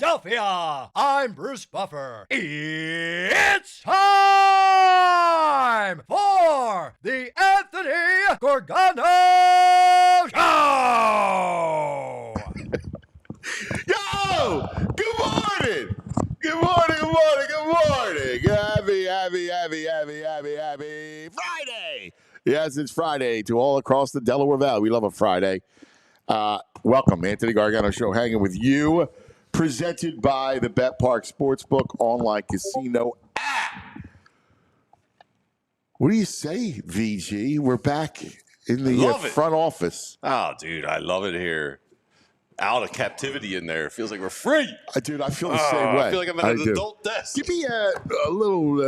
Philadelphia. I'm Bruce Buffer. It's time for the Anthony Gorgano Show. Yo! Good morning! Good morning, good morning, good morning! Happy Friday! Yes, it's Friday to all across the Delaware Valley. We love a Friday. Welcome, Anthony Gargano Show, hanging with you. Presented by the Bet Park Sportsbook online casino app. What do you say, VG? We're back in the front office. Oh, dude, I love it here. Out of captivity in there. It feels like we're free. Dude, I feel the same way. I feel like I'm at an adult desk. Give me a little, a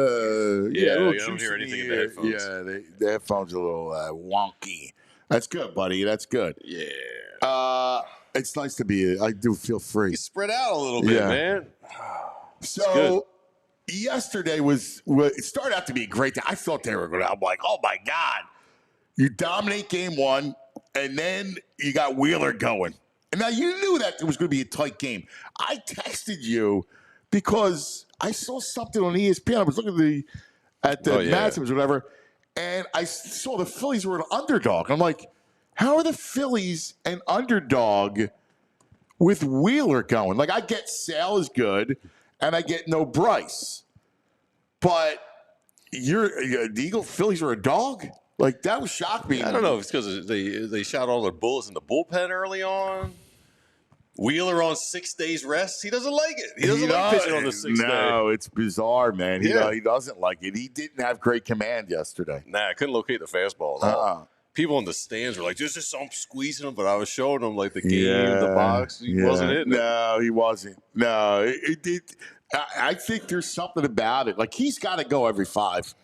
little I don't hear anything in the headphones. Yeah, the headphones are a little wonky. That's good, buddy. That's good. Yeah. It's nice to be. I do feel free. You spread out a little bit, man. So yesterday it started out to be a great day. I thought they were going to. I'm like, oh my god, you dominate game one, and then you got Wheeler going. And now you knew that it was going to be a tight game. I texted you because I saw something on ESPN. I was looking at the matchups or whatever, and I saw the Phillies were an underdog. I'm like, how are the Phillies an underdog with Wheeler going? Like, I get Sale is good, and I get no Bryce. But the Phillies are a dog? Like, that was shocking. I don't know if it's because they shot all their bullets in the bullpen early on. Wheeler on 6 days rest. He doesn't like it. He doesn't like pitching on the 6th day. No, it's bizarre, man. He doesn't like it. He didn't have great command yesterday. Nah, I couldn't locate the fastball at all. People in the stands were like, "There's just some squeezing him," but I was showing them like the game, the box. He wasn't hitting it. No, he wasn't. No, I think there's something about it. Like, he's got to go every 5.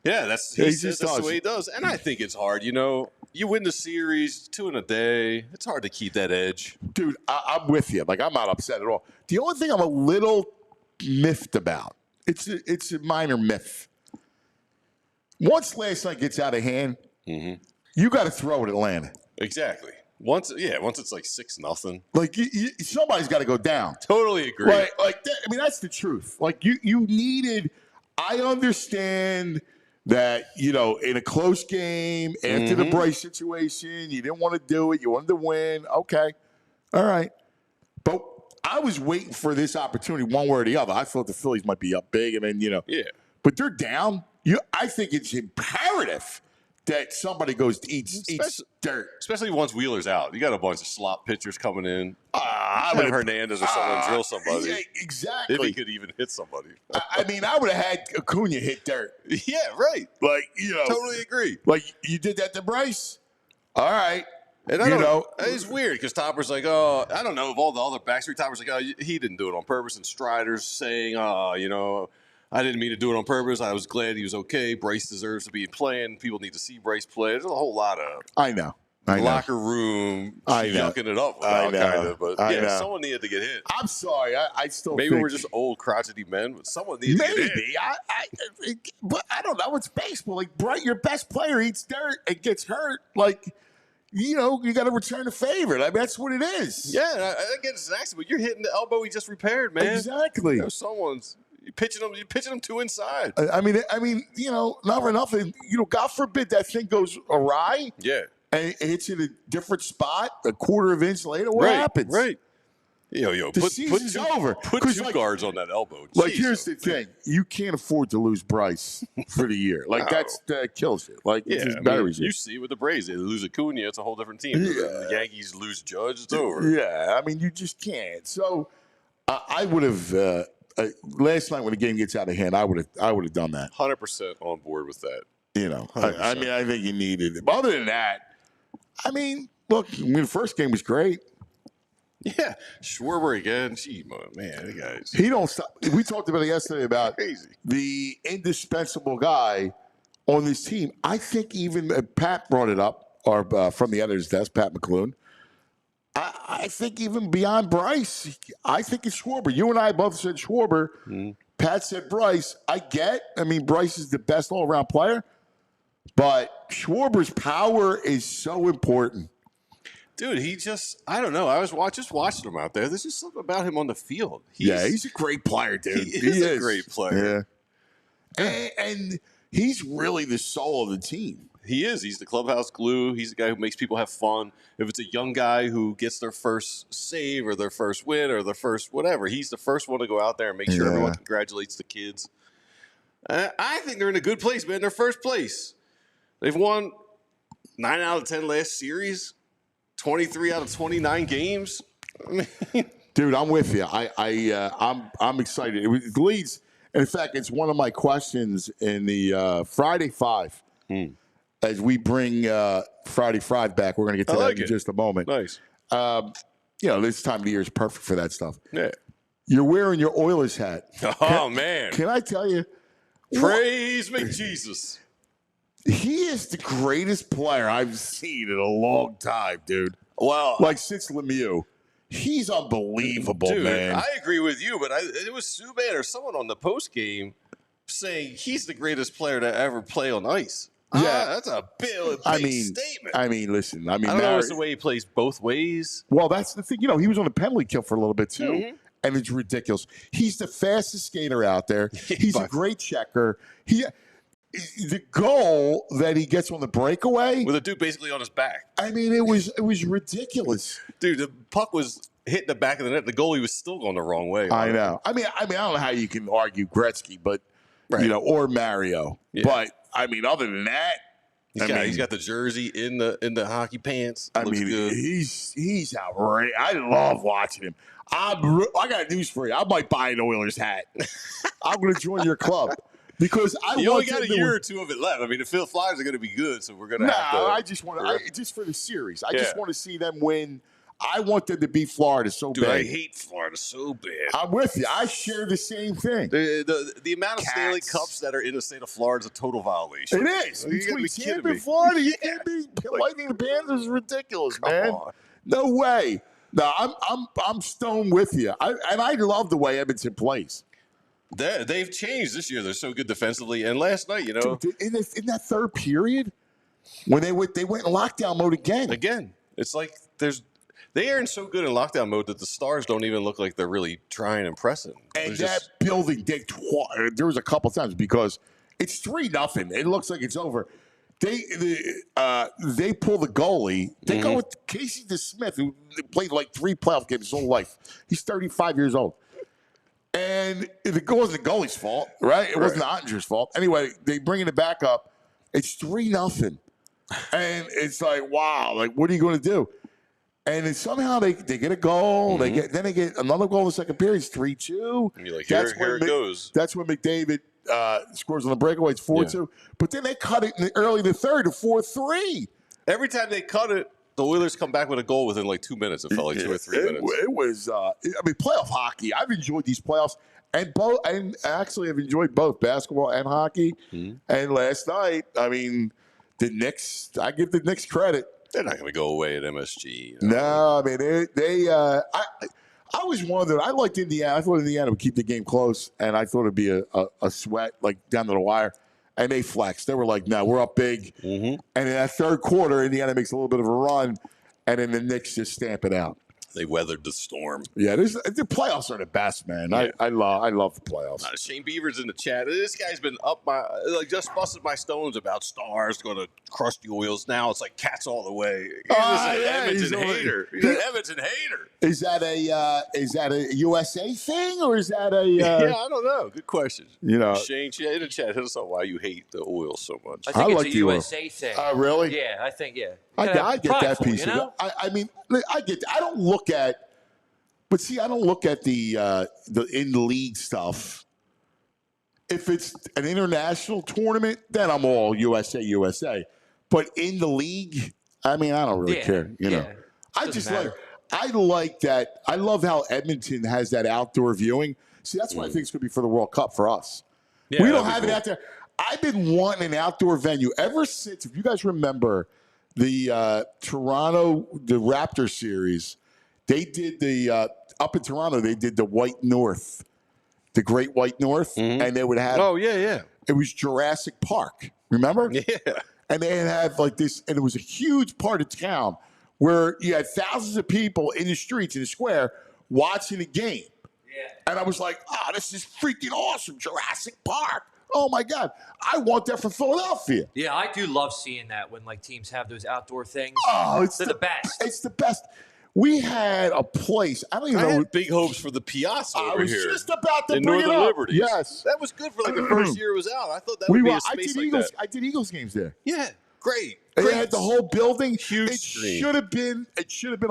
Yeah, that's the way he does. And I think it's hard. You know, you win the series 2 in a day. It's hard to keep that edge. Dude, I'm with you. Like, I'm not upset at all. The only thing I'm a little miffed about, it's a minor myth. Once last night gets out of hand, you got to throw at Atlanta. Exactly. Once it's like 6-0. Like, somebody's got to go down. Totally agree. That's the truth. Like, you needed. I understand that, in a close game after the Bryce situation, you didn't want to do it. You wanted to win. Okay, all right. But I was waiting for this opportunity, one way or the other. I thought the Phillies might be up big, and then But they're down. I think it's imperative that somebody goes to eat dirt. Especially once Wheeler's out. You got a bunch of slop pitchers coming in. I would have Hernandez or someone drill somebody. Yeah, exactly. If he could even hit somebody. I would have had Acuna hit dirt. Yeah, right. Like, Totally agree. Like, you did that to Bryce? All right. And it's weird because Topper's like, oh, I don't know if all the other backstreet Topper's like, oh, he didn't do it on purpose. And Strider's saying, I didn't mean to do it on purpose. I was glad he was okay. Bryce deserves to be playing. People need to see Bryce play. There's a whole lot of locker room yucking it up without kind of. But someone needed to get hit. I'm sorry. I still maybe we're just old crotchety men, but someone needed to get hit. But I don't know. It's baseball. Like, your best player eats dirt and gets hurt. Like, you got to return a favor. Like, that's what it is. Yeah, I get it's an accident, but you're hitting the elbow he just repaired, man. Exactly. Someone's. You're pitching them 2 inside. I mean, not for nothing. God forbid that thing goes awry. Yeah. And it hits in a different spot, a quarter of an inch later. What happens? Right. The season's over. Put 2 guards on that elbow. Like, here's the thing. You can't afford to lose Bryce for the year. Like, that kills you. Like, it just buries you. You see with the Braves, they lose Acuna, it's a whole different team. Yeah. The Yankees lose Judge, it's over. Yeah. I mean, you just can't. So, I would have last night when the game gets out of hand, I would have done that. 100% on board with that. I think you needed it. But other than that, look, the first game was great. Yeah, Schwarber again. Gee, man, the guys. He don't stop. We talked about it yesterday about crazy. The indispensable guy on this team. I think even Pat brought it up, or from the editor's desk, Pat McClune. I think even beyond Bryce, I think it's Schwarber. You and I both said Schwarber. Pat said Bryce. Bryce is the best all-around player, but Schwarber's power is so important. Dude, he just—I don't know. I was just watching him out there. There's just something about him on the field. He's a great player, dude. He is a great player. Yeah. And he's really the soul of the team. He is. He's the clubhouse glue. He's the guy who makes people have fun. If it's a young guy who gets their first save or their first win or their first whatever, he's the first one to go out there and make sure everyone congratulates the kids. I think they're in a good place, man. They're first place. They've won 9 out of 10 last series, 23 out of 29 games. Dude, I'm with you. I'm excited. It leads. In fact, it's one of my questions in the Friday Five. As we bring Friday Five back, we're going to get to that in just a moment. Nice. This time of the year is perfect for that stuff. Yeah. You're wearing your Oilers hat. Man. Can I tell you? Praise McJesus. He is the greatest player I've seen in a long time, dude. Well, like since Lemieux. He's unbelievable, dude, man. I agree with you, but it was Subban or someone on the post game saying he's the greatest player to ever play on ice. Yeah, that's a big statement. Listen. I don't know if it's the way he plays both ways. Well, that's the thing. He was on the penalty kill for a little bit too, and it's ridiculous. He's the fastest skater out there. He's a great checker. The goal that he gets on the breakaway with a dude basically on his back. I mean, it was ridiculous, dude. The puck was hitting the back of the net. The goalie was still going the wrong way. I know. I mean, I don't know how you can argue Gretzky, but or Mario, but. I mean, other than that, he's got the jersey in the hockey pants. Looks good. He's outrageous. I love watching him. I got news for you. I might buy an Oilers hat. I'm going to join your club because you only got a year or two of it left. I mean, the Phillies are going to be good, so we're going to have to. I just want just for the series. I just want to see them win. I want them to beat Florida so bad. I hate Florida so bad. I'm with you. I share the same thing. The amount of Stanley Cups that are in the state of Florida is a total violation. It is. Between Tampa and Florida, you can't be Lightning the Panthers is ridiculous, man. No way. No, I'm stoned with you. I love the way Edmonton plays. They've changed this year. They're so good defensively. And last night, Dude, in that third period, when they went in lockdown mode again. It's like they are so good in lockdown mode that the Stars don't even look like they're really trying to impress it. And building, there was a couple times because it's 3-0. It looks like it's over. They pull the goalie. They go with Casey DeSmith, who played like 3 playoff games his whole life. He's 35 years old. And it wasn't the goalie's fault, right? It wasn't the Ottinger's fault. Anyway, they bring it back up. It's 3-0. And it's like, wow, like, what are you going to do? And then somehow they get a goal. They get another goal in the second period. It's 3-2. And you're like, here it goes. That's when McDavid scores on the breakaway. It's 4-2. But then they cut it early in the third to 4-3. Every time they cut it, the Oilers come back with a goal within like 2 minutes. It felt like 2 or 3 minutes. It was, playoff hockey. I've enjoyed these playoffs. And actually, I've enjoyed both basketball and hockey. And last night, I mean, I give the Knicks credit. They're not going to go away at MSG. No, I mean, I was wondering. I liked Indiana. I thought Indiana would keep the game close, and I thought it'd be a sweat, like down to the wire. And they flexed. They were like, no, we're up big. And in that third quarter, Indiana makes a little bit of a run, and then the Knicks just stamp it out. They weathered the storm. Yeah, the playoffs are the best, man. Yeah. I love the playoffs. Shane Beaver's in the chat. This guy's been just busted my stones about Stars going to crush the Oils. Now it's like cats all the way. He's an Edmonton hater. He's an Edmonton hater. Is that a USA thing or is that a? Yeah, I don't know. Good question. Shane in the chat, hit us up why you hate the Oils so much. I think it's a USA thing. Really? Yeah, I think I get that piece of it. I mean, I get. I don't look at, but see, I don't look at the in the league stuff. If it's an international tournament, then I'm all USA. But in the league, I mean, I don't really care. I just matter. I like that. I love how Edmonton has that outdoor viewing. See, that's what I think it's going to be for the World Cup for us. Yeah, we don't have it out there. I've been wanting an outdoor venue ever since. If you guys remember the Toronto, the Raptor series, they did up in Toronto. They did the White North, the Great White North, and they would have. Oh yeah. It was Jurassic Park. Remember? Yeah. And they have like this, and it was a huge part of town where you had thousands of people in the streets, in the square, watching the game. Yeah. And I was like, this is freaking awesome. Jurassic Park. Oh, my God. I want that for Philadelphia. Yeah, I do love seeing that when, like, teams have those outdoor things. Oh, They're the best. It's the best. We had a place. I don't even know. Had big hopes for the Piazza over here. I was just about to in bring Northern it up. Liberties. Yes. That was good for like the first year it was out. I thought that would be a space like that. I did Eagles games there. Yeah, great. They had the whole building. Huge It screen. should have been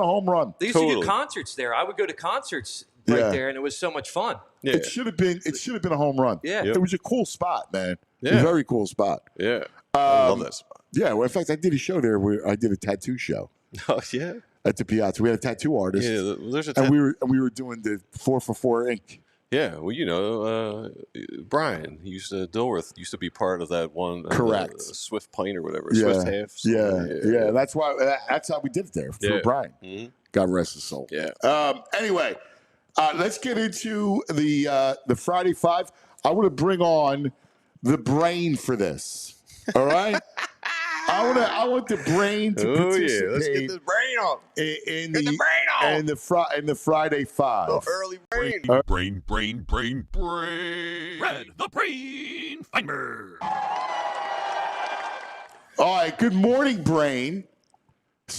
a home run. They used to do concerts there. I would go to concerts there, and it was so much fun. Yeah. It should have been a home run. Yeah. It was a cool spot, man. Yeah. A very cool spot. Yeah. I love that spot. Yeah, well, in fact, I did a show there where I did a tattoo show. Oh, yeah. At the Piazza. We had a tattoo artist. Yeah, there's a and we were doing the 4for4 ink. Yeah, well, you know, Brian used to be part of that one. Correct. Swift Pint or whatever. Yeah. Swift Half. Yeah. That's how we did it there for Brian. Mm-hmm. God rest his soul. Yeah. Anyway, let's get into the Friday Five. I want to bring on the brain for this. All right. I want the brain to participate. Yeah. Let's get the brain on. In the Friday Five. Oh, early brain. Brain. Red, the brain finder. All right. Good morning, brain.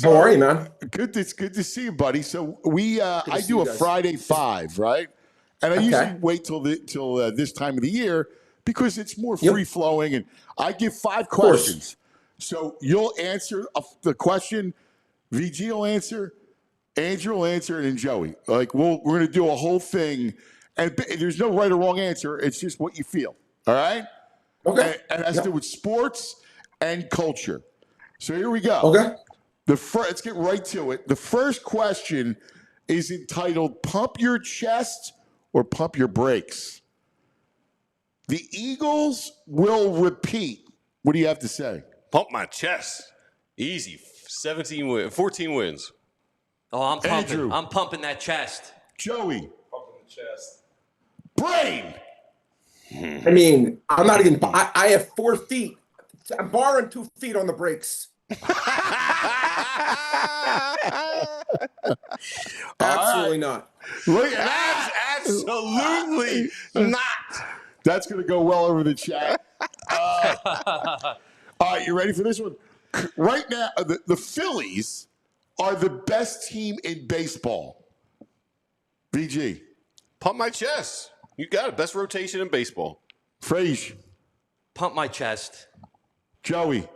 How are you, man? It's good to see you, buddy. So I do a Friday Five, right? And I usually wait till this time of the year because it's more free flowing, and I give 5 questions. So you'll answer the question, VG will answer, Andrew will answer, and then Joey. Like we're going to do a whole thing, and there's no right or wrong answer. It's just what you feel. All right. Okay. And it has to do with sports and culture. So here we go. Okay. Let's get right to it. The first question is entitled "Pump Your Chest or Pump Your Brakes." The Eagles will repeat. What do you have to say? Pump my chest. Easy. 14 wins. Oh, I'm pumping. Andrew. I'm pumping that chest. Joey. Pumping the chest. Brain. I mean, I'm not even. I have 4 feet. I'm borrowing 2 feet on the brakes. Absolutely not. Look at that. Absolutely not. That's going to go well over the chat. All right, you ready for this one? Right now, the Phillies are the best team in baseball. VG. Pump my chest. You got it. Best rotation in baseball. Frage. Pump my chest. Joey.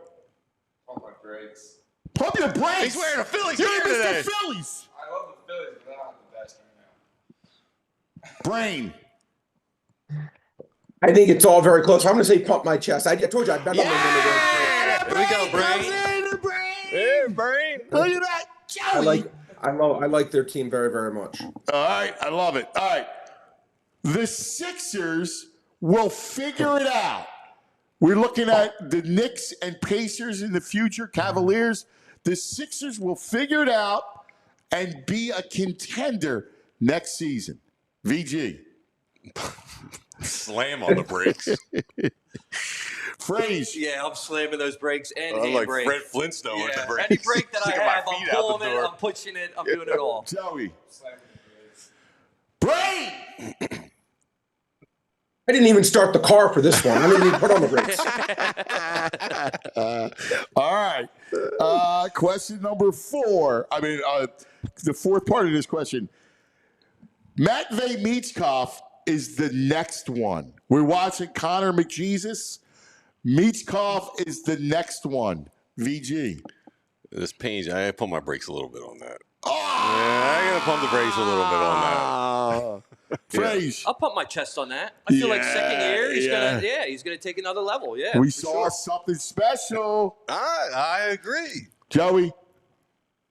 Pump my brakes. Pump your brakes. He's wearing a Phillies You're gear today. Mr. Phillies. I love the Phillies, but they're not the best right now. Brain. I think it's all very close. I'm going to say pump my chest. I told you I bet on them. Here we go, Brain. Hey, Brain. Look at that. Joey. I like their team very, very much. All right, I love it. All right. The Sixers will figure it out. We're looking at the Knicks and Pacers in the future, Cavaliers. The Sixers will figure it out and be a contender next season. VG. Slam on the brakes. Phrase. Yeah, I'm slamming those brakes and I'm like handbrake. Fred Flintstone with the brakes. Any brake that I Sticking my have, I'm feet out the pulling it, door. I'm pushing it, I'm doing it all. Joey. Slamming the brakes. Brain. I didn't even start the car for this one. I didn't even put on the brakes. All right. Question number 4. The fourth part of this question. Matvey Michkov is the next one. We're watching Connor McJesus. Michkov is the next one. VG. This pains. I gotta pump my brakes a little bit on that. Oh! Yeah, I gotta pump the brakes a little bit on that. Phrase. I'll pump my chest on that. I feel like second year, he's gonna take another level. Yeah, We saw something special. I agree. Joey.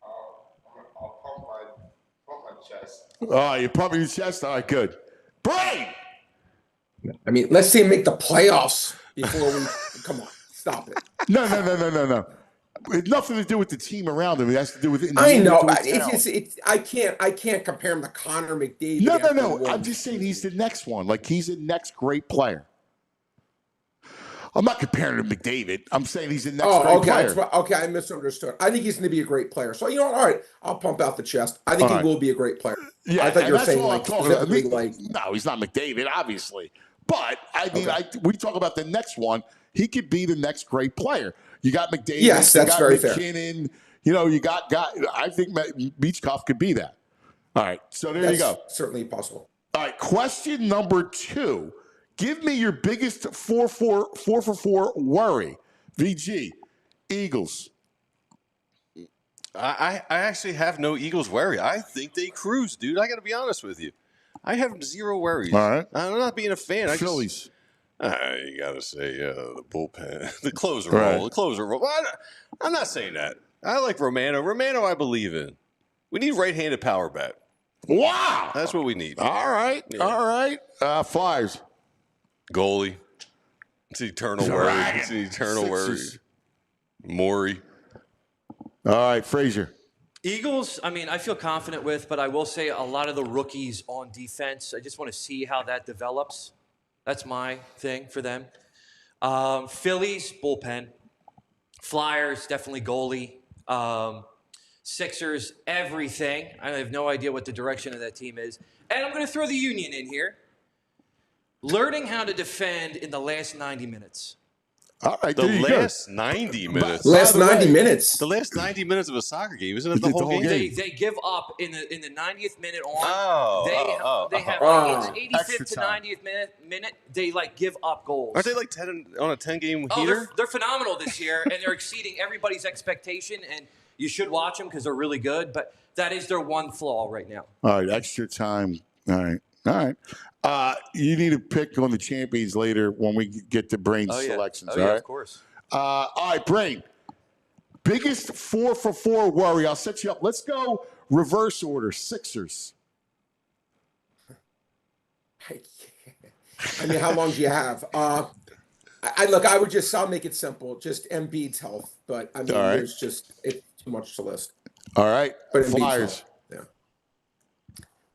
I'll pump my chest. Oh, you're pumping your chest. All right, good. Brain. I mean, let's see him make the playoffs before we. Come on, stop it. No. It has nothing to do with the team around him. It has to do with I know. individual talent. I can't compare him to Connor McDavid. No. I'm just saying he's the next one. Like he's the next great player. I'm not comparing him to McDavid. I'm saying he's the next great player. Okay, I misunderstood. I think he's going to be a great player. So, you know what? All right, I'll pump out the chest. I think he will be a great player. Yeah, I thought you were saying like specifically like. No, he's not McDavid, obviously. But I mean, we talk about the next one. He could be the next great player. You got McDavid. Yes, that's very fair. McKinnon. You know, you got. I think Beachcoff could be that. All right, so there you go. Certainly possible. All right, question number 2. Give me your biggest 4 for 4 worry. VG, Eagles. I actually have no Eagles worry. I think they cruise, dude. I got to be honest with you. I have 0 worries. All right. I'm not being a fan. Phillies. You got to say the bullpen, the closer role, the closer role. Well, I'm not saying that. I like Romano. Romano, I believe in. We need right-handed power bat. Wow. That's what we need. All right. Yeah. All right. Flyers. Goalie. It's an eternal worry. It's an eternal worry. Maury. All right, Frazier. Eagles, I mean, I feel confident with, but I will say a lot of the rookies on defense, I just want to see how that develops. That's my thing for them. Phillies, bullpen. Flyers, definitely goalie. Sixers, everything. I have no idea what the direction of that team is. And I'm going to throw the Union in here. Learning how to defend in the last 90 minutes. All right, the last 90 minutes. Last 90 minutes. The last 90 minutes of a soccer game, isn't it the whole game? They give up in the 90th minute on. They have like 85th to 90th minute. They like give up goals. Aren't they like 10 on a 10-game heater? They're phenomenal this year, and they're exceeding everybody's expectation. And you should watch them because they're really good. But that is their one flaw right now. All right, extra time. All right. You need to pick on the champions later when we get to Brain's selections. All right, of course. All right, Brain. Biggest 4 for 4 worry. I'll set you up. Let's go reverse order. Sixers. I mean, how long do you have? I'll make it simple. Just Embiid's health. But I mean, it's too much to list. All right, but Flyers.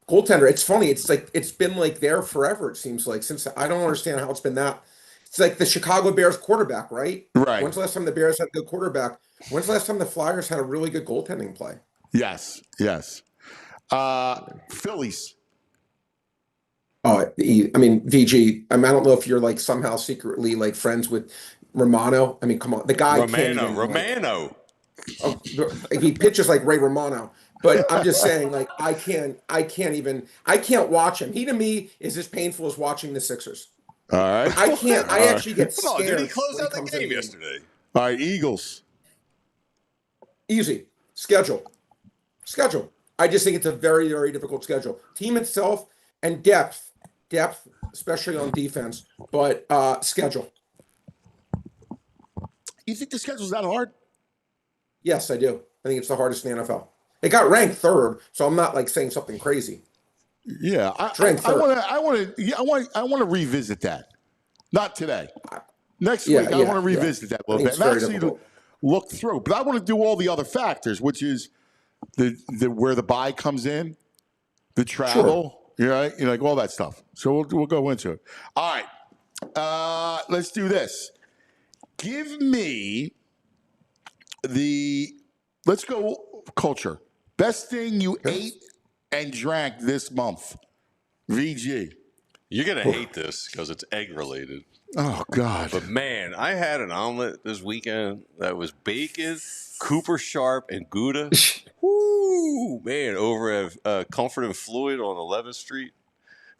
Goaltender, it's funny. It's like it's been like there forever. It seems like since I don't understand how it's been that. It's like the Chicago Bears quarterback, right? Right. When's the last time the Bears had a good quarterback? When's the last time the Flyers had a really good goaltending play? Yes. Phillies. Oh, I mean, VG. I don't know if you're like somehow secretly like friends with Romano. I mean, come on, the guy. Romano. He pitches like Ray Romano. But I'm just saying, like, I can't watch him. He to me is as painful as watching the Sixers. All right. I can't. I actually get scared. Did he close out the game yesterday? All right, Eagles. Easy. Schedule. I just think it's a very, very difficult schedule. Team itself and depth, especially on defense, but schedule. You think the schedule's that hard? Yes, I do. I think it's the hardest in the NFL. It got ranked 3rd, so I'm not like saying something crazy. Yeah, I want to revisit that. Not today. Next week, I want to revisit that a little bit and actually look through. But I want to do all the other factors, which is the where the buy comes in, the travel, right? You know, like all that stuff. So we'll go into it. All right, let's do this. Give me let's go culture. Best thing you ate and drank this month. VG. You're going to hate this because it's egg related. Oh, God. But, man, I had an omelet this weekend that was bacon, Cooper Sharp, and Gouda. Woo! Man, over at Comfort and Floyd on 11th Street.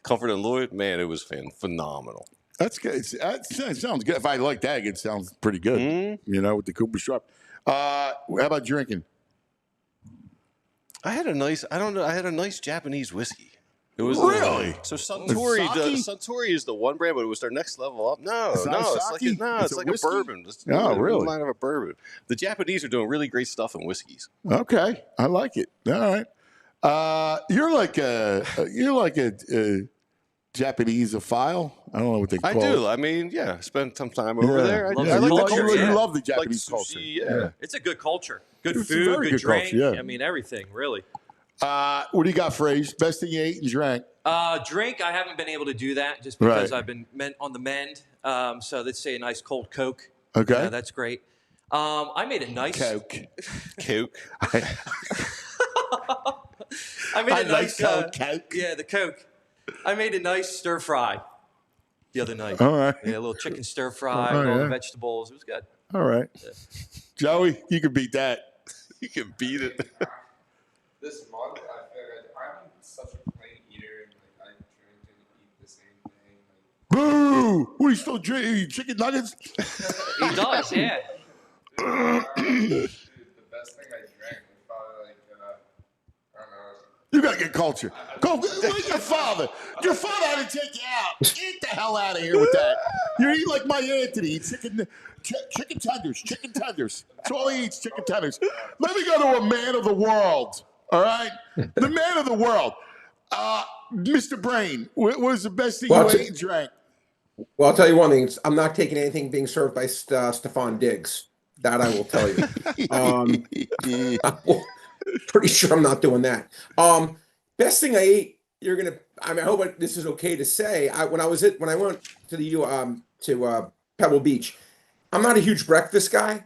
Comfort and Lloyd. Man, it was phenomenal. That's good. It sounds good. If I like egg, it sounds pretty good. You know, with the Cooper Sharp. How about drinking? I had a nice Japanese whiskey. It was really so Suntory. Suntory is the one brand, but it was their next level up. It's like a bourbon. It's really? Line of a bourbon. The Japanese are doing really great stuff in whiskeys. Okay, I like it. All right, you're like a Japanese-ophile. I don't know what they call it. I do. I mean, I spent some time over there. I like the culture. You love the Japanese like sushi, culture. It's a good culture. Good It's a food, very good good drink. culture, I mean, everything, really. What do you got, Phrase? Best thing you ate and drank? Drink, I haven't been able to do that just because Right. I've been on the mend. So let's say a nice cold Coke. Okay. That's great. I made a nice Coke. Coke. I made a nice Coke. Yeah, the Coke. I made a nice stir fry the other night. All right. Yeah, a little chicken stir fry Oh, with all yeah. the vegetables. It was good. All right. Joey, you can beat that. You can beat it. This month, I feel like I'm such a plain eater, and like I drink and eat the same thing. Boo! What are you still drinking? Chicken nuggets? He does, yeah. The best thing I drank was probably like I don't know. You gotta get culture. Go, where's your father? Your father had to take you out. Get the hell out of here with that. You eat like my Anthony. Eat chicken tenders. Chicken tenders. That's all he eats, chicken tenders. Let me go to a man of the world. All right? The man of the world. Mr. Brain, what was the best thing you ate and drank? Well, I'll tell you one thing. I'm not taking anything being served by Stephon Diggs. That I will tell you. Pretty sure I'm not doing that. Best thing I ate. You're gonna. I mean, I hope this is okay to say. When I went to the Pebble Beach, I'm not a huge breakfast guy.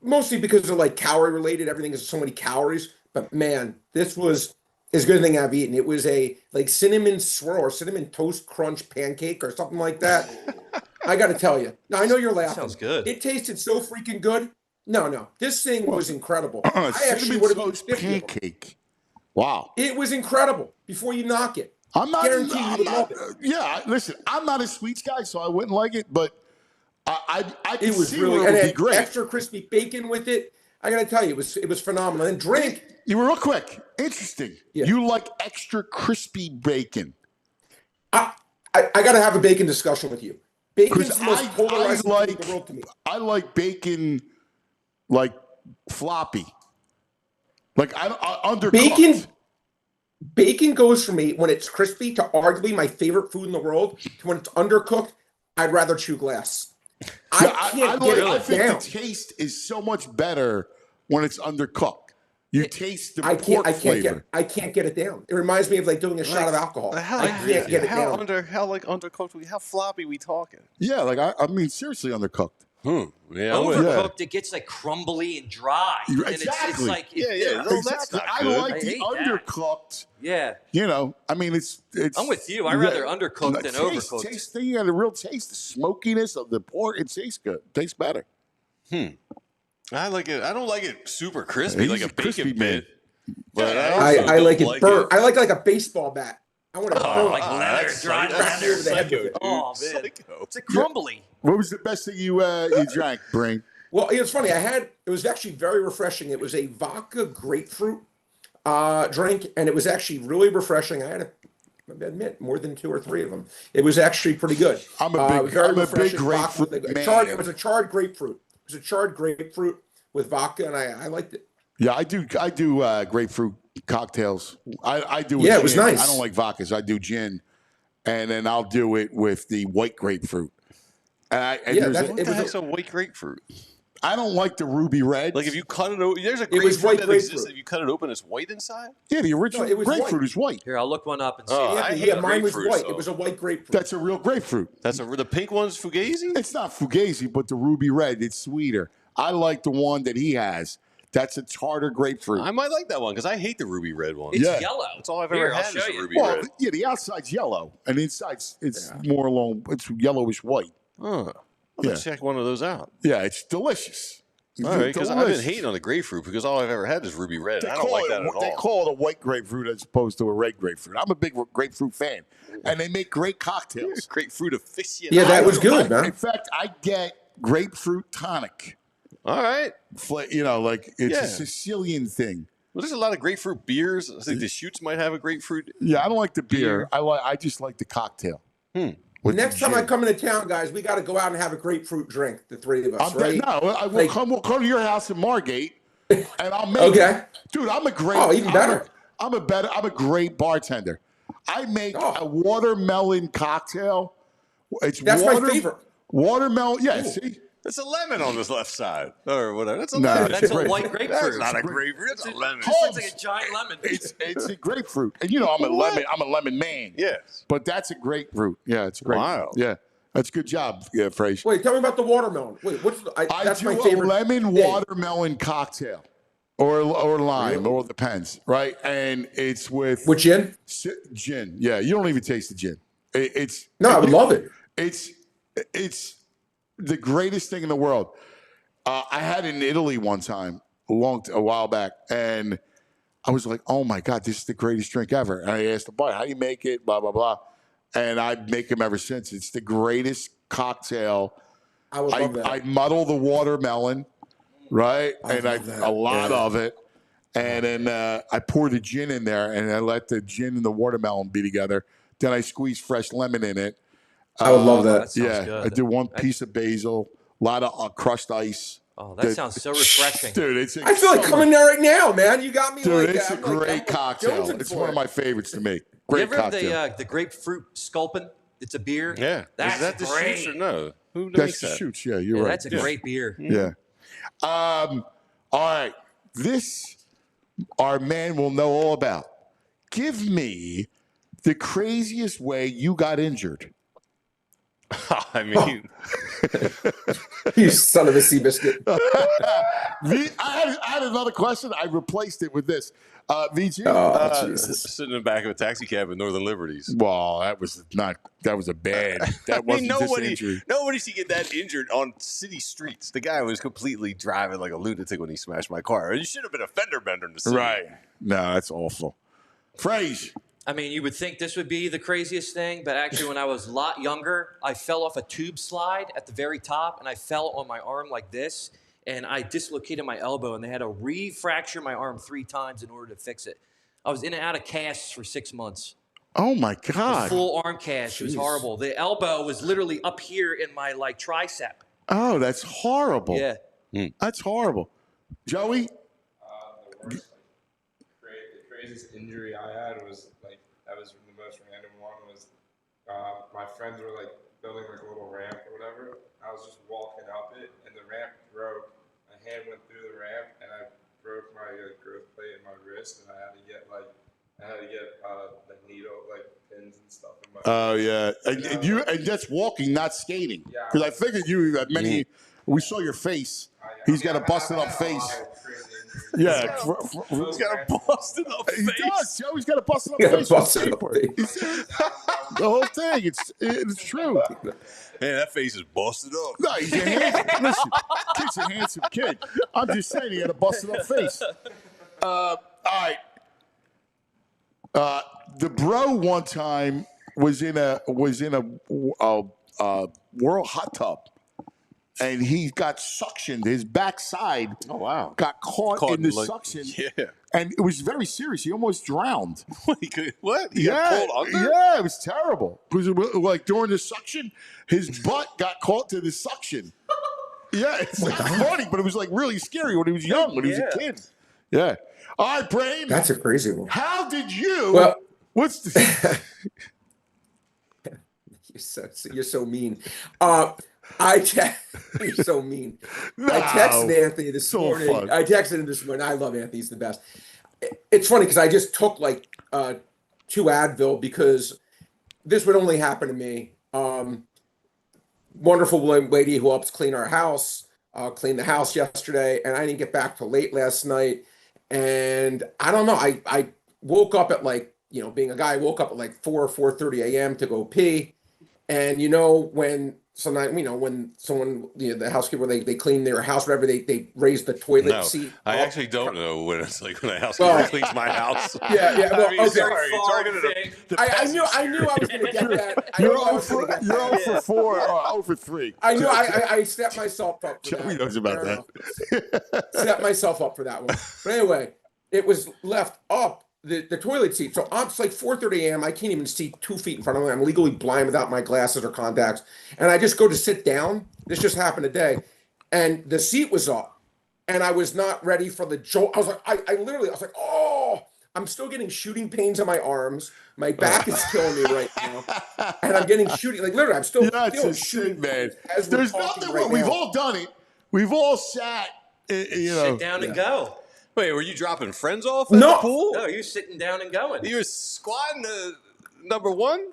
Mostly because of like calorie related. Everything is so many calories. But man, this was as good a thing I've eaten. It was a like cinnamon swirl or cinnamon toast crunch pancake or something like that. I got to tell you. Now I know you're laughing. Sounds good. It tasted so freaking good. No, this thing was incredible. I actually Cinnamon would have toast pancake. Wow. It was incredible. Before you knock it, I'm not. Guarantee you would love it. Yeah, listen, I'm not a sweets guy, so I wouldn't like it, but I can it was see really where it and would it be had great. extra crispy bacon with it. I got to tell you, it was phenomenal. And drink. You were real quick. Interesting. Yeah. You like extra crispy bacon. I got to have a bacon discussion with you. Bacon's Because the most polarizing thing in the world to me. I like bacon like floppy. Like I undercooked. Bacon goes for me when it's crispy to arguably my favorite food in the world. To when it's undercooked, I'd rather chew glass. I can't get it I think down. the taste is so much better when it's undercooked. You taste the I pork flavor. I can't get it down. It reminds me of like doing a shot of alcohol. I can't get it down. Undercooked? How floppy we talking? Yeah, like I mean, seriously undercooked. Yeah, Overcooked, it gets like crumbly and dry. And it's Exactly. like that's not I good. like I the hate that. undercooked. Yeah. You know, I mean, it's. I'm with you. I'd rather undercooked than taste, overcooked. Taste, you got a real taste, the smokiness of the pork. It tastes good. Tastes better. I like it. I don't like it super crispy, like He's a bacon crispy bit. man. But I like it burnt. I like a baseball bat. I want to burn like leather, dry leather. over the head with it. Oh, man. Psycho. It's like crumbly. What was the best thing you drank, Brain? Well, it's funny. It was actually very refreshing. It was a vodka grapefruit drink, and it was actually really refreshing. I admit more than 2 or 3 of them. It was actually pretty good. I'm a big grapefruit man. It was a charred grapefruit. It was a charred grapefruit with vodka, and I liked it. Yeah, I do grapefruit cocktails. I do. Yeah, gin. it was nice. I don't like vodkas. I do gin, and then I'll do it with the white grapefruit. And What the heck's a white grapefruit? I don't like the ruby red. Like if you cut it open, there's a It was grapefruit white that grapefruit. exists. If you cut it open, it's white inside. Yeah, the original No, it was grapefruit white. is white. Here, I'll look one up and see. Oh, I hate Yeah, mine was grapefruit, white. so- It was a white grapefruit. That's a real grapefruit. That's the pink one's fugazi. It's not fugazi, but the ruby red. It's sweeter. I like the one that he has. That's a tartar grapefruit. I might like that one because I hate the ruby red one. It's Yeah. yellow. That's all I've Here, ever I'll had show is you. ruby Well, red. yeah, the outside's yellow, and the inside's it's more along. It's yellowish white. I'll Yeah. check one of those out. Yeah, it's delicious. All right, because I've been Delicious. hating on the grapefruit because all I've ever had is ruby red. They I don't call like it- that at all. They call it a white grapefruit as opposed to a red grapefruit. I'm a big grapefruit fan, and they make great cocktails. grapefruit aficionado. Yeah, that was good, man. In fact, I get grapefruit tonic. All right. Like it's Yeah. a Sicilian thing. Well, there's a lot of grapefruit beers. I think the Shoots might have a grapefruit. Yeah, I don't like the beer. I just like the cocktail. With Next the time I gin. come into town, guys, we got to go out and have a grapefruit drink, the 3 of us, right? We'll come to your house in Margate, and I'll make Okay. it. Dude, I'm a great. Even better. I'm a great bartender. I make a watermelon cocktail. That's my favorite. Watermelon. Yeah, see, It's a lemon on this left side, or whatever. That's a No, lemon. That's a Great. white That's grapefruit. not a grapefruit. It's a lemon. It looks like a giant lemon. It's a grapefruit, and you know I'm a lemon man. Yes. But that's a grapefruit. Yeah, it's a grapefruit. Wow. Yeah, that's a good job, Fraser. Wait, tell me about the watermelon. Wait, that's do my favorite. a lemon thing. watermelon cocktail, or lime, or depends, right? And it's with gin. Gin. Yeah, you don't even taste the gin. I would love it. It's the greatest thing in the world. I had it in Italy one time, a while back, and I was like, "Oh my god, this is the greatest drink ever!" And I asked the bar, "How do you make it?" Blah blah blah, and I make them ever since. It's the greatest cocktail. I would love that. I muddle the watermelon, right, and love a lot that. of it, and then I pour the gin in there, and I let the gin and the watermelon be together. Then I squeeze fresh lemon in it. I would love that. That sounds good. I do one piece of basil, a lot of crushed ice. Oh, that sounds so refreshing. Dude, I feel like coming there right now, man. You got me. Dude, like it's a I'm great cocktail. jonesing It's for one it. of my favorites to make. You Great ever have cocktail. the grapefruit sculpin? It's a beer. Yeah. That's Is that the great. shoots or no? Who That's makes the that? shoots. Yeah, you're Yeah, right. that's a great beer. Yeah. All right. This our man will know all about. Give me the craziest way you got injured. I mean, You son of a sea biscuit. I had another question. I replaced it with this. VG. Oh, Jesus. sitting in the back of a taxi cab at Northern Liberties. Well, that was a bad. That wasn't just injury. Nobody should get that injured on city streets. The guy was completely driving like a lunatic when he smashed my car. You should have been a fender bender in the city. Right. No, that's awful. Phrase. I mean, you would think this would be the craziest thing, but actually when I was a lot younger, I fell off a tube slide at the very top, and I fell on my arm like this, and I dislocated my elbow, and they had to re-fracture my arm 3 times in order to fix it. I was in and out of casts for 6 months. Oh, my God. Full arm cast. It was Jeez. horrible. The elbow was literally up here in my, tricep. Oh, that's horrible. Yeah. That's horrible. Joey? The worst, the craziest injury I had was that was the most random one. Was my friends were building a little ramp or whatever. I was just walking up it, and the ramp broke. My hand went through the ramp, and I broke my growth plate in my wrist, and I had to get the needle pins and stuff in my. Oh, yeah. And that's walking, not skating. Yeah. Because I figured you had many. We saw your face. He's got a busted up face. Yeah. He's got a busted up He face. does. Joey's got a busted up Yeah, face. busted up skateboard. face. The whole thing. It's true. Man, that face is busted up. No, he's a handsome. Listen, kid's a handsome kid. I'm just saying he had a busted up face. All right. The bro one time was in a world hot tub, and he got suctioned. His backside Oh, wow. got caught in the suction, Yeah. and it was very serious. He almost drowned. What? He got pulled under? Yeah, it was terrible. Because during the suction, his butt got caught to the suction. Yeah, it's not funny, but it was really scary when he was young, when he was a kid. Yeah. All right, Brain. That's a crazy one. How did you? Well- what's the? You're so mean. You're so mean. I texted Anthony this So morning. fun. I texted him this morning. I love Anthony. He's the best. It's funny because I just took 2 Advil because this would only happen to me. Wonderful lady who helps clean our house, cleaned the house yesterday, and I didn't get back till late last night. And I don't know. I woke up at being a guy, I woke up at 4 or 4:30 a.m. to go pee. And when sometimes, when someone, the housekeeper, they clean their house, whatever, they raise the toilet seat. I actually don't know when it's when a housekeeper cleans my house. Yeah. Well, I mean, okay. sorry, you're talking to the I knew I was going to get that. You're 0 for 4 or 0 for 3. I knew I set myself up for Joey that. knows about Fair enough. Set myself up for that one. But anyway, it was left up. The toilet seat. So it's 4:30 a.m. I can't even see 2 feet in front of me. I'm legally blind without my glasses or contacts. And I just go to sit down. This just happened today. And the seat was up. And I was not ready for the jolt. I was like, I literally, I was like, oh, I'm still getting shooting pains on my arms. My back is killing me right now, and I'm getting shooting. Like literally, I'm still That's feeling just shooting sick, man. pains as we're There's talking nothing right wrong. We've now. all done it. We've all sat, you know. Sit down and go. Wait, were you dropping friends off at No. the pool? No, you're sitting down and going. You were squatting the number one?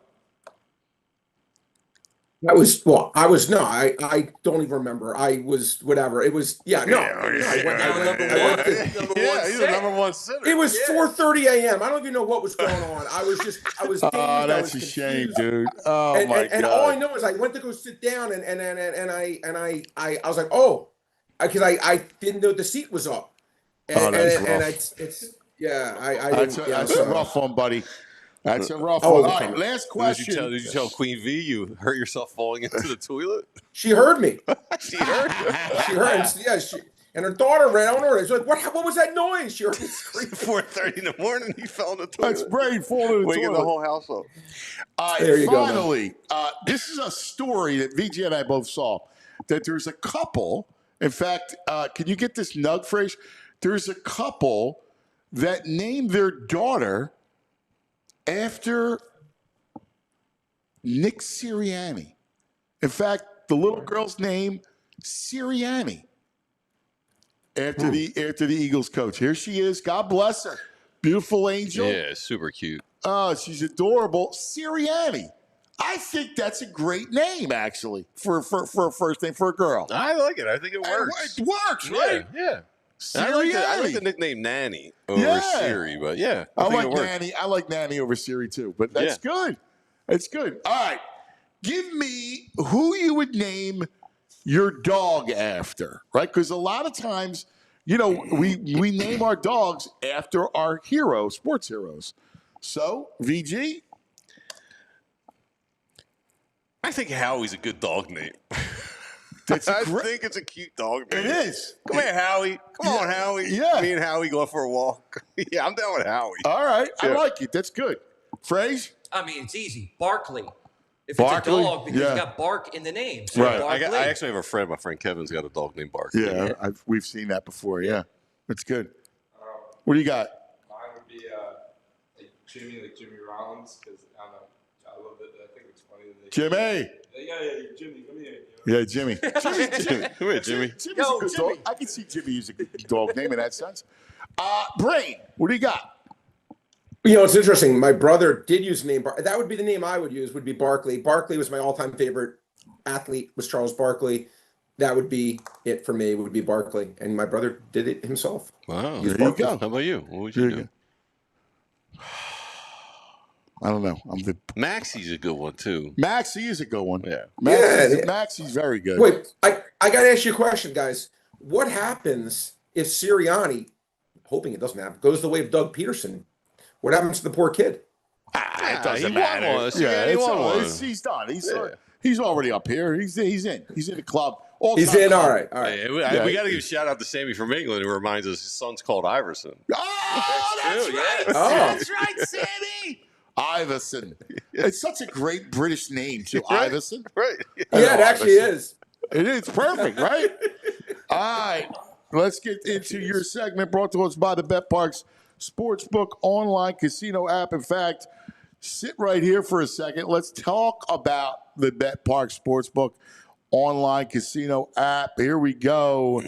I was I don't even remember. I was whatever. It was I went number Yeah, one he's the set. number one sitter. It was 4:30 a.m. I don't even know what was going on. I was dazed. Oh, I that's was a shame, confused. dude. Oh and, my and god. all I know is I went to go sit down and I was like, oh, because I didn't know the seat was up. And, that's and rough. it's I That's didn't, a so- rough one, buddy. That's a rough Oh, one. All okay. right, last Did question. you tell Queen V you hurt yourself falling into the toilet? She heard me. She heard you. She heard. And her daughter ran on her. She's like, what was that noise? She heard me scream. 4:30 in the morning, he fell in the toilet. That's brain falling in the Waking the toilet. whole house up. All right, There you go, man. finally, this is a story that VG and I both saw. That there's a couple. In fact, can you get this nug phrase? There's a couple that named their daughter after Nick Sirianni. In fact, the little girl's name Sirianni. After the Eagles coach. Here she is. God bless her. Beautiful angel. Yeah, super cute. Oh, she's adorable. Sirianni. I think that's a great name, actually, for a first name for a girl. I like it. I think it works. It works, right? Yeah. Sirianni. I like the nickname Nanny over Yeah. Siri, but yeah, I think like it works. Nanny. I like Nanny over Siri too, but that's good. It's good. All right. Give me who you would name your dog after, right? Because a lot of times, we name our dogs after our heroes, sports heroes. So, VG? I think Howie's a good dog name. That's I great. think it's a cute dog name. It is. Come here, Howie. Come on, Howie. Yeah. Me and Howie go for a walk. Yeah, I'm down with Howie. All right. I Yeah. like it. That's good. Phrase? I mean, it's easy. Barkley. If Barkley? it's a dog, because Yeah. you got bark in the name. So Right. I Barkley. actually have a friend. My friend Kevin's got a dog named Bark. Yeah, we've seen that before. Yeah. That's good. What do you got? Mine would be like Jimmy Rollins, because I don't know. I love it. I think it's funny that they. Jimmy. Yeah, Jimmy, come here. Yeah, Jimmy. Jimmy. Come here, Jimmy. Jimmy's Yo, a good Jimmy. dog. I can see Jimmy is a good dog name in that sense. Brain, what do you got? It's interesting. My brother did use the name. That would be the name I would use. Would be Barkley. Barkley was my all-time favorite athlete. Was Charles Barkley. That would be it for me. Would be Barkley, and my brother did it himself. Wow. There you go. How about you? What would There you you do? go. I don't know. Maxie's a good one too. Maxie is a good one. Yeah. Maxie's very good. Wait, I got to ask you a question, guys. What happens if Sirianni, hoping it doesn't happen, goes the way of Doug Peterson? What happens to the poor kid? It doesn't he matter. won one. Yeah, He it's won all, one. he's done. Yeah. He's already up here. He's in. He's in the club. He's in. All right. Hey, we got to give a shout out to Sammy from England, who reminds us his son's called Iverson. Oh, that's true, right. yeah. Oh. That's right, Sammy. Iverson. It's such a great British name, too. Right. Iverson. Right. Yeah, it actually is. It is perfect, right? All right. Let's get into your segment brought to us by the BetParks Sportsbook online casino app. In fact, sit right here for a second. Let's talk about the BetParks Sportsbook online casino app. Here we go.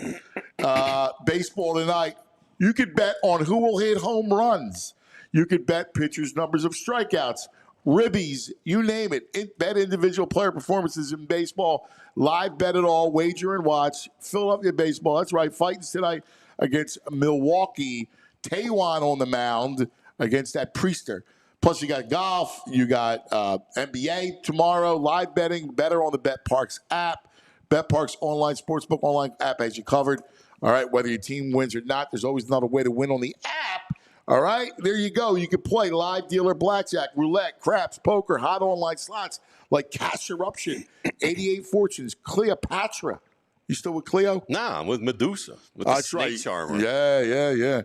Baseball tonight. You could bet on who will hit home runs. You could bet pitchers' numbers of strikeouts, ribbies, you name it. Bet individual player performances in baseball. Live bet it all. Wager and watch. Philadelphia baseball. That's right. Fighting tonight against Milwaukee. Taiwan on the mound against that Priester. Plus, you got golf. You got NBA tomorrow. Live betting. Better on the BetParks app. BetParks online sportsbook online app has you covered. All right. Whether your team wins or not, there's always another way to win on the app. All right, there you go. You can play live dealer blackjack, roulette, craps, poker, hot online slots like Cash Eruption, 88 Fortunes, Cleopatra. You still with Cleo? Nah, I'm with Medusa. With the That's snake right. charmer. Yeah.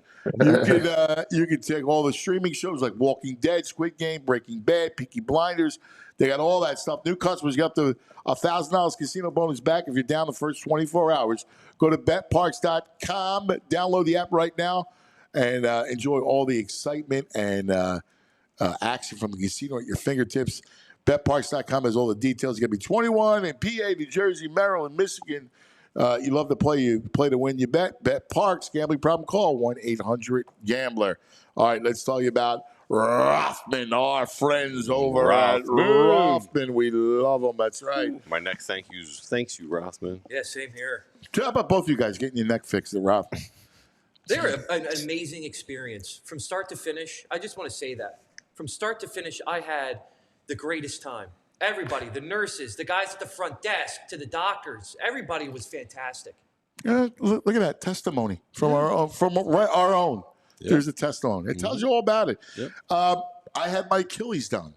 You can take all the streaming shows like Walking Dead, Squid Game, Breaking Bad, Peaky Blinders. They got all that stuff. New customers get up to $1,000 casino bonus back if you're down the first 24 hours. Go to betparks.com. Download the app right now. and enjoy all the excitement and action from the casino at your fingertips. BetParks.com has all the details. You got to be 21 in PA, New Jersey, Maryland, Michigan. You love to play. You play to win. You bet. BetParks. Gambling problem? Call 1-800-GAMBLER. All right, let's tell you about Rothman, our friends over at Rothman. We love them. That's right. Ooh, my neck thanks you, Rothman. Yeah, same here. How about both of you guys getting your neck fixed at Rothman? They're an amazing experience from start to finish. I just want to say that. From start to finish, I had the greatest time. Everybody, the nurses, the guys at the front desk, to the doctors, everybody was fantastic. Look at that testimony from our own. Yeah. There's a testimony. It tells you all about it. Yep. I had my Achilles done.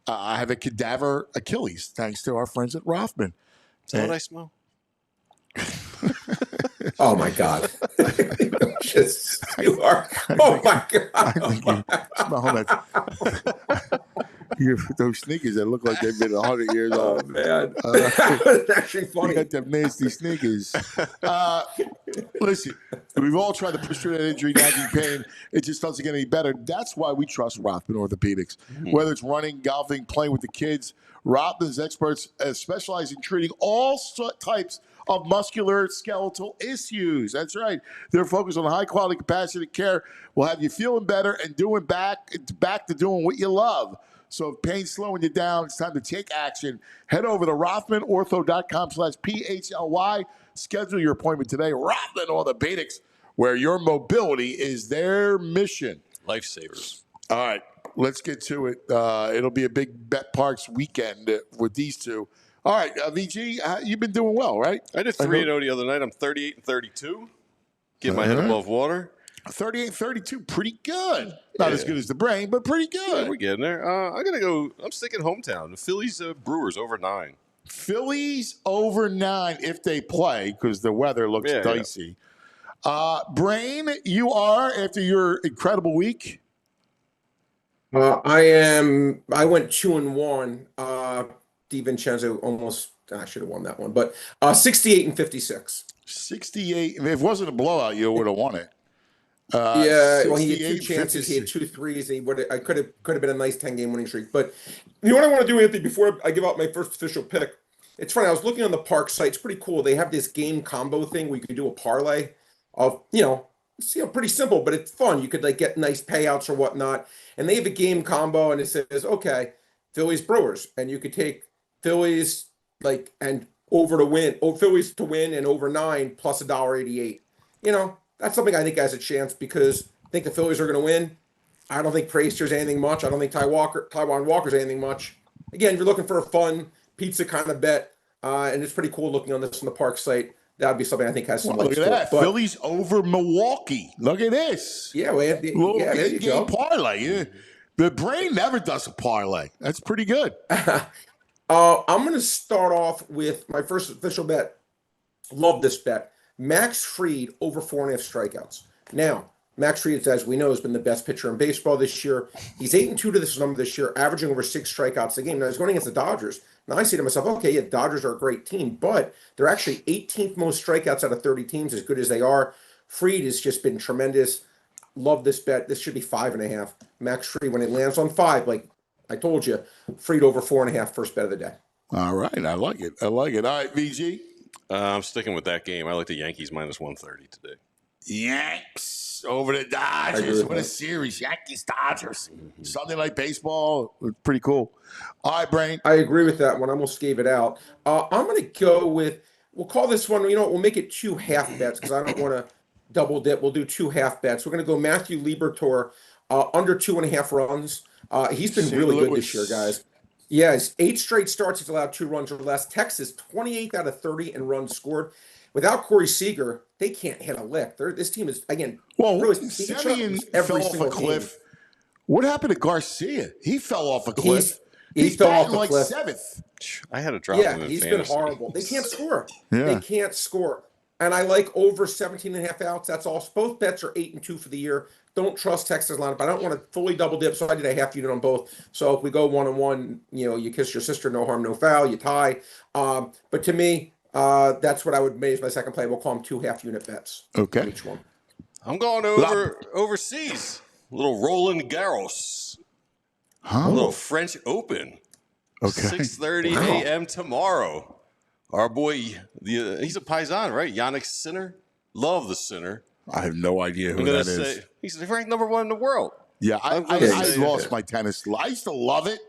I have a cadaver Achilles, thanks to our friends at Rothman. Is that what I smell? Oh my God! You are. Oh my God! I think you smell that. Those sneakers that look like they've been 100 years old. Oh man, that's actually funny. You got them nasty sneakers. Listen, we've all tried to push through that injury, nagging pain. It just doesn't get any better. That's why we trust Rothman Orthopedics. Mm-hmm. Whether it's running, golfing, playing with the kids, Rothman's experts specialize in treating all types of muscular skeletal issues. That's right. Their focus on high quality, compassionate care will have you feeling better and doing back to doing what you love. So if pain's slowing you down, it's time to take action. Head over to RothmanOrtho.com/PHLY. Schedule your appointment today. Rothman Orthopedics, where your mobility is their mission. Lifesavers. All right, let's get to it. It'll be a big Bet Parks weekend with these two. All right, VG, you've been doing well, right? I did 3-0 the other night. I'm 38-32. Get my head above water. 38-32, pretty good. Not as good as the brain, but pretty good. Yeah, we're getting there. I'm going to go, I'm sticking hometown. The Phillies Brewers over 9. Phillies over 9 if they play, because the weather looks dicey. Yeah. Brain, you are, after your incredible week? I went 2-1. DiVincenzo I should have won that one, but 68-56. 68. If it wasn't a blowout, you would have won it. Well, he had 2 chances. 56. He had 2 threes. I could have been a nice 10-game winning streak. But you know what I want to do, Anthony, before I give out my first official pick? It's funny. I was looking on the Park site. It's pretty cool. They have this game combo thing where you can do a parlay of, it's pretty simple, but it's fun. You could like get nice payouts or whatnot. And they have a game combo, and it says, okay, Phillies Brewers, and you could take Phillies and over to win, Phillies to win and over 9 plus $1.88. That's something I think has a chance because I think the Phillies are going to win. I don't think Praster's anything much. I don't think Taiwan Walker's anything much. Again, if you're looking for a fun pizza kind of bet, and it's pretty cool looking on this on the Park site, that would be something I think has some legs. Look at that. Phillies over Milwaukee. Look at this. Yeah, well, there you go. Parlay. Yeah. The brain never does a parlay. That's pretty good. I'm going to start off with my first official bet. Love this bet. Max Fried over 4.5 strikeouts. Now, Max Fried, as we know, has been the best pitcher in baseball this year. He's 8-2 to this number this year, averaging over 6 strikeouts a game. Now, he's going against the Dodgers. Now, I say to myself, okay, yeah, the Dodgers are a great team, but they're actually 18th most strikeouts out of 30 teams, as good as they are. Fried has just been tremendous. Love this bet. This should be 5.5. Max Fried, when it lands on 5, like I told you, Fried over 4.5, first bet of the day. All right. I like it. All right, VG. I'm sticking with that game. I like the Yankees minus 130 today. Yanks over the Dodgers. What a series. Yankees, Dodgers. Mm-hmm. Sunday Night Baseball. Pretty cool. All right, Brain. I agree with that one. I almost gave it out. I'm going to go with, we'll call this one, we'll make it 2 half bets because I don't want to double dip. We'll do 2 half bets. We're going to go Matthew Liberatore under 2.5 runs. He's been really good this year, guys. Yes, 8 straight starts. He's allowed 2 runs or less. Texas, 28th out of 30 in runs scored. Without Corey Seager, they can't hit a lick. This team is, again, really Semien fell off a cliff. Game. What happened to Garcia? He fell off a cliff. He fell off a cliff. 7th. I had a drop him in he's fantasy. Been horrible. They can't score. Yeah. They can't score. And I like over 17.5 outs. That's all. Both bets are 8-2 for the year. Don't trust Texas lineup. I don't want to fully double dip, so I did a half unit on both. So if we go 1-1, you kiss your sister, no harm, no foul, you tie. But to me, that's what I would make as my second play. We'll call them 2 half unit bets. Okay. Each one. I'm going overseas. A little Roland Garros. Huh? A little French Open. Okay. 6:30 a.m. tomorrow. Our boy, he's a Paisan, right? Yannick Sinner. Love the Sinner. I have no idea who that is. He's ranked #1 in the world. Yeah, I say- lost my tennis. I used to love it,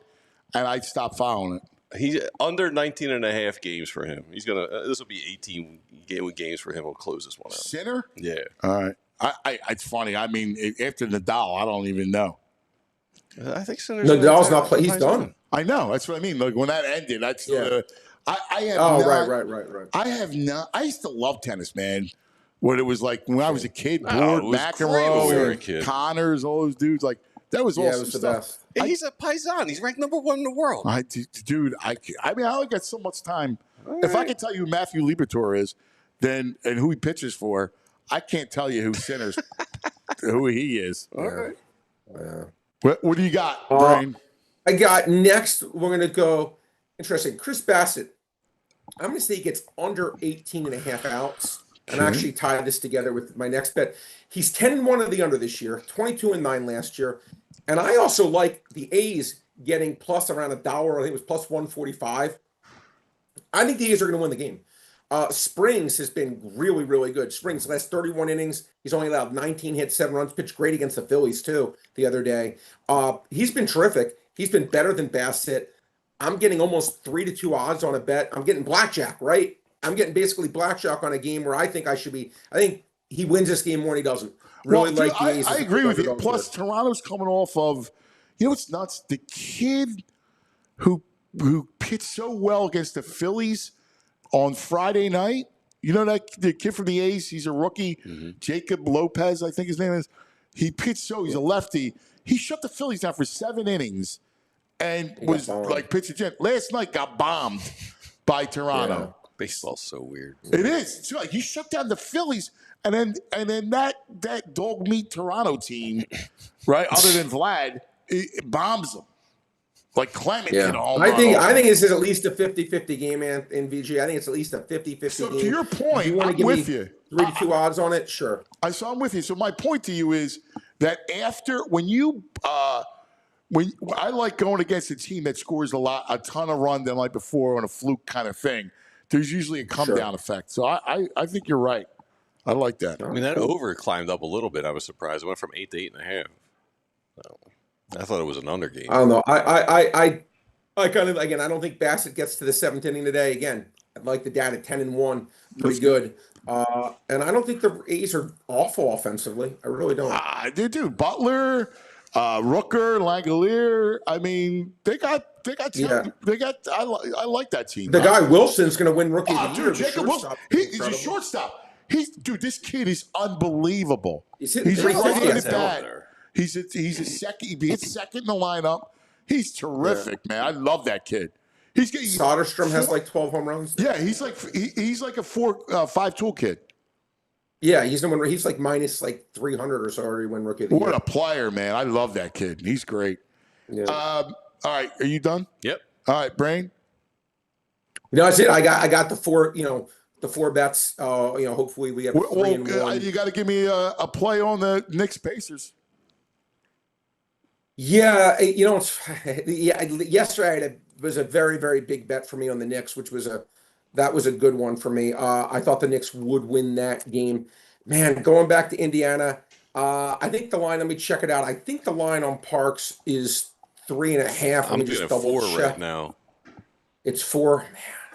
and I stopped following it. He's under 19 and a half games for him. He's going to, this will be 18 games for him. We'll close this one out. Sinner? Yeah. All right. It's funny. I mean, after Nadal, I don't even know. I think Sinner's Nadal's not playing. He's done. I know. That's what I mean. Like when that ended, that's I have Right. I have not. I used to love tennis, man. What it was like when I was a kid. Oh, Board, it was great when we were a McEnroe, kid. Connors, all those dudes. Like that was Yeah, awesome it was the stuff. best. He's a Paisan. He's ranked #1 in the world. Dude, I mean, I only got so much time. If I can tell you who Matthew Liberatore is, then and who he pitches for, I can't tell you who Sinner's who he is. All right. Yeah. What do you got, Brian? I got next. We're going to go. Interesting. Chris Bassett. I'm going to say he gets under 18 and a half outs. And I actually tied this together with my next bet. He's 10-1 of the under this year, 22-9 last year. And I also like the A's getting plus around $1. I think it was plus 145. I think the A's are going to win the game. Springs has been really, really good. Springs, last 31 innings, he's only allowed 19 hits, 7 runs, pitched great against the Phillies, too, the other day. He's been terrific. He's been better than Bassett. I'm getting almost 3-2 odds on a bet. I'm getting blackjack, right? I'm getting basically blackjack on a game where I think I should be. I think he wins this game more than he doesn't. Really well, like the A's. I agree with you. Plus, Toronto's coming off of, what's nuts? The kid who pitched so well against the Phillies on Friday night. You know that the kid from the A's? He's a rookie. Jacob Lopez, I think his name is. He pitched he's a lefty. He shut the Phillies down for 7 innings and was like pitching jet. Last night got bombed by Toronto. Yeah. Baseball's so weird. It is. It's like he shut down the Phillies, and then that dog meat Toronto team, right? Other than Vlad, it bombs them. Like Clement hit a home run. I think this is at least a 50-50 game, man, in VG. I think it's at least a 50-50 game. So to your point, you want to I'm give with me you. 3-2 odds on it? Sure. So I'm with you. So my point to you is that after when I like going against a team that scores a ton of runs than like before on a fluke kind of thing. There's usually a come down effect. So I think you're right. I like that. I mean, that over climbed up a little bit. I was surprised. It went from 8 to 8.5. So, I thought it was an under game. I don't know. I kind of, again, I don't think Bassett gets to the 7th inning today. Again, I'd like the data 10-1, pretty good. And I don't think the A's are awful offensively. I really don't. They do. Butler, Rooker, Langolier. I mean, they got. I like that team. The guy Wilson's going to win Rookie of the Year. Dude, Jacob Wilson. He's a shortstop. This kid is unbelievable. He's a right-handed bat. He's a second. He hits second in the lineup. He's terrific, man. I love that kid. Soderstrom has like 12 home runs. Yeah, he's like a 4-5 kid. Yeah, he's like minus like 300 or so already win Rookie of the Year. What a player, man! I love that kid. He's great. Yeah. All right, are you done? Yep. All right, Brain. No, that's it. I got the 4. The 4 bets. Hopefully we have 3 and 1. You got to give me a play on the Knicks Pacers. Yeah, yesterday was a very, very big bet for me on the Knicks, which was a good one for me. I thought the Knicks would win that game. Man, going back to Indiana, I think the line. Let me check it out. I think the line on Parks is 3.5. Let me just double check right now. It's 4. Man,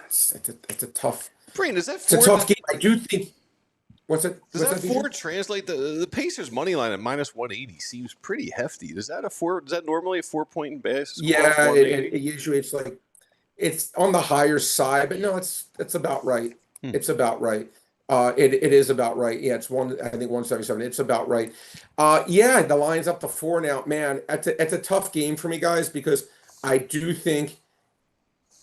it's a tough. Brain, is that It's a tough game. I do think. What's it? Does that 4 translate? The Pacers money line at minus 180 seems pretty hefty. Is that a 4? Is that normally a 4-point base? Yeah, it usually it's on the higher side, but no, it's about right. It's about right. It is about right. Yeah, it's 177. It's about right. Yeah, the line's up to 4 now. Man, it's a tough game for me, guys, because I do think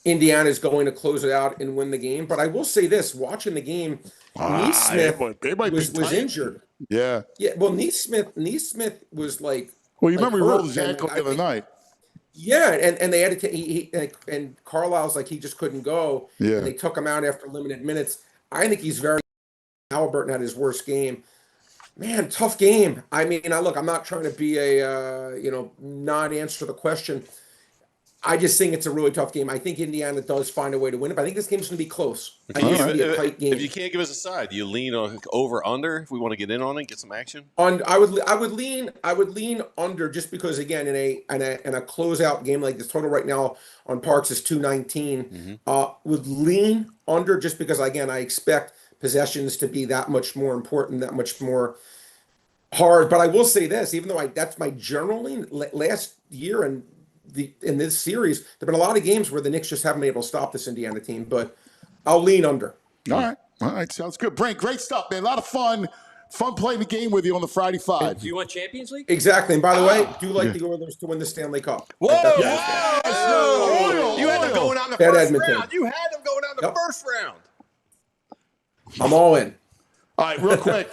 Indiana is going to close it out and win the game. But I will say this: watching the game, Neesmith was injured. Yeah. Yeah. Well, Neesmith was like. Well, you remember he rolled his ankle the other night. Yeah, and they had to and Carlisle's like he just couldn't go. Yeah. And they took him out after limited minutes. I think he's very. Halliburton had his worst game. Man, tough game. I mean, look, I'm not trying to be a, not answer the question. I just think it's a really tough game. I think Indiana does find a way to win it, but I think this game's going to be close. I think it's going to be a tight game. If you can't give us a side, do you lean over under if we want to get in on it, get some action? I would lean under just because again in a closeout game like this, total right now on Parks is 219. Would lean under just because again I expect possessions to be that much more important, that much more hard. But I will say this, even though that's my general lean. Last year and in this series, there've been a lot of games where the Knicks just haven't been able to stop this Indiana team. But I'll lean under. All right, sounds good. Brent, great stuff, man. A lot of fun playing the game with you on the Friday Five. Do you want Champions League? Exactly. And by the way, do like the Oilers to win the Stanley Cup. Whoa! Yes. You had them going out in the Bad first Edmonton. round. You had them going out in the first round. I'm all in. All right, real quick.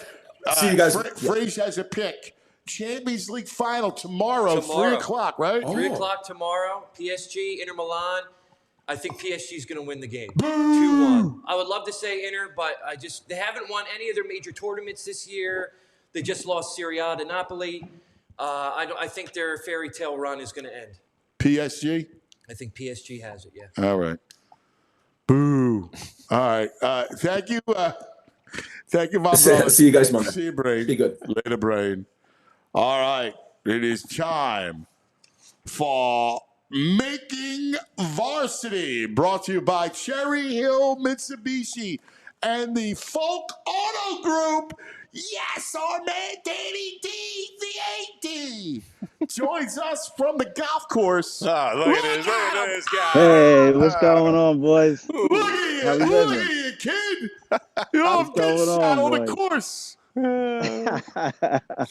See you guys. Frage has a pick. Champions League final tomorrow. 3 o'clock, right? 3 o'clock tomorrow. PSG, Inter Milan. I think PSG is going to win the game. 2-1. I would love to say Inter, but they haven't won any of their major tournaments this year. They just lost Serie A to Napoli. I think their fairy tale run is going to end. PSG? I think PSG has it, yeah. All right. Boo. All right. Thank you. Thank you, my brother. See you guys Monday. See you, Brain. Be good. Later, Brain. All right. It is time for Making Varsity, brought to you by Cherry Hill Mitsubishi and the Folk Auto Group. Yes, our man Danny D, the AD, joins us from the golf course. Look at this guy. Hey, what's going on, boys? Look at How you, we look living? at you, kid. You're a going shot on, on the boys? course.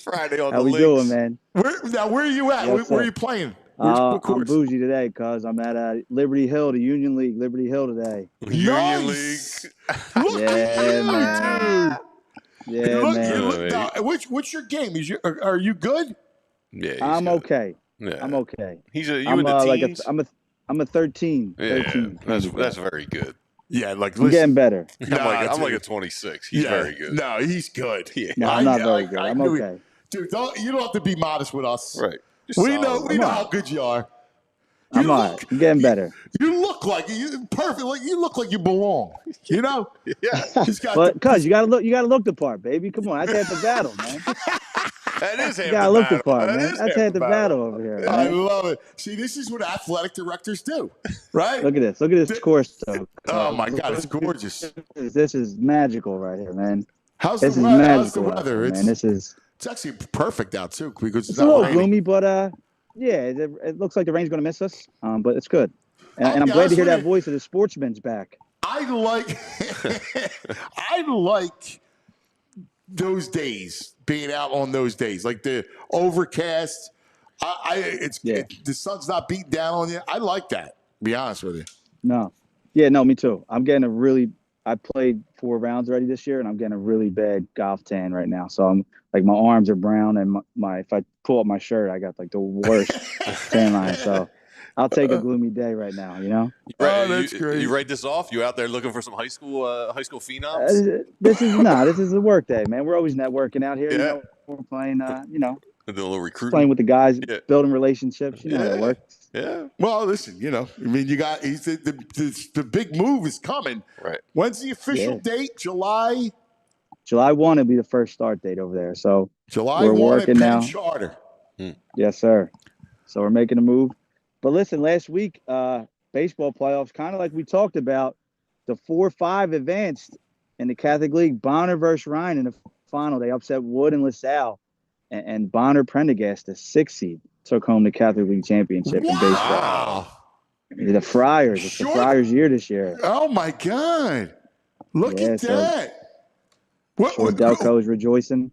Friday on How the we links. doing, man? Where are you at? Yes, where are sir. you playing? I'm course? bougie today because I'm at Liberty Hill, the Union League, Liberty Hill today. Union Nice. League. Look Yeah, at you, man. dude. Yeah, Look, man. now, what's your game? Are you good? Yeah, he's I'm good. okay. Yeah. I'm okay. You I'm in the like teens? I'm a 13. Yeah, 13. that's very good. Yeah, like I'm getting better. I'm like a 26. He's very good. No, he's good. Yeah. No, I'm not very good. I'm knew it. okay. Dude, you don't have to be modest with us. Right. We know how good you are. I'm all right. I'm getting better. You look like you perfect. Like you look like you belong. You know? Yeah. He's got But cuz you gotta look the part, baby. Come on, that's half the battle, man. That is half You gotta the look the battle. part, That man. is That's half the battle over here. I Man. love it. See, this is what athletic directors do, right? Look at this. Look at this course, though. Oh my God, it's gorgeous. This is magical right here, man. How's This the is weather? How's magical, the weather? man. This is It's actually perfect out too because it's it's a not little raining. gloomy, but yeah, it looks like the rain's gonna miss us. But it's good, and I'm be glad honest to hear with that you. voice of the sportsman's back. I like those days, being out on those days, like the overcast. The sun's not beating down on you. I like that. To be honest with you. No, me too. I played 4 rounds already this year, and I'm getting a really bad golf tan right now. So I'm like my arms are brown, and if I pull up my shirt, I got like the worst tan line. So I'll take a gloomy day right now. You know. Oh, that's great. You write this off? You out there looking for some high school phenoms? This is a work day, man. We're always networking out here. Yeah. You know, we're playing. Do a little recruiting. Playing with the guys, Yeah. building relationships. You know how that works. Yeah. Well, listen, I mean, he's the big move is coming. Right. When's the official date? July 1 will be the first start date over there. So we're 1 working at Penn now. Charter. Yes, sir. So we're making a move. But listen, last week, baseball playoffs, kind of like we talked about, the 4-5 advanced in the Catholic League. Bonner versus Ryan in the final. They upset Wood and LaSalle. And Bonner Prendergast, the 6th seed, took home the Catholic League championship in baseball. Wow. The Friars. It's the Friars' year this year. Oh my God! Look at So that. What? Delco is rejoicing.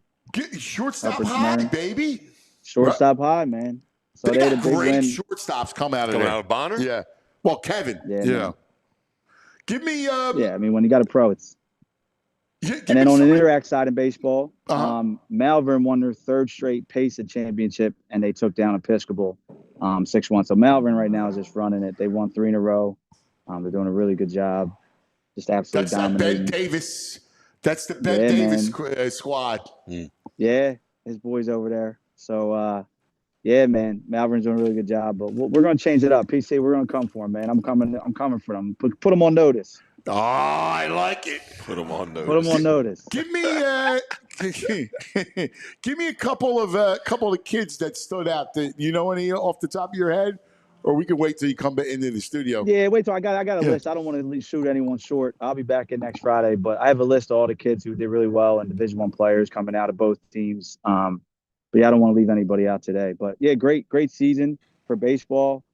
Shortstop Upper high, Smyrna. baby. Shortstop high, man. So They they had a got big great win. shortstops come out of Coming there. out of Bonner? Yeah. Well, Kevin. Yeah, you man. know. Give me. Yeah, I mean, when you got a pro, it's. Give And then me on the somebody- Interact side in baseball, Uh-huh. Malvern won their 3rd straight PACE championship, and they took down Episcopal 6-1. So Malvern right now is just running it. They won 3 in a row. They're doing a really good job. Just absolutely That's that Ben dominating. Davis. That's the Ben Yeah, Davis man. squad. Yeah, his boys over there. So, yeah, man, Malvern's doing a really good job. But we're going to change it up. PC, we're going to come for him, man. I'm coming for them. Put them on notice. Oh, I like it. Put them on notice. Put them on notice. Give me a couple of kids that stood out. That you know any off the top of your head, or we can wait till you come into the studio. Yeah, wait till I got a list. I don't want to shoot anyone short. I'll be back in next Friday, but I have a list of all the kids who did really well and Division I players coming out of both teams. But yeah, I don't want to leave anybody out today. But yeah, great season for baseball.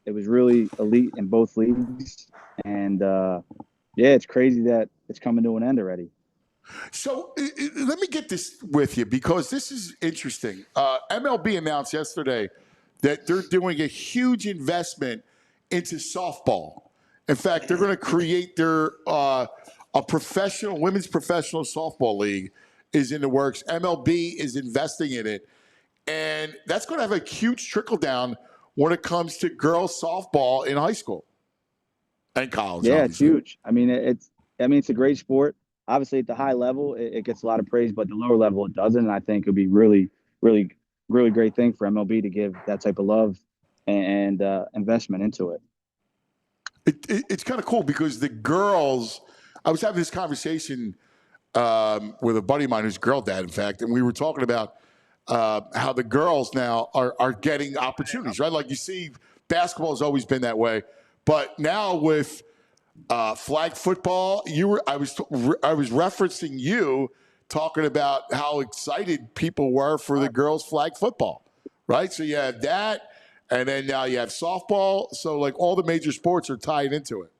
It was really elite in both leagues, and yeah, it's crazy that it's coming to an end already. So let me get this with you because this is interesting. MLB announced yesterday that they're doing a huge investment into softball. In fact, they're going to create their a women's professional softball league is in the works. MLB is investing in it, and that's going to have a huge trickle down when it comes to girls softball in high school and college. Yeah, obviously. it's huge. I mean, it's a great sport. Obviously, at the high level, it gets a lot of praise, but the lower level, it doesn't. And I think it would be really, really, really great thing for MLB to give that type of love and investment into it. It's kind of cool because the girls, I was having this conversation with a buddy of mine who's a girl dad, in fact, and we were talking about how the girls now are getting opportunities, right? Like you see, basketball has always been that way, but now with flag football, I was referencing you talking about how excited people were for the girls flag football, right? So you have that, and then now you have softball. So like all the major sports are tied into it.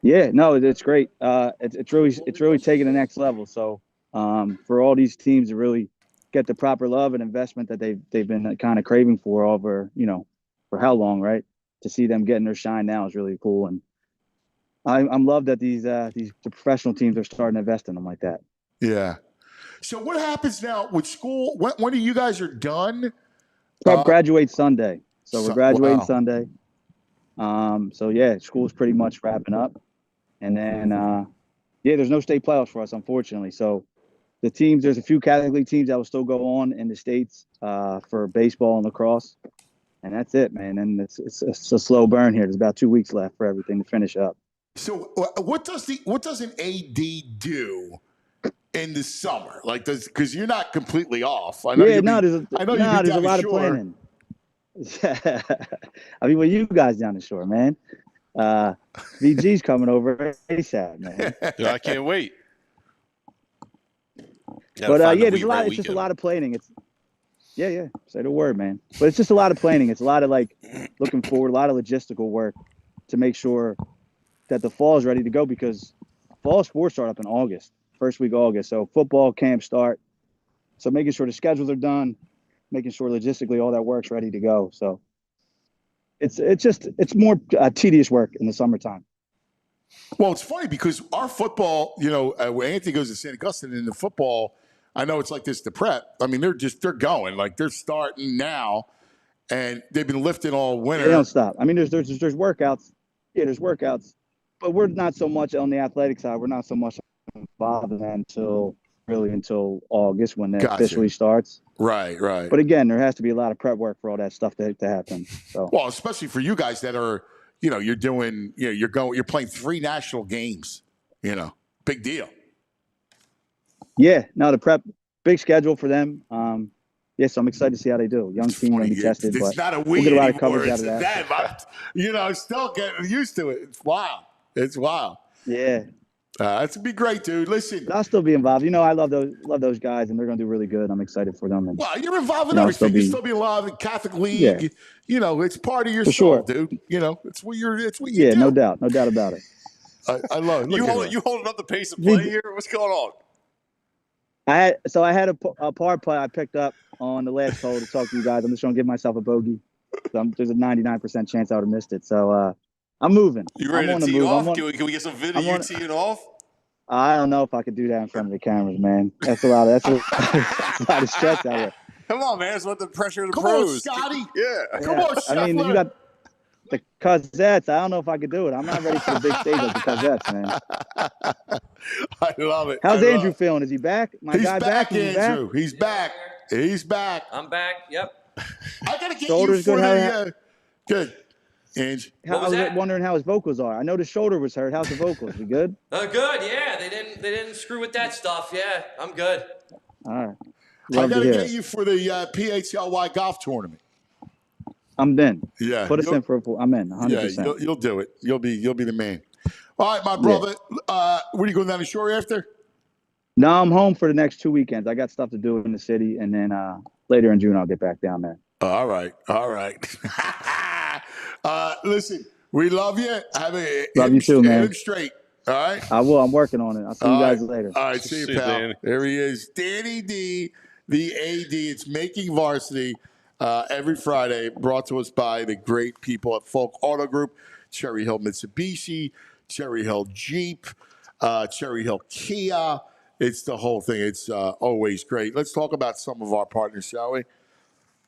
Yeah, no, it's great. It's really taking the next level. So for all these teams to really get the proper love and investment that they've been kind of craving for over, for how long, right? To see them getting their shine now is really cool. And I'm love that the professional teams are starting to invest in them like that. Yeah. So what happens now with school? When you guys are done? Graduate Sunday. So we're graduating wow. Sunday. So yeah, school's pretty much wrapping up. And then, there's no state playoffs for us, unfortunately. So there's a few Catholic League teams that will still go on in the States for baseball and lacrosse. And that's it, man. And it's a slow burn here. There's about 2 weeks left for everything to finish up. So what does an AD do in the summer? Like, because you're not completely off. I know there's a lot of shore. planning. Yeah. I mean, you guys down the shore, man. VG's coming over ASAP, man. Yeah, I can't wait. But there's a lot. It's just a lot of planning. It's say the word, man. But it's just a lot of planning. It's a lot of like looking forward, a lot of logistical work to make sure that the fall is ready to go because fall sports start up in August, first week of August. So football camps start. So making sure the schedules are done, making sure logistically all that work's ready to go. So it's more tedious work in the summertime. Well, it's funny because our football, when Anthony goes to St. Augustine in the football, I know it's like this to prep. I mean, they're going like they're starting now, and they've been lifting all winter. They don't stop. I mean, there's workouts. Yeah, there's workouts, but we're not so much on the athletic side. We're not so much involved in that until August when that officially starts. Right. But again, there has to be a lot of prep work for all that stuff to happen. So. Well, especially for you guys that are, you're doing, you're playing 3 national games. Big deal. Yeah, no, the prep, big schedule for them. So I'm excited to see how they do. Young team going to be tested, it's but not a we'll get a lot of coverage out of that. I'm still getting used to it. It's wild. Yeah. That's gonna be great, dude. Listen, but I'll still be involved. I love those guys, and they're going to do really good. I'm excited for them. And, you're involved in everything. You're still be involved in Catholic League. Yeah. It's part of your for soul, sure. dude. It's what you do. Yeah, no doubt about it. I love it. You holding up the pace of play here? What's going on? I had a par play I picked up on the last hole to talk to you guys. I'm just going to give myself a bogey. So there's a 99% chance I would have missed it. So I'm moving. You ready to tee off? Can we get some video you teeing off? I don't know if I could do that in front of the cameras, man. That's a lot of stress out there. Come on, man. It's what the pressure of the Come pros. on, Scotty. Yeah. Come on, Scheffler. I mean, the Cosettes. I don't know if I could do it. I'm not ready for the big stage like the Cosettes, man. I love it. How's Andrew feeling? Is he back? My He's guy back, Is he Andrew. back? He's back. He's back. I'm back. Yep. I gotta get Shoulders you for good? the good. Ange. I was wondering how his vocals are. I know the shoulder was hurt. How's the vocals? We good? Good. Yeah, they didn't screw with that stuff. Yeah, I'm good. All right. I gotta get you for the PHLY golf tournament. I'm in. Yeah. Put us in for I'm in 100%. Yeah, you'll do it. You'll be the man. All right, my brother. Yeah. Where are you going down the shore after? No, I'm home for the next 2 weekends. I got stuff to do in the city, and then later in June I'll get back down there. All right. Listen, we love you. Love you too, man. Hit him straight. All right. I will. I'm working on it. I'll see you guys later. All right. See you, pal. Danny. There he is, Danny D, the AD. It's Making Varsity every Friday, brought to us by the great people at Folk Auto Group, Cherry Hill Mitsubishi, Cherry Hill Jeep, Cherry Hill Kia. It's the whole thing. It's always great. Let's talk about some of our partners, shall we?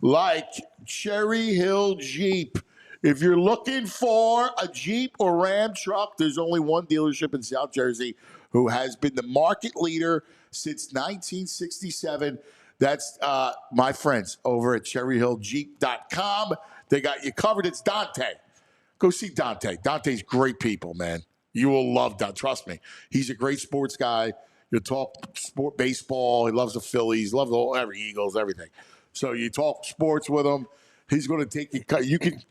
Like Cherry Hill Jeep. If you're looking for a Jeep or Ram truck, there's only one dealership in South Jersey who has been the market leader since 1967. That's my friends over at cherryhilljeep.com. They got you covered. It's Dante. Go see Dante. Dante's great people, man. You will love Dante. Trust me. He's a great sports guy. You talk sport, baseball. He loves the Phillies. Loves every Eagles, everything. So you talk sports with him. He's going to take you. You can.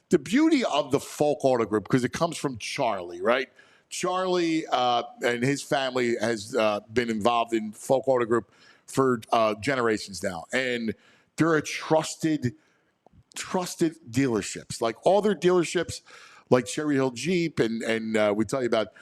The beauty of the Folk Auto Group, because it comes from Charlie, right? Charlie and his family has been involved in Folk Auto Group for generations now, and they're a trusted dealerships. Like all their dealerships, like Cherry Hill Jeep, and we tell you about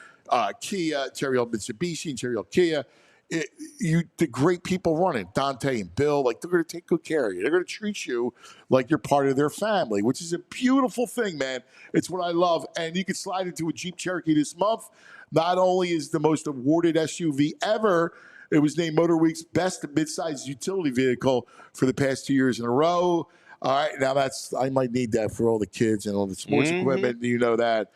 Kia, Cherry Hill Mitsubishi, and Cherry Hill Kia. The great people running, Dante and Bill, like they're going to take good care of you. They're going to treat you like you're part of their family, which is a beautiful thing, man. It's what I love. And you can slide into a Jeep Cherokee this month. Not only is the most awarded SUV ever, it was named MotorWeek's best midsize utility vehicle for the past 2 years in a row. All right, now I might need that for all the kids and all the sports equipment. You know that.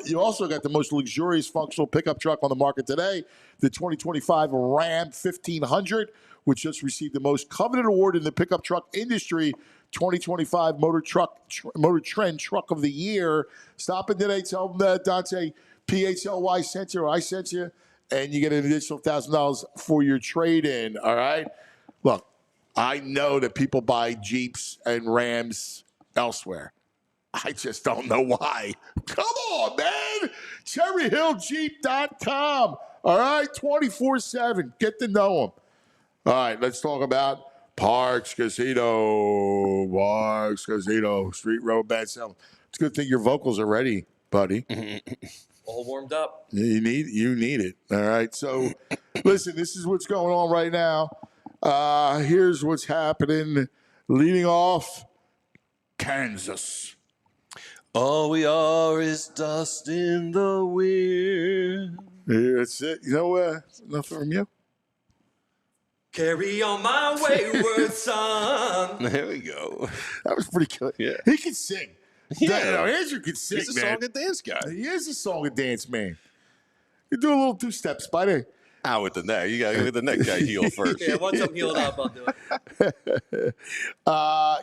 You also got the most luxurious functional pickup truck on the market today, the 2025 Ram 1500, which just received the most coveted award in the pickup truck industry, 2025 Motor Trend Truck of the Year. Stop in today, tell them that Dante PHLY sent you or I sent you, and you get an additional $1,000 for your trade-in, all right? Look, I know that people buy Jeeps and Rams elsewhere. I just don't know why. Come on, man. CherryHillJeep.com. All right, 24/7. Get to know them. All right, let's talk about Parks Casino. Parks Casino. Street Road Band Salem. It's a good thing your vocals are ready, buddy. All warmed up. You need it. All right. So, listen, this is what's going on right now. Here's what's happening. Leading off, Kansas. All we are is dust in the wind. That's it. You know, nothing from you. Carry on my wayward son. There we go. That was pretty good. Yeah. He can sing. Yeah. Andrew can sing, He's a man. song and dance guy. He is a song and dance man. You do a little two-step, Spider. Out with the neck. You got to get the neck guy healed first. Yeah, once I'm healed up, I'll do it.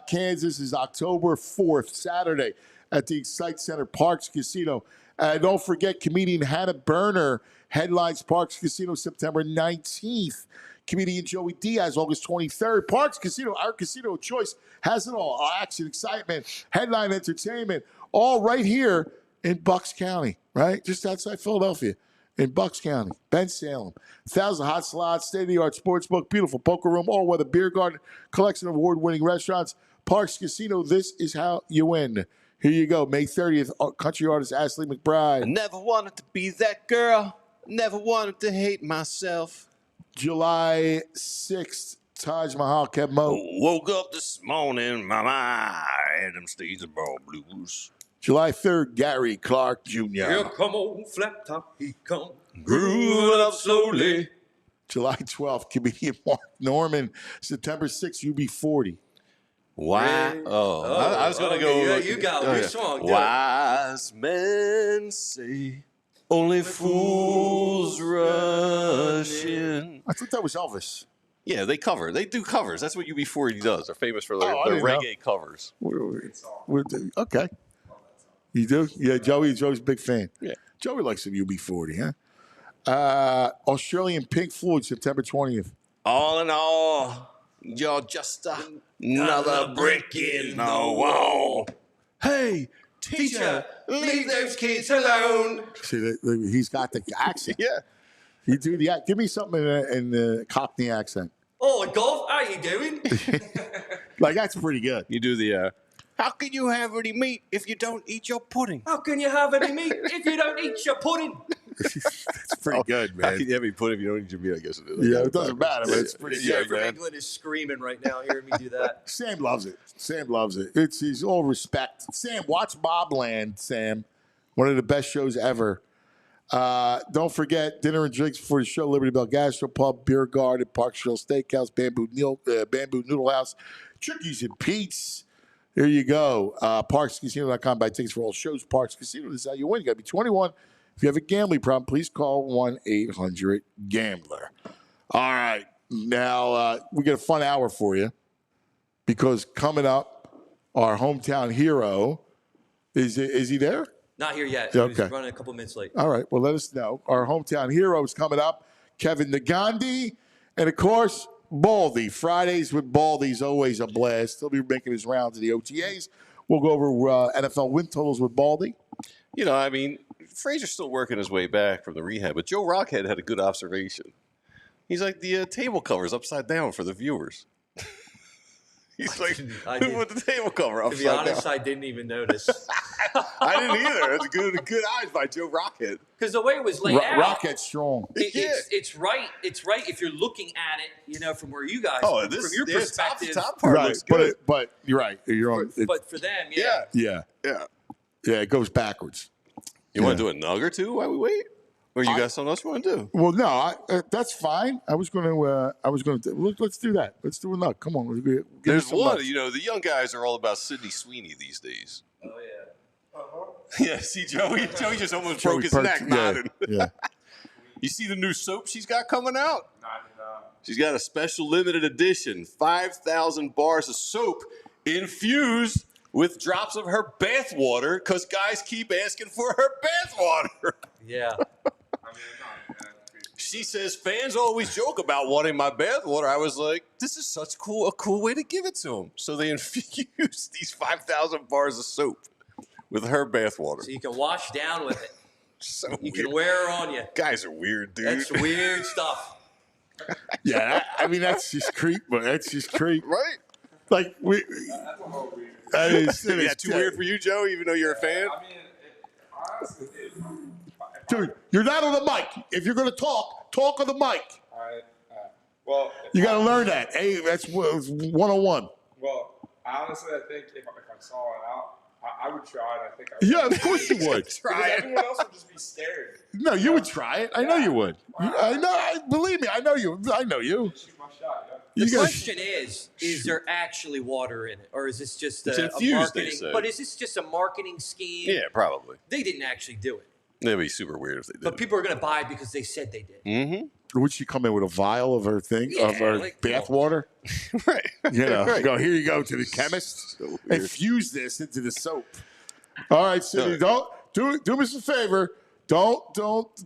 Kansas is October 4th, Saturday, at the Excite Center Parks Casino. Don't forget, comedian Hannah Berner headlines Parks Casino September 19th. Comedian Joey Diaz, August 23rd. Parks Casino, our casino of choice, has it all. Action, excitement, headline entertainment, all right here in Bucks County, right? Just outside Philadelphia. In Bucks County, Ben Salem. 1,000 hot slots, state-of-the-art sportsbook, beautiful poker room, all-weather beer garden, collection of award-winning restaurants. Parks Casino, this is how you win. Here you go, May 30th, country artist Ashley McBride. I never wanted to be that girl. Never wanted to hate myself. July 6th, Taj Mahal, Kev Mo. Woke up this morning, mama, had them stage of ball blues. July 3rd, Gary Clark Jr. Here come old flat top, he come. Grooving up slowly. July 12th, comedian Mark Norman. September 6th, UB40. Why? I was gonna go. Yeah, you go. Your song. Do it. Wise men say only fools rush in. I thought that was Elvis. Yeah, they cover. They do covers. That's what UB40 does. They're famous for their, I their didn't know. reggae covers. Okay. You do? Yeah, Joey's a big fan. Yeah. Joey likes some UB40, huh? Australian Pink Floyd, September 20th. All in all, you're just another brick in the wall. Hey, teacher, leave those kids alone. See, he's got the accent. Yeah. You do the Give me something in the Cockney accent. Oh, golf, how you doing? Like, that's pretty good. You do the, how can you have any meat if you don't eat your pudding? How can you have any meat if you don't eat your pudding? It's pretty good, How man. can you have any pudding if you don't eat your meat? I guess it is. Yeah, it doesn't matter, but it's pretty good, From man. England is screaming right now hearing me do that. Sam loves it. Sam loves it. He's all respect. Sam, watch Mobland, Sam. One of the best shows ever. Don't forget, dinner and drinks before the show, Liberty Bell Gastropub, Beer Garden, Park Shell Steakhouse, Bamboo Noodle House, Chickies and Pete's. There you go. ParksCasino.com. Buy tickets for all shows. Parks Casino. This is how you win. You got to be 21. If you have a gambling problem, please call 1-800-GAMBLER. All right. Now, we got a fun hour for you because coming up, our hometown hero, is he there? Not here yet. Okay. He's running a couple minutes late. All right. Well, let us know. Our hometown hero is coming up, Kevin Negandhi, and, of course, Baldy. Fridays with Baldy is always a blast. He'll be making his rounds to the OTAs. We'll go over NFL win totals with Baldy. You know, I mean, Frazier's still working his way back from the rehab, but Joe Rockhead had a good observation. He's like, the table cover's upside down for the viewers. He's like, who put the table cover upside down? To be honest, I didn't even notice. I didn't either. It's good eyes by Joe Rockhead. Because the way it was laid out. Rockhead's strong. It's right. It's right if you're looking at it, you know, from where you guys, Oh, from your perspective. top part Right. looks good. But you're right. You're on. But for them, yeah. Yeah. It goes backwards. You want to do a nug or two while we wait? Or you got something else you want to do? Well, no, that's fine. I was going to. Let's do that. Let's do a nut. Come on. There's one. You know, the young guys are all about Sidney Sweeney these days. Oh yeah. Yeah. See, Joey just almost broke his neck nodding. Yeah. You see the new soap she's got coming out? She's got a special limited edition, 5,000 bars of soap infused with drops of her bath water because guys keep asking for her bath water. Yeah. She says, fans always joke about wanting my bath water. I was like, this is such a cool way to give it to them. So they infuse these 5,000 bars of soap with her bath water. So you can wash down with it. So You weird. can wear her on you. Guys are weird, dude. That's weird stuff. Yeah. I mean, that's just creep. But that's just creep. Right? Like we. That is. Yeah, too weird for you, Joe, even though you're a fan? I mean, honestly, Dude, you're not on the mic. If you're going to talk on the mic. all right. Well, You got to learn that. Hey, that's 101. Well, honestly, I think if I saw it out, I would try it. I think I would. Yeah, of course you would. Because everyone else would just be scared. No, you would try it. I know you would. I know. Believe me, I know you. I know you. Shoot my shot, The You guys- question is there actually water in it? Or is this just It's a infused, they marketing? say. But is this just a marketing scheme? Yeah, probably. They didn't actually do it. It'd be super weird if they did. But people are going to buy it because they said they did. Mm-hmm. Would she come in with a vial of her thing, Yeah, of her like, bath water? Right. You know, Right. go, here you go to the chemist. So weird. Infuse this into the soap. All right, Cindy, don't do us a favor. Don't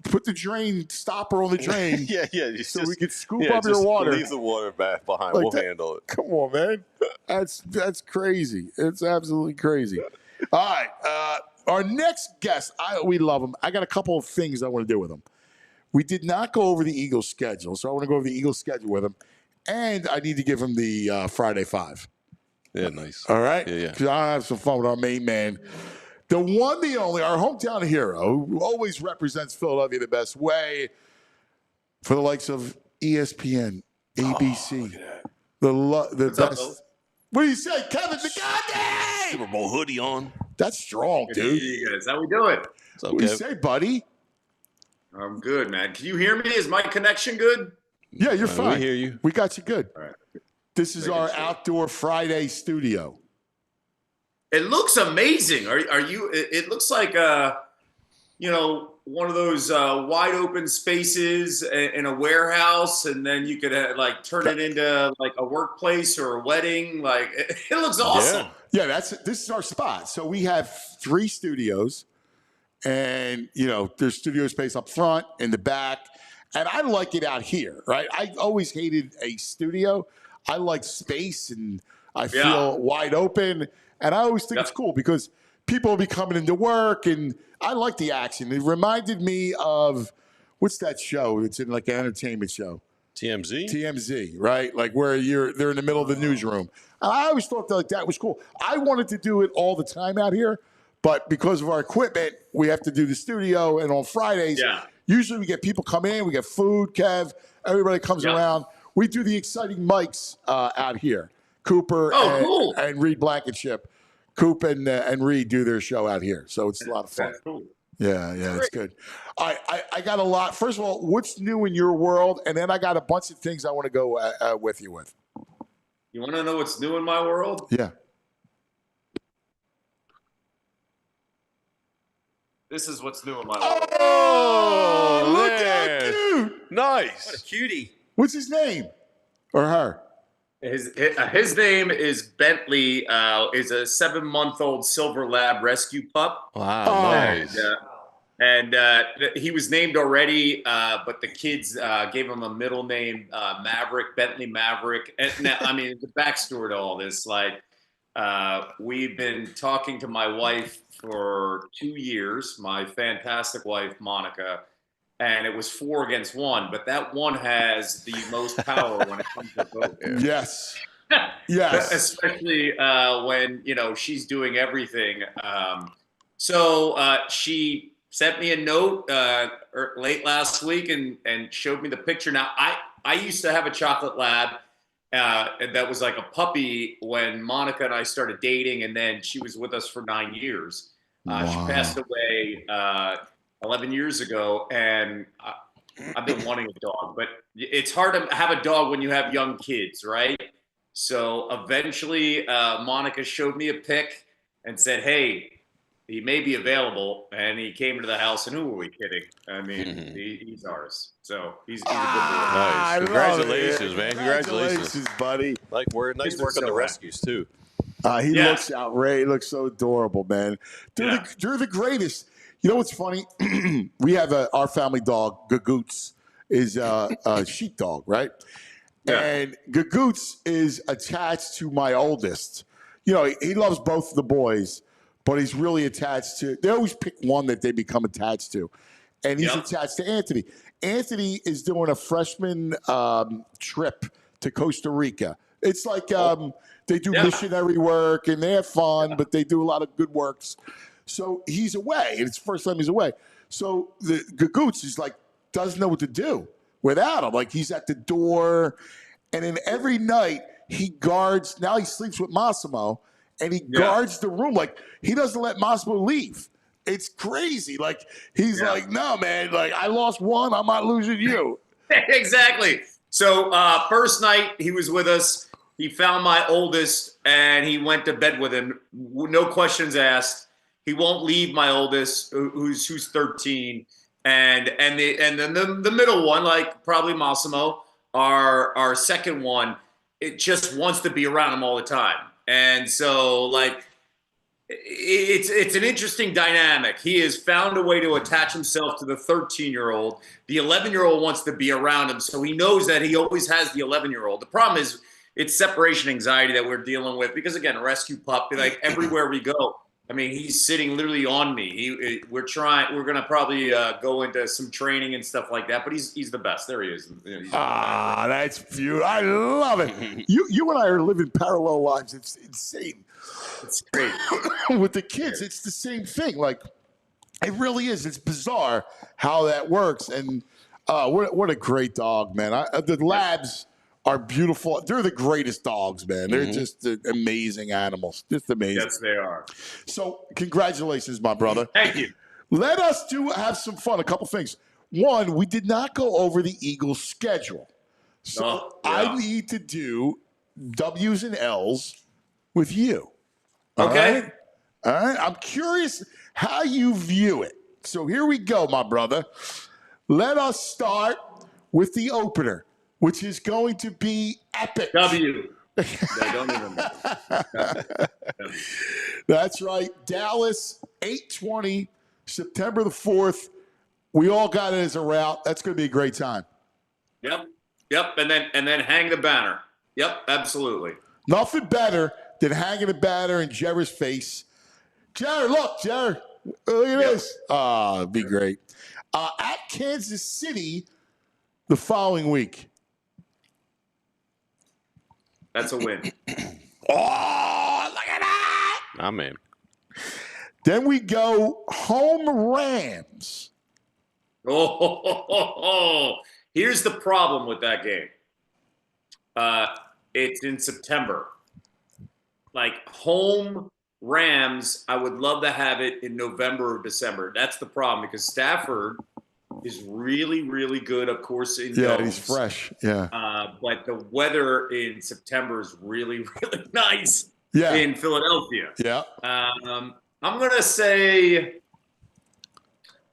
put the drain stopper on the drain. Yeah. So we can scoop up your just water. Leave the water bath behind. Like We'll that. handle it. Come on, man. That's crazy. It's absolutely crazy. All right. Our next guest, we love him. I got a couple of things I want to do with him. We did not go over the Eagles schedule, so I want to go over the Eagles schedule with him. And I need to give him the Friday Five. Yeah, nice. All right? Yeah. Because I'll have some fun with our main man. The one, the only, our hometown hero, who always represents Philadelphia the best way for the likes of ESPN, ABC, the best. What do you say, Kevin Negandhi? Super Bowl hoodie on. That's strong, dude. Hey guys, how we doing? What's up, What do you Kev? say, buddy? I'm good, man. Can you hear me? Is my connection good? Yeah, you're We fine. hear you. We got you good. All right. This is our outdoor Friday studio. It looks amazing. Are you? It looks like one of those wide open spaces in a warehouse, and then you could turn it into like a workplace or a wedding. Like it looks awesome. Yeah, this is our spot. So we have 3 studios, and there's studio space up front, in the back, and I like it out here. Right? I always hated a studio. I like space, and I feel wide open, and I always think it's cool because people will be coming into work, and I like the action. It reminded me of, what's that show? It's in like an entertainment show. TMZ, right? Like where they're in the middle of the newsroom. And I always thought that was cool. I wanted to do it all the time out here, but because of our equipment, we have to do the studio. And on Fridays, usually we get people come in, we get food, Kev, everybody comes around. We do the exciting mics out here. Cooper and Reed Blankenship. Coop and Reed do their show out here, so it's a lot of fun. Cool. Yeah, it's good. I got a lot. First of all, what's new in your world? And then I got a bunch of things I want to go with you with. You want to know what's new in my world? Yeah. This is what's new in my world. Oh, look at you! Nice. What a cutie. What's his name? Or her? His name is Bentley. Is a 7-month-old silver lab rescue pup. Wow, nice. And he was named already, but the kids gave him a middle name, Maverick, Bentley Maverick. And now, I mean, the backstory to all this, we've been talking to my wife for 2 years, my fantastic wife, Monica, and it was 4 against 1, but that one has the most power when it comes to voting. Yes. Yes. Especially when, she's doing everything. So she sent me a note late last week and showed me the picture. Now, I used to have a chocolate lab that was like a puppy when Monica and I started dating, and then she was with us for 9 years. Wow. She passed away 11 years ago, and I've been wanting a dog, but it's hard to have a dog when you have young kids, right? So eventually Monica showed me a pic and said, hey, he may be available, and he came to the house, and who were we kidding? I mean, he's ours. So he's a good boy. Nice. Congratulations, man. Congratulations, buddy. Nice work on the rescues, too. He looks outrageous. He looks so adorable, man. You're the greatest. You know what's funny? We have our family dog, Gagoots, is a sheepdog, right? Yeah. And Gagoots is attached to my oldest. He loves both of the boys, but he's really attached to – they always pick one that they become attached to. And he's attached to Anthony. Anthony is doing a freshman trip to Costa Rica. It's like they do missionary work, and they have fun, but they do a lot of good works. So he's away, and it's the first time he's away. So the Gagoots is doesn't know what to do without him. He's at the door, and then every night he guards. Now he sleeps with Massimo, and he guards the room. He doesn't let Massimo leave. It's crazy. He's no, man. I lost one. I'm not losing you. Exactly. So first night he was with us. He found my oldest, and he went to bed with him. No questions asked. He won't leave my oldest, who's 13, and then the middle one, probably Massimo, our second one, it just wants to be around him all the time, and so it's an interesting dynamic. He has found a way to attach himself to the 13-year-old. The 11-year-old wants to be around him, so he knows that he always has the 11-year-old. The problem is it's separation anxiety that we're dealing with because, again, a rescue pup, everywhere we go. I mean, he's sitting literally on me. We're going to probably go into some training and stuff like that, but he's the best. There he is. That's beautiful. I love it. You and I are living parallel lives. It's insane. It's great. With the kids, it's the same thing. It really is. It's bizarre how that works. And what a great dog, man. The labs are beautiful. They're the greatest dogs, man. They're just amazing animals. Just amazing. Yes, they are. So congratulations, my brother. Thank you. Let us have some fun. A couple things. One, we did not go over the Eagles schedule. So I need to do W's and L's with you. Okay. All right. I'm curious how you view it. So here we go, my brother. Let us start with the opener, which is going to be epic. W. They don't even know. That's right. Dallas, 8:20, September the 4th. We all got it as a route. That's going to be a great time. Yep. And then hang the banner. Yep, absolutely. Nothing better than hanging the banner in Jerry's face. Jerry, look at this. It'd be great. At Kansas City the following week. That's a win. Oh, look at that. I'm in. Then we go home Rams. Here's the problem with that game. It's in September. Like home Rams, I would love to have it in November or December. That's the problem because Stafford is really, really good, of course, in domes. He's fresh. Yeah. But the weather in September is really, really nice in Philadelphia. Yeah. I'm gonna say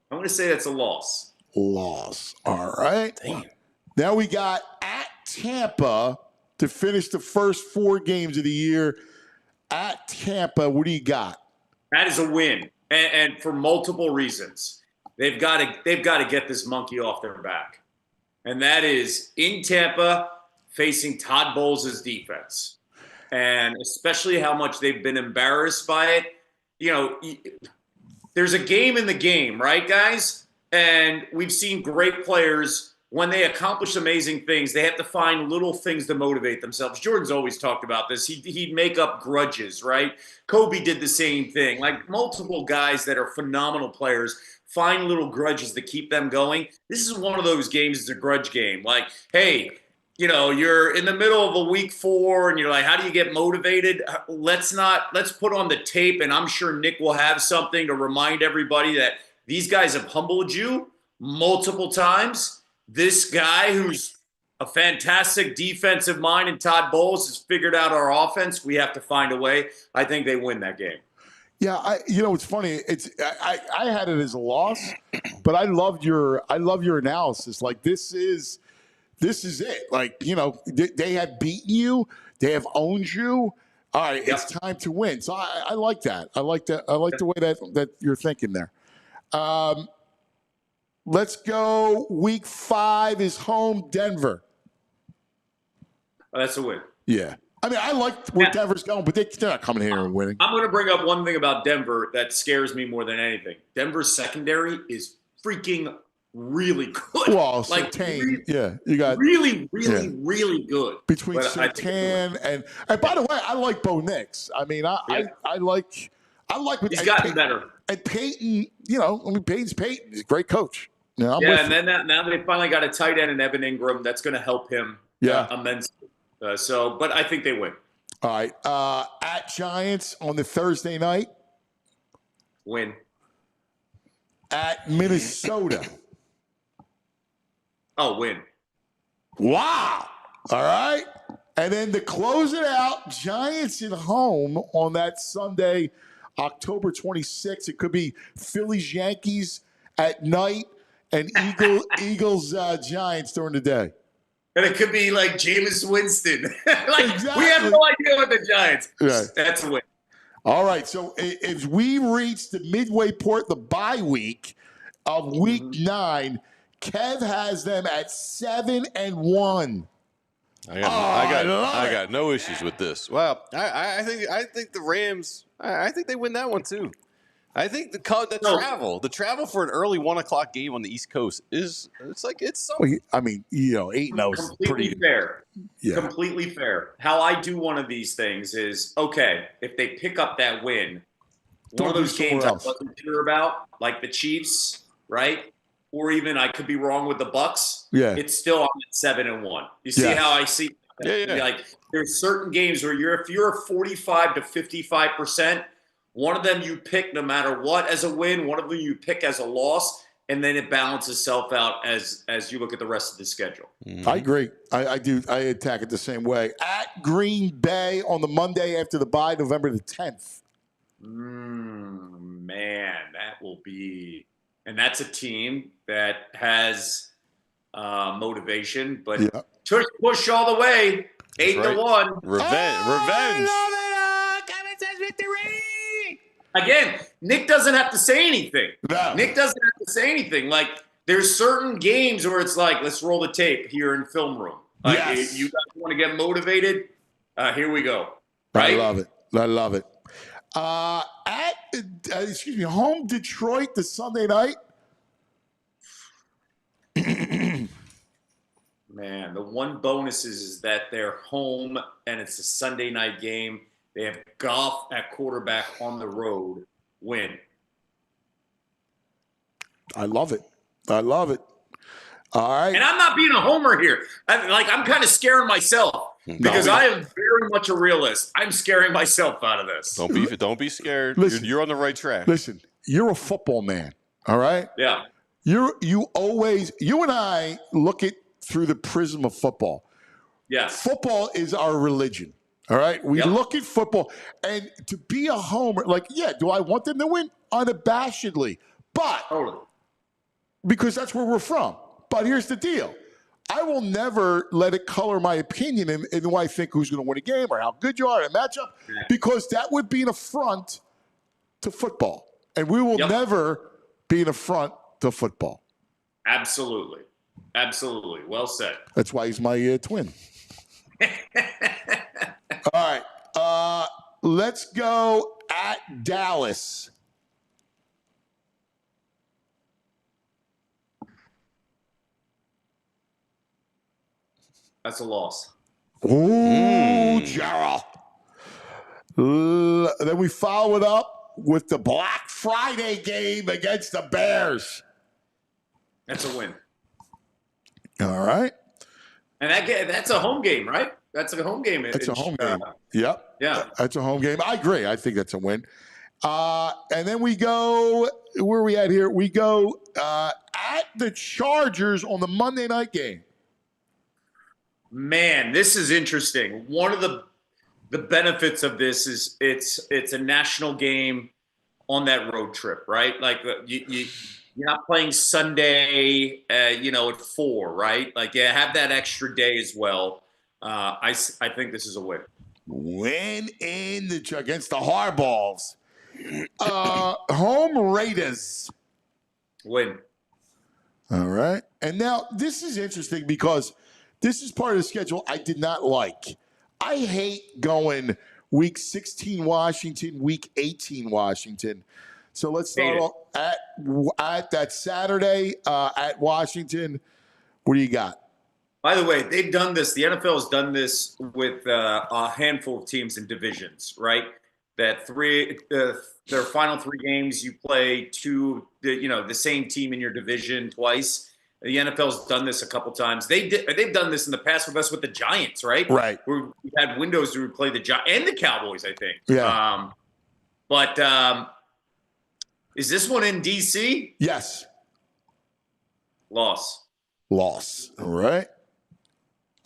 that's a loss. All right. Damn. Now we got at Tampa to finish the first 4 games of the year. At Tampa, what do you got? That is a win, and for multiple reasons. They've got to get this monkey off their back, and that is in Tampa facing Todd Bowles' defense, and especially how much they've been embarrassed by it. You know, there's a game in the game, right, guys? And we've seen great players. When they accomplish amazing things, they have to find little things to motivate themselves. Jordan's always talked about this. He'd make up grudges, right? Kobe did the same thing. Like multiple guys that are phenomenal players find little grudges to keep them going. This is one of those games. It's a grudge game. Like, hey, you know, you're in the middle of a week 4 and you're like, how do you get motivated? Let's put on the tape, and I'm sure Nick will have something to remind everybody that these guys have humbled you multiple times. This guy who's a fantastic defensive mind and Todd Bowles has figured out our offense. We have to find a way. I think they win that game. Yeah, it's funny. I had it as a loss, but I loved your analysis. Like this is it. Like, you know, they have beaten you, they have owned you. All right, It's time to win. So I like that. I like that. I like the way that you're thinking there. Let's go. Week 5 is home Denver. Oh, that's a win. Yeah. I mean, I like where Denver's going, but they're not coming here and winning. I'm going to bring up one thing about Denver that scares me more than anything. Denver's secondary is freaking really good. Well, like Sertan, you got really good. Between Sertan and by the way, I like Bo Nix. I mean, I like what he's gotten better. And Peyton, Peyton's Peyton. He's a great coach. And then now they finally got a tight end in Evan Ingram that's going to help him immensely. But I think they win. All right. At Giants on the Thursday night. Win. At Minnesota. Win. Wow. All right. And then to close it out, Giants at home on that Sunday, October 26th. It could be Phillies, Yankees at night and Eagles, Giants during the day. And it could be like Jameis Winston. Exactly. We have no idea what the Giants. Right. That's a win. All right. So if we reach the midway point, the bye week of week 9, Kev has them at 7-1. I got no issues with this. Well, I think the Rams. I think they win that one too. I think the travel for an early 1:00 game on the East Coast it's something. I mean, 8-0 is pretty fair. Yeah. Completely fair. How I do one of these things is if they pick up that win, one of those games I wasn't sure about, like the Chiefs, right? Or even I could be wrong with the Bucks. Yeah, it's still on at 7-1. You see how I see? Like there's certain games where if you're 45 to 55%. One of them you pick no matter what as a win. One of them you pick as a loss. and then it balances itself out as you look at the rest of the schedule. I agree. I do. I attack it the same way. At Green Bay on the Monday after the bye, November the 10th. Man, that will be, and that's a team that has motivation, but push all the way, 8-1. Revenge. Again, Nick doesn't have to say anything. No. Nick doesn't have to say anything. Like, there's certain games where it's like, let's roll the tape here in film room. Like, you guys want to get motivated? Here we go. Right? I love it. I love it. Home Detroit the Sunday night. Man, the one bonus is that they're home and it's a Sunday night game. They have Goff at quarterback on the road. Win. I love it. I love it. All right. And I'm not being a homer here. I'm kind of scaring myself because I am very much a realist. I'm scaring myself out of this. Don't be scared. Listen, you're on the right track. Listen, you're a football man. All right. Yeah. You and I look at through the prism of football. Yes. Football is our religion. All right. We look at football, and to be a homer, do I want them to win? Unabashedly. But because that's where we're from. But here's the deal. I will never let it color my opinion in who I think who's going to win a game or how good you are in a matchup, because that would be an affront to football. And we will never be an affront to football. Absolutely. Absolutely. Well said. That's why he's my twin. All right. Let's go at Dallas. That's a loss. Ooh, Gerald. Then we follow it up with the Black Friday game against the Bears. That's a win. All right. And that's a home game, right? That's a home game. It's a home game. Yep. Yeah. That's a home game. I agree. I think that's a win. And then we go, where are we at here? We go at the Chargers on the Monday night game. Man, this is interesting. One of the benefits of this is it's a national game on that road trip, right? Like you're not playing Sunday, at 4, right? Like have that extra day as well. I think this is a win. Win against the Hardballs. Home Raiders. Win. All right. And now this is interesting because this is part of the schedule I did not like. I hate going week 16 Washington, week 18 Washington. So let's start off at that Saturday at Washington. What do you got? By the way, they've done this. The NFL has done this with a handful of teams in divisions, right? That their final 3 games, you play the same team in your division twice. The NFL's done this a couple times. They've done this in the past with us with the Giants, right? Right. We had windows where we play the Giants and the Cowboys, I think. Yeah. But is this one in DC? Yes. Loss. All right.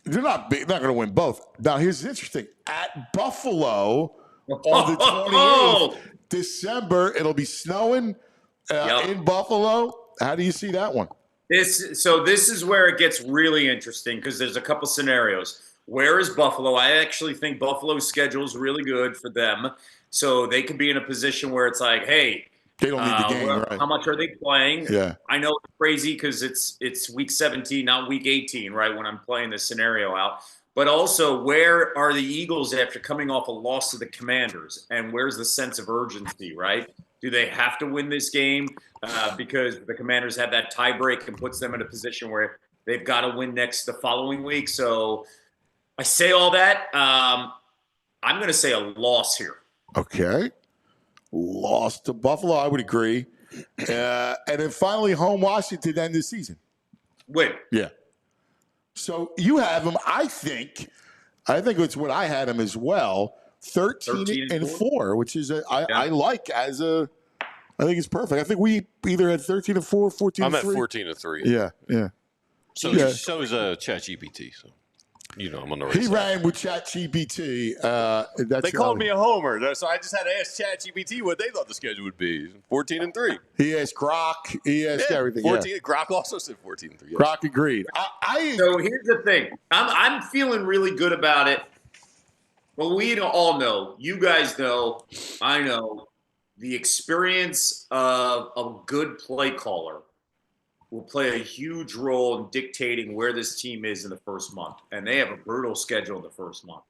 They're not going to win both. Now, here's interesting. At Buffalo on the 28th, December, it'll be snowing in Buffalo. How do you see that one? This is where it gets really interesting because there's a couple scenarios. Where is Buffalo? I actually think Buffalo's schedule is really good for them. So they could be in a position where it's like, hey, they don't need the game, right? How much are they playing? Yeah. I know it's crazy because it's week 17, not week 18, right, when I'm playing this scenario out. But also, where are the Eagles after coming off a loss to the Commanders? And where's the sense of urgency, right? Do they have to win this game because the Commanders have that tie break and puts them in a position where they've got to win the following week? So I say all that. I'm going to say a loss here. Okay. Loss to Buffalo, I would agree. And then finally, home Washington to end the season. Win. Yeah. So you have them, I think it's what I had them as well, 13 and 4, which is I like as a I think it's perfect. I think we either had 13-4, 14-3. I'm at 14-3. Yeah. So Yeah. so is ChatGPT. So I'm on the right He side. ran with ChatGPT. They called me a homer, so I just had to ask ChatGPT what they thought the schedule would be. 14-3. He asked Grok. He asked everything. 14. Yeah. Grok also said 14-3. Yes. Grok agreed. So here's the thing. I'm feeling really good about it. Well, we all know, you guys know, I know, the experience of a good play caller will play a huge role in dictating where this team is in the first month. And they have a brutal schedule in the first month.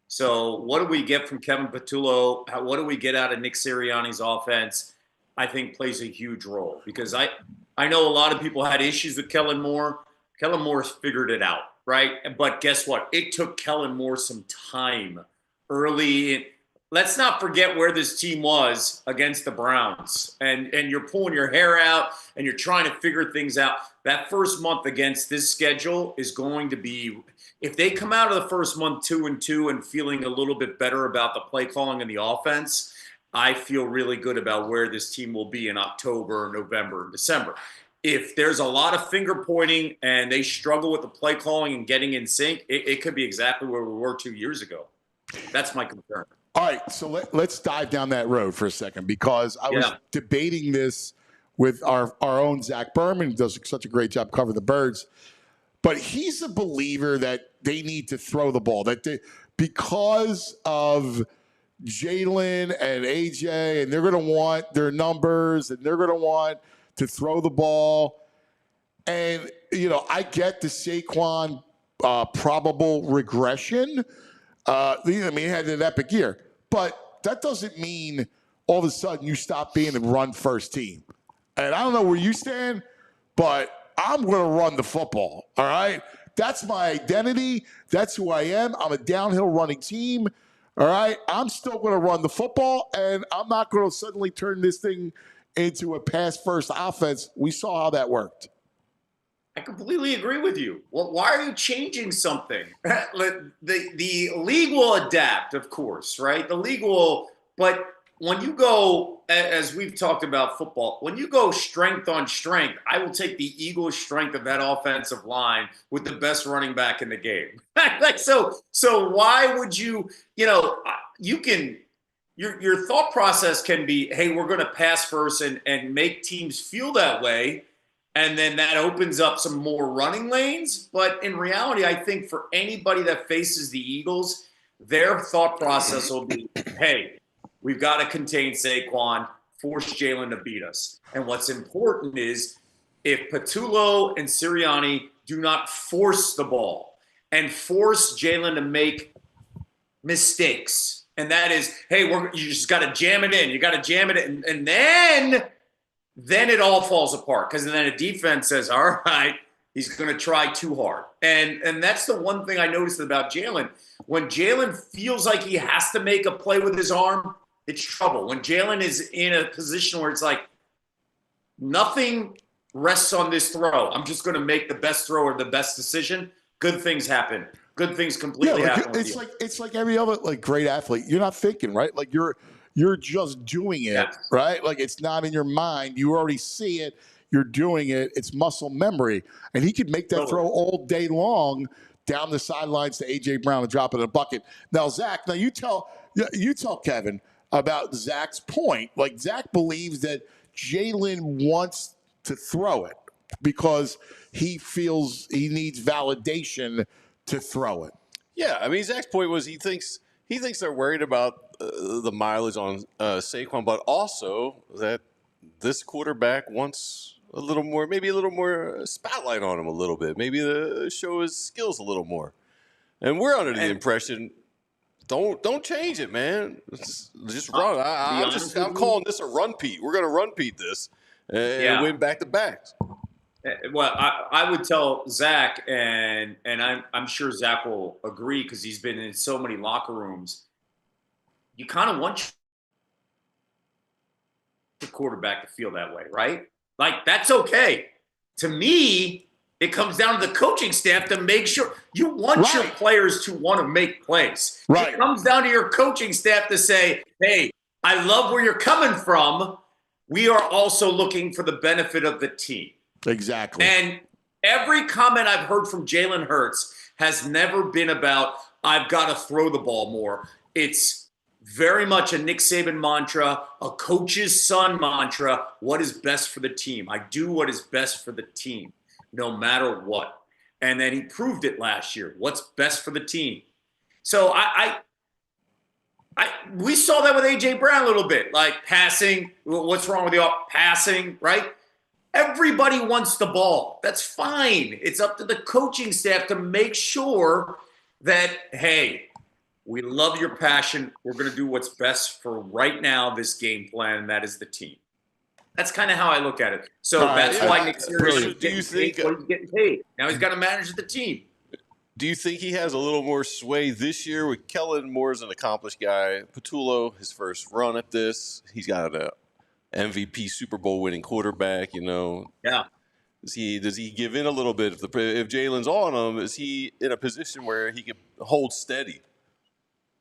So what do we get from Kevin Patullo? What do we get out of Nick Sirianni's offense? I think plays a huge role, because I know a lot of people had issues with Kellen Moore. Kellen Moore's figured it out, right? But guess what? It took Kellen Moore some time early. Let's not forget where this team was against the Browns. And you're pulling your hair out and you're trying to figure things out. That first month against this schedule is going to be, if they come out of the first month 2-2 and feeling a little bit better about the play calling and the offense, I feel really good about where this team will be in October, November, and December. If there's a lot of finger pointing and they struggle with the play calling and getting in sync, it could be exactly where we were 2 years ago. That's my concern. All right, so let's dive down that road for a second, because I was debating this with our own Zach Berman, who does such a great job covering the Birds. But he's a believer that they need to throw the ball, because of Jalen and AJ, and they're going to want their numbers, and they're going to want to throw the ball. And, I get the Saquon probable regression. He had an epic year. But that doesn't mean all of a sudden you stop being a run-first team. And I don't know where you stand, but I'm going to run the football, all right? That's my identity. That's who I am. I'm a downhill running team, all right? I'm still going to run the football, and I'm not going to suddenly turn this thing into a pass-first offense. We saw how that worked. I completely agree with you. Well, why are you changing something? The league will adapt, of course, right? The league will, but when you go, as we've talked about football, when you go strength on strength, I will take the Eagles' strength of that offensive line with the best running back in the game. So why would you can, your thought process can be, hey, we're going to pass first and make teams feel that way. And then that opens up some more running lanes. But in reality, I think for anybody that faces the Eagles, their thought process will be, hey, we've got to contain Saquon, force Jalen to beat us. And what's important is if Patullo and Sirianni do not force the ball and force Jalen to make mistakes, and that is, hey, you just got to jam it in. You got to jam it in. And then it all falls apart, because then a defense says, all right, he's going to try too hard. And that's the one thing I noticed about Jalen. When Jalen feels like he has to make a play with his arm, it's trouble. When Jalen is in a position where it's like, nothing rests on this throw, I'm just going to make the best throw or the best decision, good things happen. Good things completely happen. It's like every other great athlete. You're not thinking, right? Like you're just doing it, right? Like it's not in your mind. You already see it. You're doing it. It's muscle memory. And he could make that throw all day long down the sidelines to A.J. Brown and drop it in a bucket. Now, Zach, you tell Kevin about Zach's point. Like Zach believes that Jalen wants to throw it because he feels he needs validation to throw it. Yeah, I mean, Zach's point was he thinks they're worried about the mileage on Saquon, but also that this quarterback wants a little more spotlight on him a little bit, maybe to show his skills a little more. And we're under the impression, don't change it, man. Just run. I'm calling this a run Pete. We're going to run Pete this and win back to backs. Well, I would tell Zach, and I'm sure Zach will agree because he's been in so many locker rooms. You kind of want your quarterback to feel that way, right? Like, that's okay. To me, it comes down to the coaching staff to make sure you want your players to want to make plays. Right. It comes down to your coaching staff to say, hey, I love where you're coming from, we are also looking for the benefit of the team. Exactly. And every comment I've heard from Jalen Hurts has never been about, I've got to throw the ball more. It's very much a Nick Saban mantra, a coach's son mantra. What is best for the team? I do what is best for the team, no matter what. And then he proved it last year. What's best for the team? So we saw that with A.J. Brown a little bit, like passing. What's wrong with the passing, right? Everybody wants the ball. That's fine. It's up to the coaching staff to make sure that, hey, we love your passion. We're going to do what's best for right now, this game plan, and that is the team. That's kind of how I look at it. So that's why Nick Sirianni is getting paid. Now he's got to manage the team. Do you think he has a little more sway this year with Kellen Moore's an accomplished guy? Patullo, his first run at this. He's got an MVP Super Bowl winning quarterback, you know. Yeah. Does he give in a little bit? If Jalen's on him, is he in a position where he can hold steady?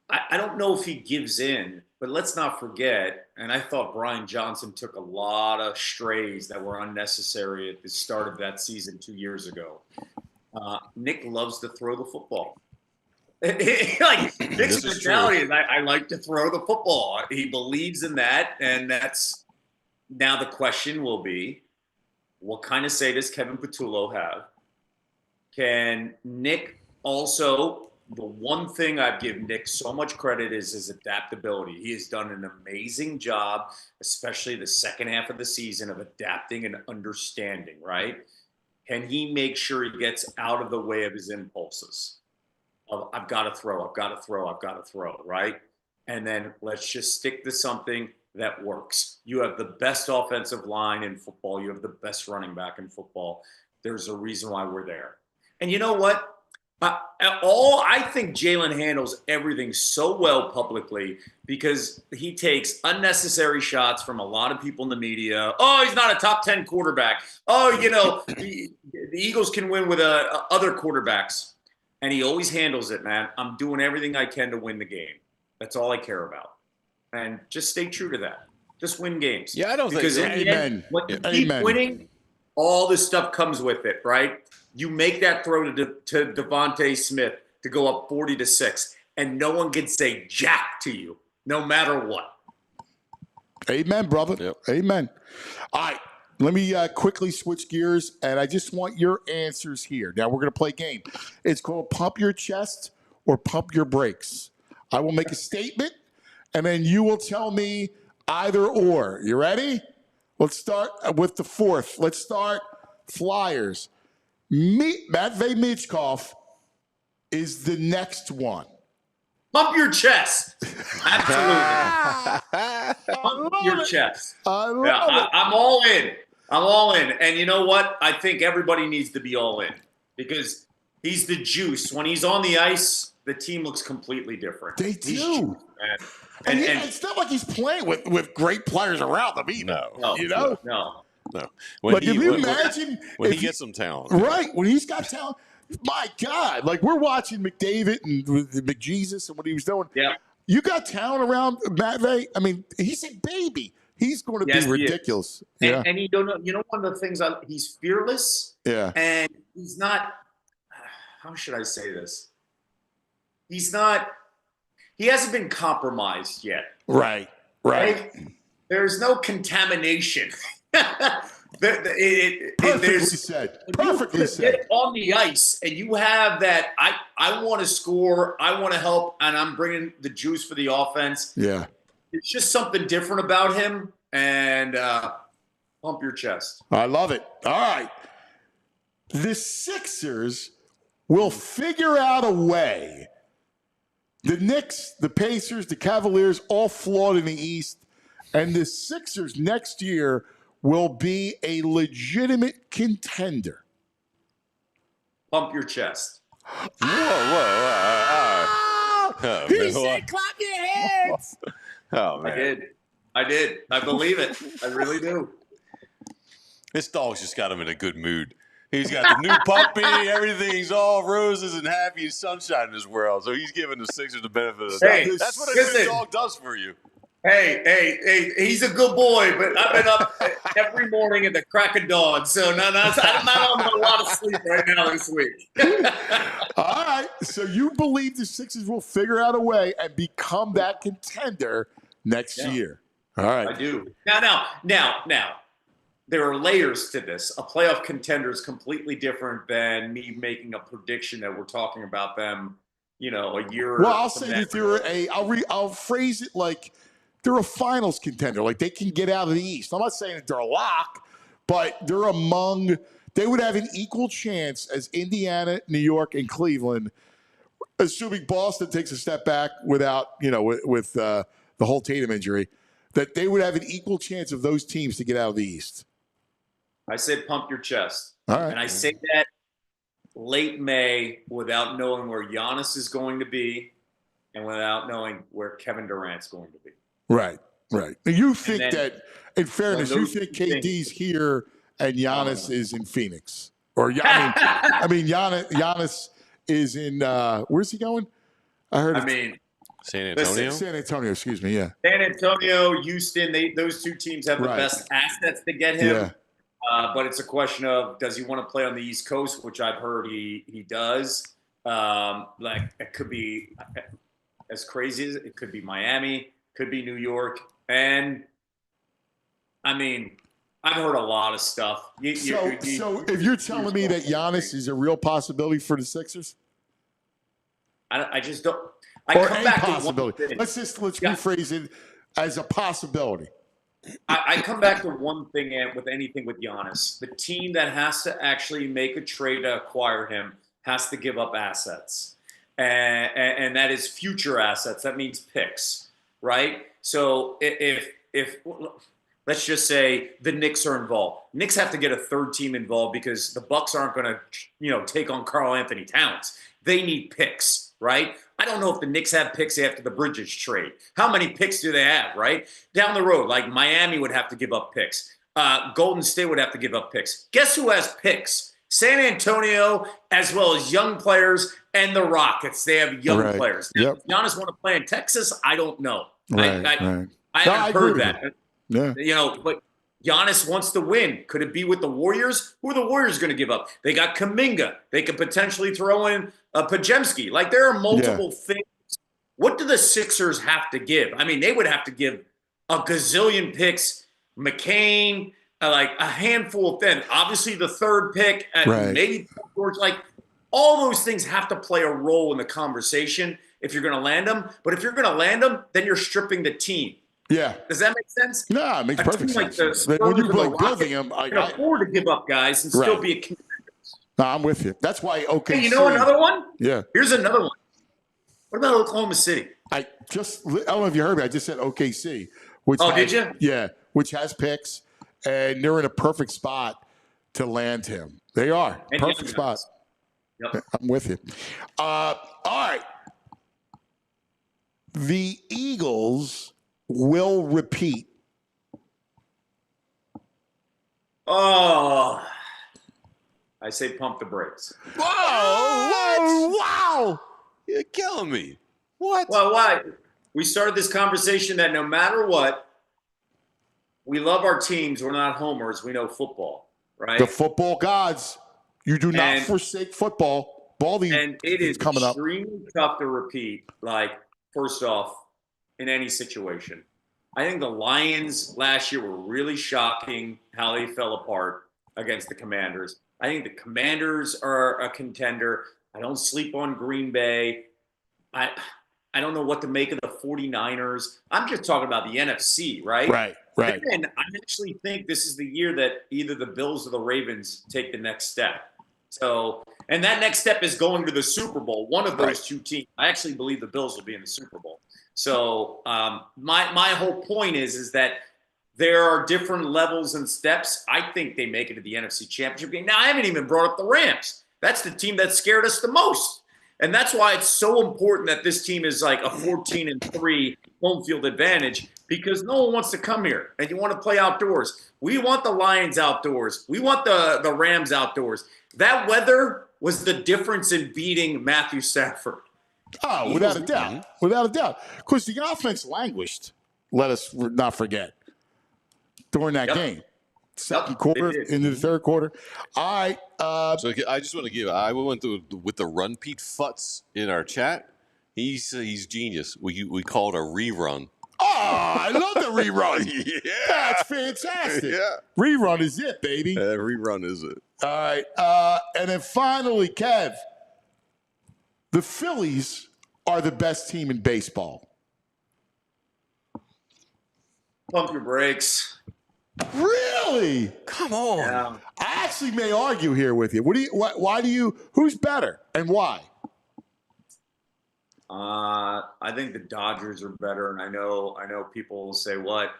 I don't know if he gives in, but let's not forget, and I thought Brian Johnson took a lot of strays that were unnecessary at the start of that season 2 years ago. Nick loves to throw the football. Like Nick's mentality is, I like to throw the football. He believes in that, and that's now the question will be, what kind of say does Kevin Patullo have? Can Nick also? The one thing I've given Nick so much credit is his adaptability. He has done an amazing job, especially the second half of the season, of adapting and understanding, right? Can he make sure he gets out of the way of his impulses? I've got to throw, right? And then let's just stick to something that works. You have the best offensive line in football. You have the best running back in football. There's a reason why we're there. And you know what? I think Jalen handles everything so well publicly because he takes unnecessary shots from a lot of people in the media. Oh, he's not a top 10 quarterback. Oh, you know, the Eagles can win with other quarterbacks. And he always handles it, man. I'm doing everything I can to win the game. That's all I care about. And just stay true to that. Just win games. Yeah, I don't because think so. Amen. When you keep winning, all this stuff comes with it, right? You make that throw to Devontae Smith to go up 40-6, and no one can say jack to you, no matter what. Amen, brother. Yep. Amen. All right, let me quickly switch gears, and I just want your answers here. Now, we're going to play a game. It's called Pump Your Chest or Pump Your Brakes. I will make a statement, and then you will tell me either or. You ready? Let's start with the fourth. Let's start Flyers. Matvey Michkov is the next one. Pump your chest. Absolutely. Pump your chest. I'm all in. I'm all in. And you know what? I think everybody needs to be all in because he's the juice. When he's on the ice, the team looks completely different. They do. And it's not like he's playing with great players around him either. No. You know? No. But can you imagine when he gets some talent? Right. When he's got talent. My God. Like, we're watching McDavid and McJesus and what he was doing. Yeah. You got talent around Matvey. I mean, he's a baby. He's going to be ridiculous. Yeah. And you don't know, one of the things, he's fearless. Yeah. And he's not, how should I say this? He hasn't been compromised yet. Right. There's no contamination. Perfectly said. Perfectly said. Get on the ice and you have that. I want to score. I want to help, and I'm bringing the juice for the offense. Yeah, it's just something different about him. And pump your chest. I love it. All right, the Sixers will figure out a way. The Knicks, the Pacers, the Cavaliers, all flawed in the East, and the Sixers next year will be a legitimate contender. Pump your chest. Whoa. He said clap your hands. Oh, man. I did. I believe it. I really do. This dog's just got him in a good mood. He's got the new puppy. Everything's all roses and happy and sunshine in his world. So he's giving the Sixers the benefit of the doubt. That's what a good dog does for you. Hey, he's a good boy, but I've been up every morning at the crack of dawn, so I'm not on a lot of sleep right now this week. All right, so you believe the Sixers will figure out a way and become that contender next year. All right. I do. Now, there are layers to this. A playoff contender is completely different than me making a prediction that we're talking about them, a year. Well, I'll say that I'll phrase it like they're a finals contender. Like they can get out of the East. I'm not saying that they're a lock, but they're they would have an equal chance as Indiana, New York, and Cleveland, assuming Boston takes a step back without, with the whole Tatum injury, that they would have an equal chance of those teams to get out of the East. I said pump your chest. All right. And I say that late May without knowing where Giannis is going to be and without knowing where Kevin Durant's going to be. Right. You think that, in fairness, you think KD's here and Giannis is in Phoenix? Or, Giannis is in, where's he going? San Antonio? San Antonio, excuse me, yeah. San Antonio, Houston, those two teams have the best assets to get him. Yeah. But it's a question of, does he want to play on the East Coast, which I've heard he does. It could be as crazy as it could be Miami, could be New York. And, I've heard a lot of stuff. So if you're telling me that Giannis is a real possibility for the Sixers? I just don't. Or a possibility. Let's rephrase it as a possibility. I come back to one thing with anything with Giannis. The team that has to actually make a trade to acquire him has to give up assets. And that is future assets. That means picks, right? So if let's just say the Knicks are involved. Knicks have to get a third team involved because the Bucks aren't going to, take on Karl Anthony Towns. They need picks, right? I don't know if the Knicks have picks after the Bridges trade. How many picks do they have, right? Down the road, like Miami would have to give up picks. Golden State would have to give up picks. Guess who has picks? San Antonio, as well as young players, and the Rockets. They have young players. Yep. Giannis want to play in Texas? I don't know. I haven't heard that. Yeah. But Giannis wants to win. Could it be with the Warriors? Who are the Warriors going to give up? They got Kuminga. They could potentially throw in Pajemski. Like, there are multiple things. What do the Sixers have to give? They would have to give a gazillion picks, McCain, like a handful of them. Obviously, the third pick, maybe George. Like, all those things have to play a role in the conversation if you're going to land them. But if you're going to land them, then you're stripping the team. Yeah. Does that make sense? No, it makes perfect sense. When you building them, I can afford to give up guys and still be a contender. No, I'm with you. That's why OKC. Hey, you know another one? Yeah. Here's another one. What about Oklahoma City? I don't know if you heard me. I just said OKC. Did you? Yeah, which has picks, and they're in a perfect spot to land him. They are. Perfect spot. Yep. I'm with you. All right. The Eagles will repeat. Oh, I say pump the brakes. Whoa! Wow! You're killing me. What? Well, why? We started this conversation that no matter what, we love our teams. We're not homers. We know football, right? The football gods. You do not forsake football. Baldy and it is coming up. Extremely tough to repeat. Like, first off, in any situation. I think the Lions last year were really shocking how they fell apart against the Commanders. I think the Commanders are a contender. I don't sleep on Green Bay. I don't know what to make of the 49ers. I'm just talking about the NFC, right? Right. And I actually think this is the year that either the Bills or the Ravens take the next step. So, and that next step is going to the Super Bowl. One of those two teams. I actually believe the Bills will be in the Super Bowl. So my whole point is that there are different levels and steps. I think they make it to the NFC Championship game. Now, I haven't even brought up the Rams. That's the team that scared us the most. And that's why it's so important that this team is like a 14-3 home field advantage, because no one wants to come here and you want to play outdoors. We want the Lions outdoors. We want the Rams outdoors. That weather was the difference in beating Matthew Stafford. Oh, without a doubt. Without a doubt. Because the offense languished. let us not forget, during that game. Second quarter into the third quarter. All right. So I just want to give. I went through with the Run Pete Futz in our chat. He's genius. We call it a rerun. Oh, I love the rerun. Yeah, that's fantastic. Yeah, rerun is it, baby. Rerun is it. All right. And then finally, Kev, the Phillies are the best team in baseball. Pump your brakes. Really? Come on. Yeah. I actually may argue here with you. Why do you? Who's better and why? I think the Dodgers are better, and I know people will say what.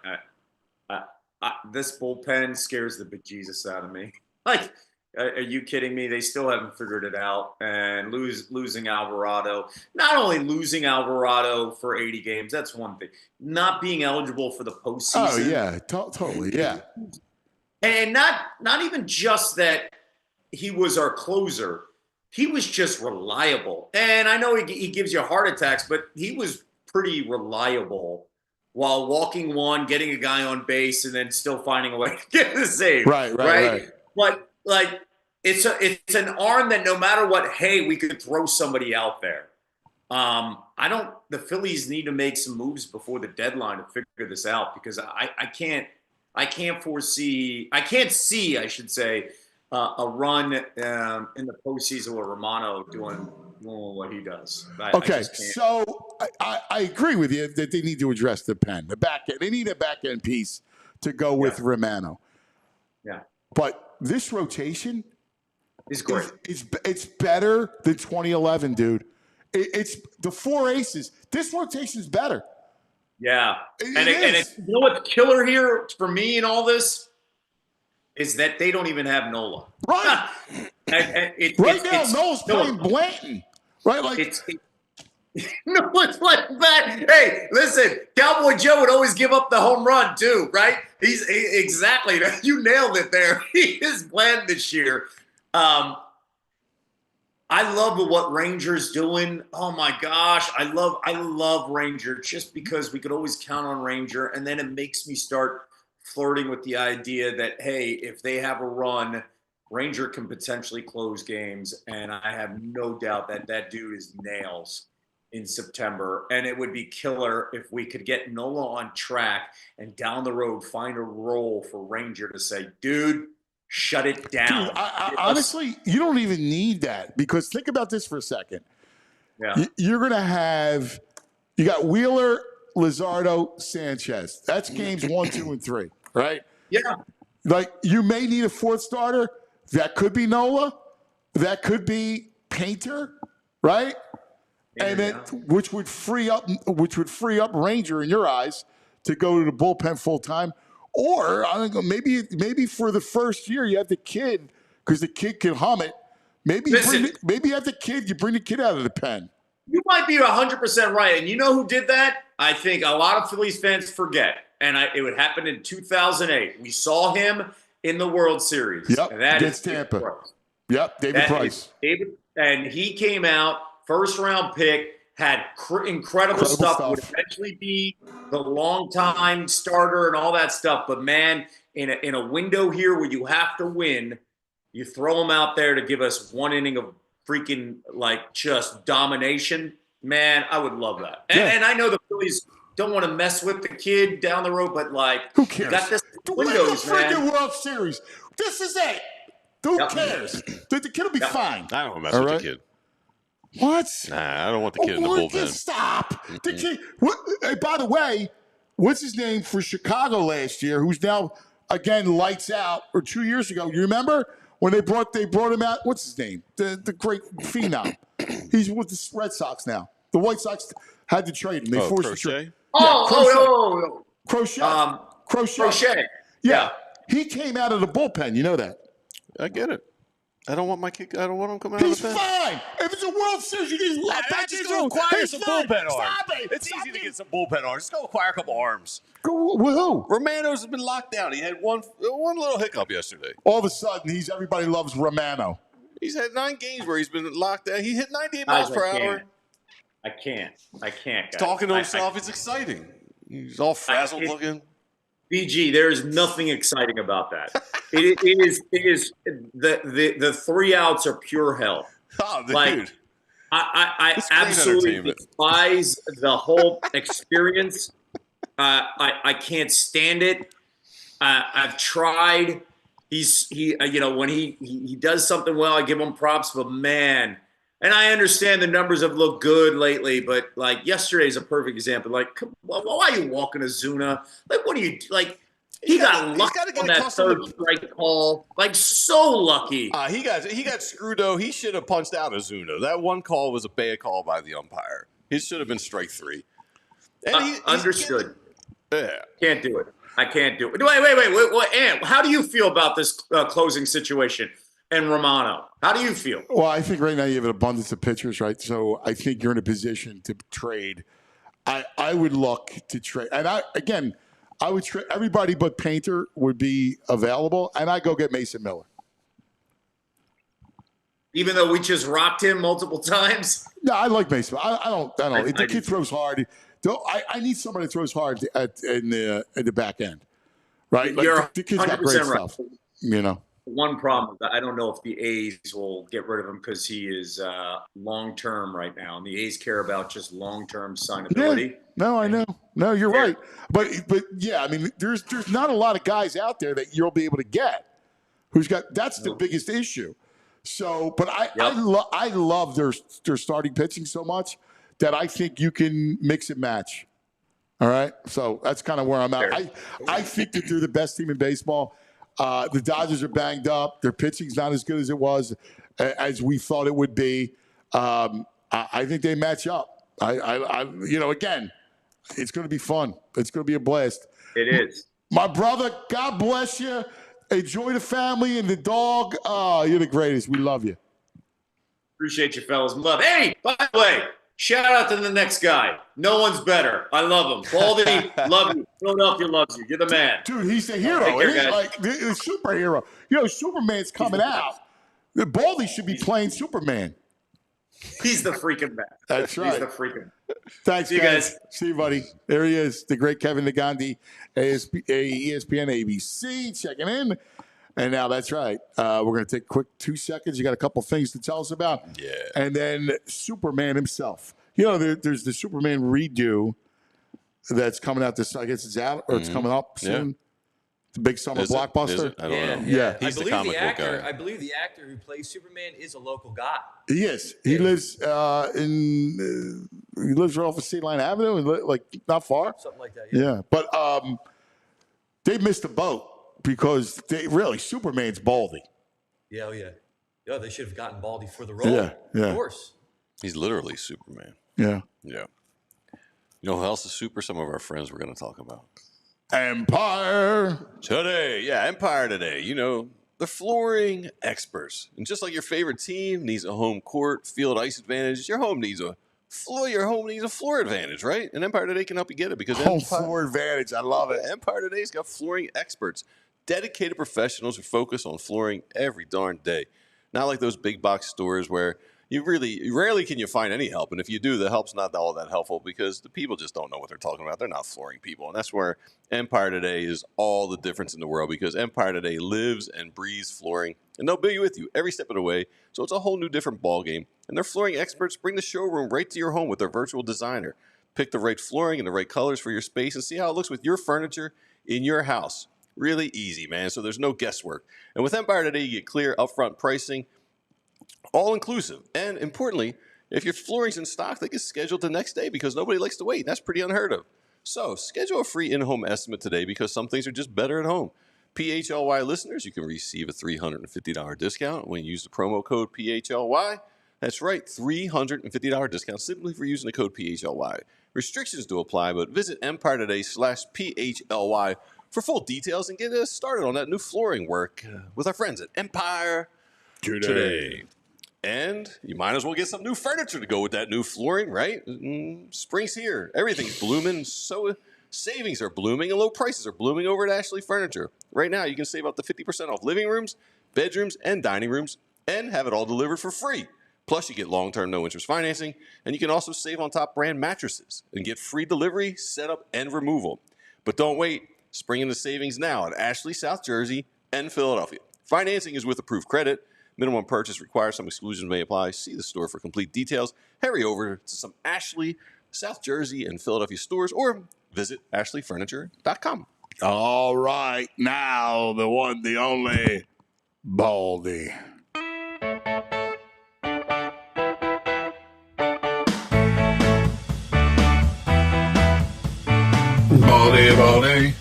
This bullpen scares the bejesus out of me. Like, are you kidding me? They still haven't figured it out, and losing Alvarado. Not only losing Alvarado for 80 games, that's one thing. Not being eligible for the postseason. Oh yeah, totally, yeah. And not even just that he was our closer. He was just reliable. And I know he gives you heart attacks, but he was pretty reliable while walking one, getting a guy on base, and then still finding a way to get the save. Right. But like, it's an arm that no matter what, hey, we could throw somebody out there. The Phillies need to make some moves before the deadline to figure this out, because I can't see, I should say, a run in the postseason with Romano doing what he does. So I agree with you that they need to address the back end. They need a back end piece to go with Romano. Yeah. But this rotation is great. It's better than 2011, dude. It's the four aces. This rotation is better. Yeah. And you know what's killer here for me in all this is that they don't even have Nola. Right. Right now, Nola's playing Blanton. Right? Like no one's like that. Hey, listen, Cowboy Joe would always give up the home run too, right? Exactly. You nailed it there. He is Blanton this year. I love what Ranger's doing. Oh my gosh, I love Ranger just because we could always count on Ranger, and then it makes me start flirting with the idea that, hey, if they have a run, Ranger can potentially close games, and I have no doubt that dude is nails in September, and it would be killer if we could get Nola on track and down the road find a role for Ranger to say, dude, shut it down. Dude, honestly, you don't even need that, because think about this for a second. Yeah. You're going to have – you got Wheeler, Luzardo, Sanchez. That's games 1, 2, and 3, right? Yeah. Like, you may need a fourth starter. That could be Nola. That could be Painter, right? And then, which would free up Ranger in your eyes to go to the bullpen full time. Or I think maybe for the first year you have the kid, because the kid can hum it. Maybe you have the kid. You bring the kid out of the pen. You might be 100% right. And you know who did that? I think a lot of Phillies fans forget. And it would happen in 2008. We saw him in the World Series. Yep, against Tampa. Yep, David Price. And he came out, first-round pick, had incredible stuff, would eventually be the long-time starter and all that stuff. But, man, in a window here where you have to win, you throw him out there to give us one inning of freaking, like, just domination. Man, I would love that. And I know the Phillies don't want to mess with the kid down the road, but, like, who cares? Got this Win the freaking World Series. This is it. Who cares? The kid will be fine. I don't mess with the kid. What? Nah, I don't want the kid in the bullpen. Stop. The kid. Hey, by the way, what's his name for Chicago last year, who's now, again, lights out, or 2 years ago? You remember when they brought him out? What's his name? The great phenom. He's with the Red Sox now. The White Sox had to trade him. They forced the trade. Crochet. Yeah. He came out of the bullpen. You know that. I get it. I don't want my kid. I don't want him coming out of the pen. He's fine. If it's a World Series, you just let that just go acquire some bullpen arms. It's easy to get some bullpen arms. Just go acquire a couple arms. Go with who? Romano's has been locked down. He had one little hiccup yesterday. All of a sudden, everybody loves Romano. He's had 9 games where he's been locked down. He hit 98 miles per hour. I can't. Guys. Talking to himself is exciting. He's all frazzled looking. BG, there is nothing exciting about that. It is the 3 outs are pure hell. Oh, dude. Like I absolutely despise the whole experience. I can't stand it. I've tried. When he does something well, I give him props. But man, and I understand the numbers have looked good lately, but like yesterday's a perfect example. Like, why are you walking Ozuna? Like, what are you like? He got lucky on that third strike call. Like, so lucky. He got screwed though. He should have punched out Ozuna. That one call was a bad call by the umpire. He should have been strike 3. And understood. Yeah. Can't do it. I can't do it. Wait. Ant, how do you feel about this closing situation and Romano? How do you feel? Well, I think right now you have an abundance of pitchers, right? So I think you're in a position to trade. I would look to trade. And I would trade everybody but Painter would be available, and I go get Mason Miller. Even though we just rocked him multiple times? No, I like Mason. I don't. The kid throws hard. I need somebody that throws hard at the back end, right? Like, You're the kid's got great right. stuff, you know. One problem, I don't know if the A's will get rid of him because he is long-term right now, and the A's care about just long-term signability. Yeah. No, I know. No, you're right. But yeah, I mean, there's not a lot of guys out there that you'll be able to get who's got. That's the biggest issue. So, but I love their starting pitching so much that I think you can mix and match. All right, so that's kind of where I'm at. I think that they're the best team in baseball. The Dodgers are banged up. Their pitching's not as good as it was, as we thought it would be. I think they match up. Again, it's going to be fun. It's going to be a blast. It is. My brother, God bless you. Enjoy the family and the dog. Oh, you're the greatest. We love you. Appreciate you, fellas. Love. Hey, by the way, shout out to the next guy. No one's better. I love him. Baldy, love you. Philadelphia loves you. You're the man. Dude, he's the hero. He's like the superhero. Superman's coming out. The Baldy should be playing Superman. He's the freaking man. That's right. He's the freaking man. Thanks, guys. See you, buddy. There he is, the great Kevin Negandhi, ESPN ABC, checking in. And now that's right. We're going to take a quick 2 seconds. You got a couple things to tell us about. Yeah. And then Superman himself. There's the Superman redo that's coming out this. I guess it's out or it's coming up soon. Yeah. The big summer blockbuster. I don't know. Yeah. He's the comic book guy. I believe the actor who plays Superman is a local guy. He is. He lives he lives right off of State Line Avenue, like not far. Something like that. Yeah. But they missed the boat because Superman's Baldy. Yeah, Yeah, they should have gotten Baldy for the role. Yeah. Of course. He's literally Superman. Yeah. Yeah. You know who else is super? Some of our friends we're going to talk about. Empire today. The flooring experts. And just like your favorite team needs a home court field ice advantage, your home needs a floor advantage, right? And Empire Today can help you get it because floor advantage. I love it. Empire Today's got flooring experts, dedicated professionals who focus on flooring every darn day. Not like those big box stores where rarely can you find any help. And if you do, the help's not all that helpful because the people just don't know what they're talking about. They're not flooring people. And that's where Empire Today is all the difference in the world because Empire Today lives and breathes flooring. And they'll be with you every step of the way. So it's a whole new different ballgame. And their flooring experts bring the showroom right to your home with their virtual designer. Pick the right flooring and the right colors for your space and see how it looks with your furniture in your house. Really easy, man. So there's no guesswork. And with Empire Today, you get clear upfront pricing, all inclusive. And importantly, if your flooring's in stock, they get scheduled the next day because nobody likes to wait. That's pretty unheard of. So schedule a free in-home estimate today because some things are just better at home. PHLY listeners, you can receive a $350 discount when you use the promo code PHLY. That's right, $350 discount simply for using the code PHLY. Restrictions do apply, but visit EmpireToday/PHLY for full details and get us started on that new flooring work with our friends at Empire Today. And you might as well get some new furniture to go with that new flooring, right? Spring's here. Everything's blooming. So savings are blooming and low prices are blooming over at Ashley Furniture. Right now, you can save up to 50% off living rooms, bedrooms, and dining rooms and have it all delivered for free Plus, you get long-term no-interest financing, and you can also save on top brand mattresses and get free delivery, setup, and removal. But don't wait. Spring into savings now at Ashley, South Jersey, and Philadelphia. Financing is with approved credit. Minimum purchase requires. Some exclusions may apply. See the store for complete details. Hurry over to some Ashley, South Jersey, and Philadelphia stores, or visit ashleyfurniture.com. All right, now the one, the only, Baldy. Baldy, Baldy.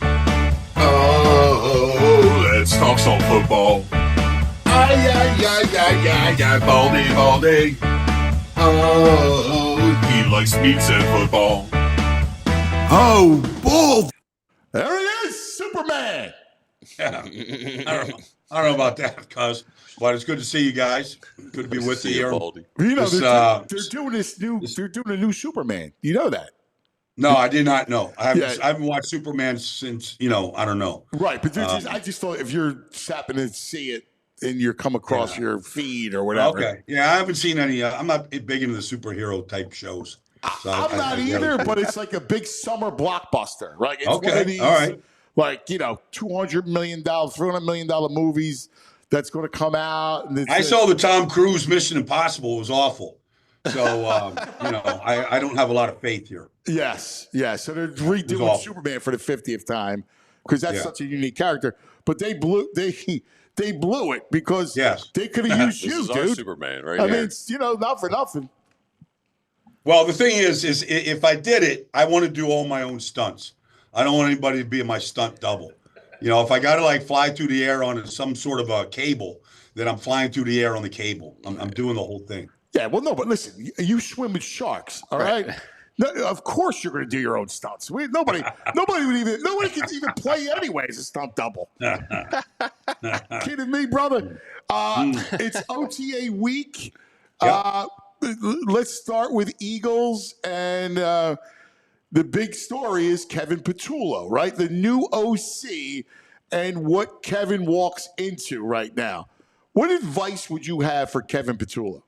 Oh, let's talk some football. Ay, Baldy, Baldy. Oh, he likes meats and football. Oh, Baldy. There he is, Superman. Yeah. I don't know about that, cuz, but it's good to see you guys. Good to be with you here. Baldy. You know, This, they're doing this new. They're doing a new Superman. You know that, No, I did not know. I Yeah. haven't watched Superman since, I don't know. right? But I just thought if you're happening to see it and you're come across your feed or whatever. Okay. Yeah, I haven't seen any. I'm not big into the superhero type shows. So I'm not either, but it's like a big summer blockbuster, right? It's Okay, one of these, all right. like, $200 million, $300 million movies that's going to come out. And I saw the Tom Cruise Mission Impossible. It was awful. So, I don't have a lot of faith here. Yes. So they're redoing awful. Superman for the 50th time because that's Yeah. such a unique character. But they blew it because Yes. they could have used This you, is our dude. Superman right I here. mean, it's, not for nothing. Well, the thing is if I did it, I want to do all my own stunts. I don't want anybody to be my stunt double. If I got to fly through the air on some sort of a cable, then I'm flying through the air on the cable. I'm doing the whole thing. Yeah, well, no, but listen, you swim with sharks, all right? No, of course, you're going to do your own stunts. Nobody can even play anyway as a stunt double. Kidding me, brother? It's OTA week. Yep. Let's start with Eagles, and the big story is Kevin Petullo, right? The new OC, and what Kevin walks into right now. What advice would you have for Kevin Petullo?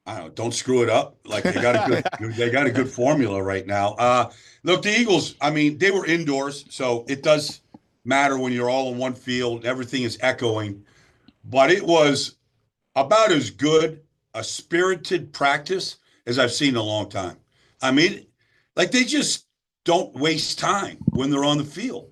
I don't know, don't screw it up. They got a good formula right now. Look, the Eagles, they were indoors, so it does matter when you're all in one field, everything is echoing. But it was about as good a spirited practice as I've seen in a long time. They just don't waste time when they're on the field.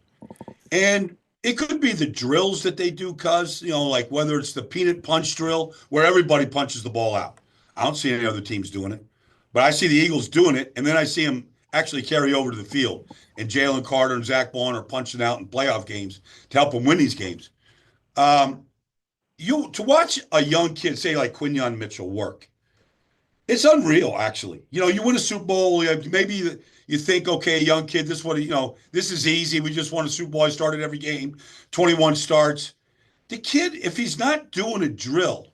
And it could be the drills that they do, whether it's the peanut punch drill where everybody punches the ball out. I don't see any other teams doing it, but I see the Eagles doing it, and then I see them actually carry over to the field. And Jalen Carter and Zach Bond are punching out in playoff games to help them win these games. To watch a young kid, say like Quinyon Mitchell, work, it's unreal, actually. You win a Super Bowl, maybe you think, okay, young kid, this is easy. We just won a Super Bowl. I started every game, 21 starts. The kid, if he's not doing a drill,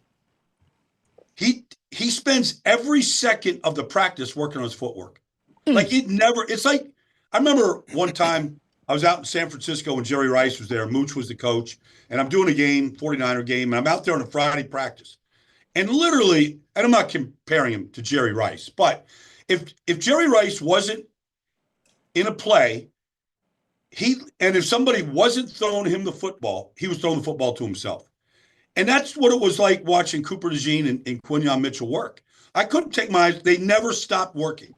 he spends every second of the practice working on his footwork. It's like, I remember one time I was out in San Francisco when Jerry Rice was there. Mooch was the coach, and I'm doing a game, 49er game, and I'm out there on a Friday practice. And literally, and I'm not comparing him to Jerry Rice, but if Jerry Rice wasn't in a play, if somebody wasn't throwing him the football, he was throwing the football to himself. And that's what it was like watching Cooper DeJean and Quinyon Mitchell work. I couldn't take my eyes. They never stopped working,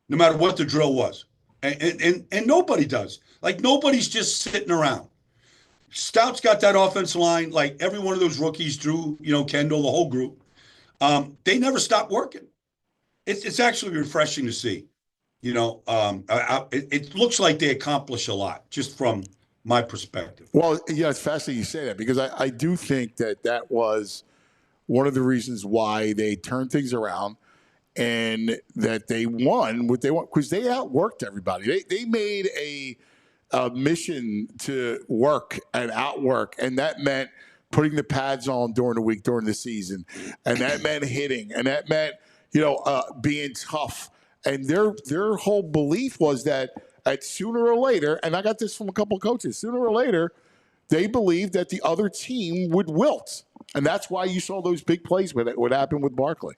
no matter what the drill was. And nobody does. Nobody's just sitting around. Stout's got that offensive line, every one of those rookies, Drew, Kendall, the whole group. They never stop working. It's actually refreshing to see. It looks like they accomplish a lot just from my perspective. Well, yeah, it's fascinating you say that because I do think that was one of the reasons why they turned things around and that they won what they want because they outworked everybody. They made a mission to work and outwork, and that meant putting the pads on during the week, during the season, and that meant hitting, and that meant being tough. And their whole belief was that sooner or later, and I got this from a couple of coaches, sooner or later, they believed that the other team would wilt. And that's why you saw those big plays with it. What happened with Barkley?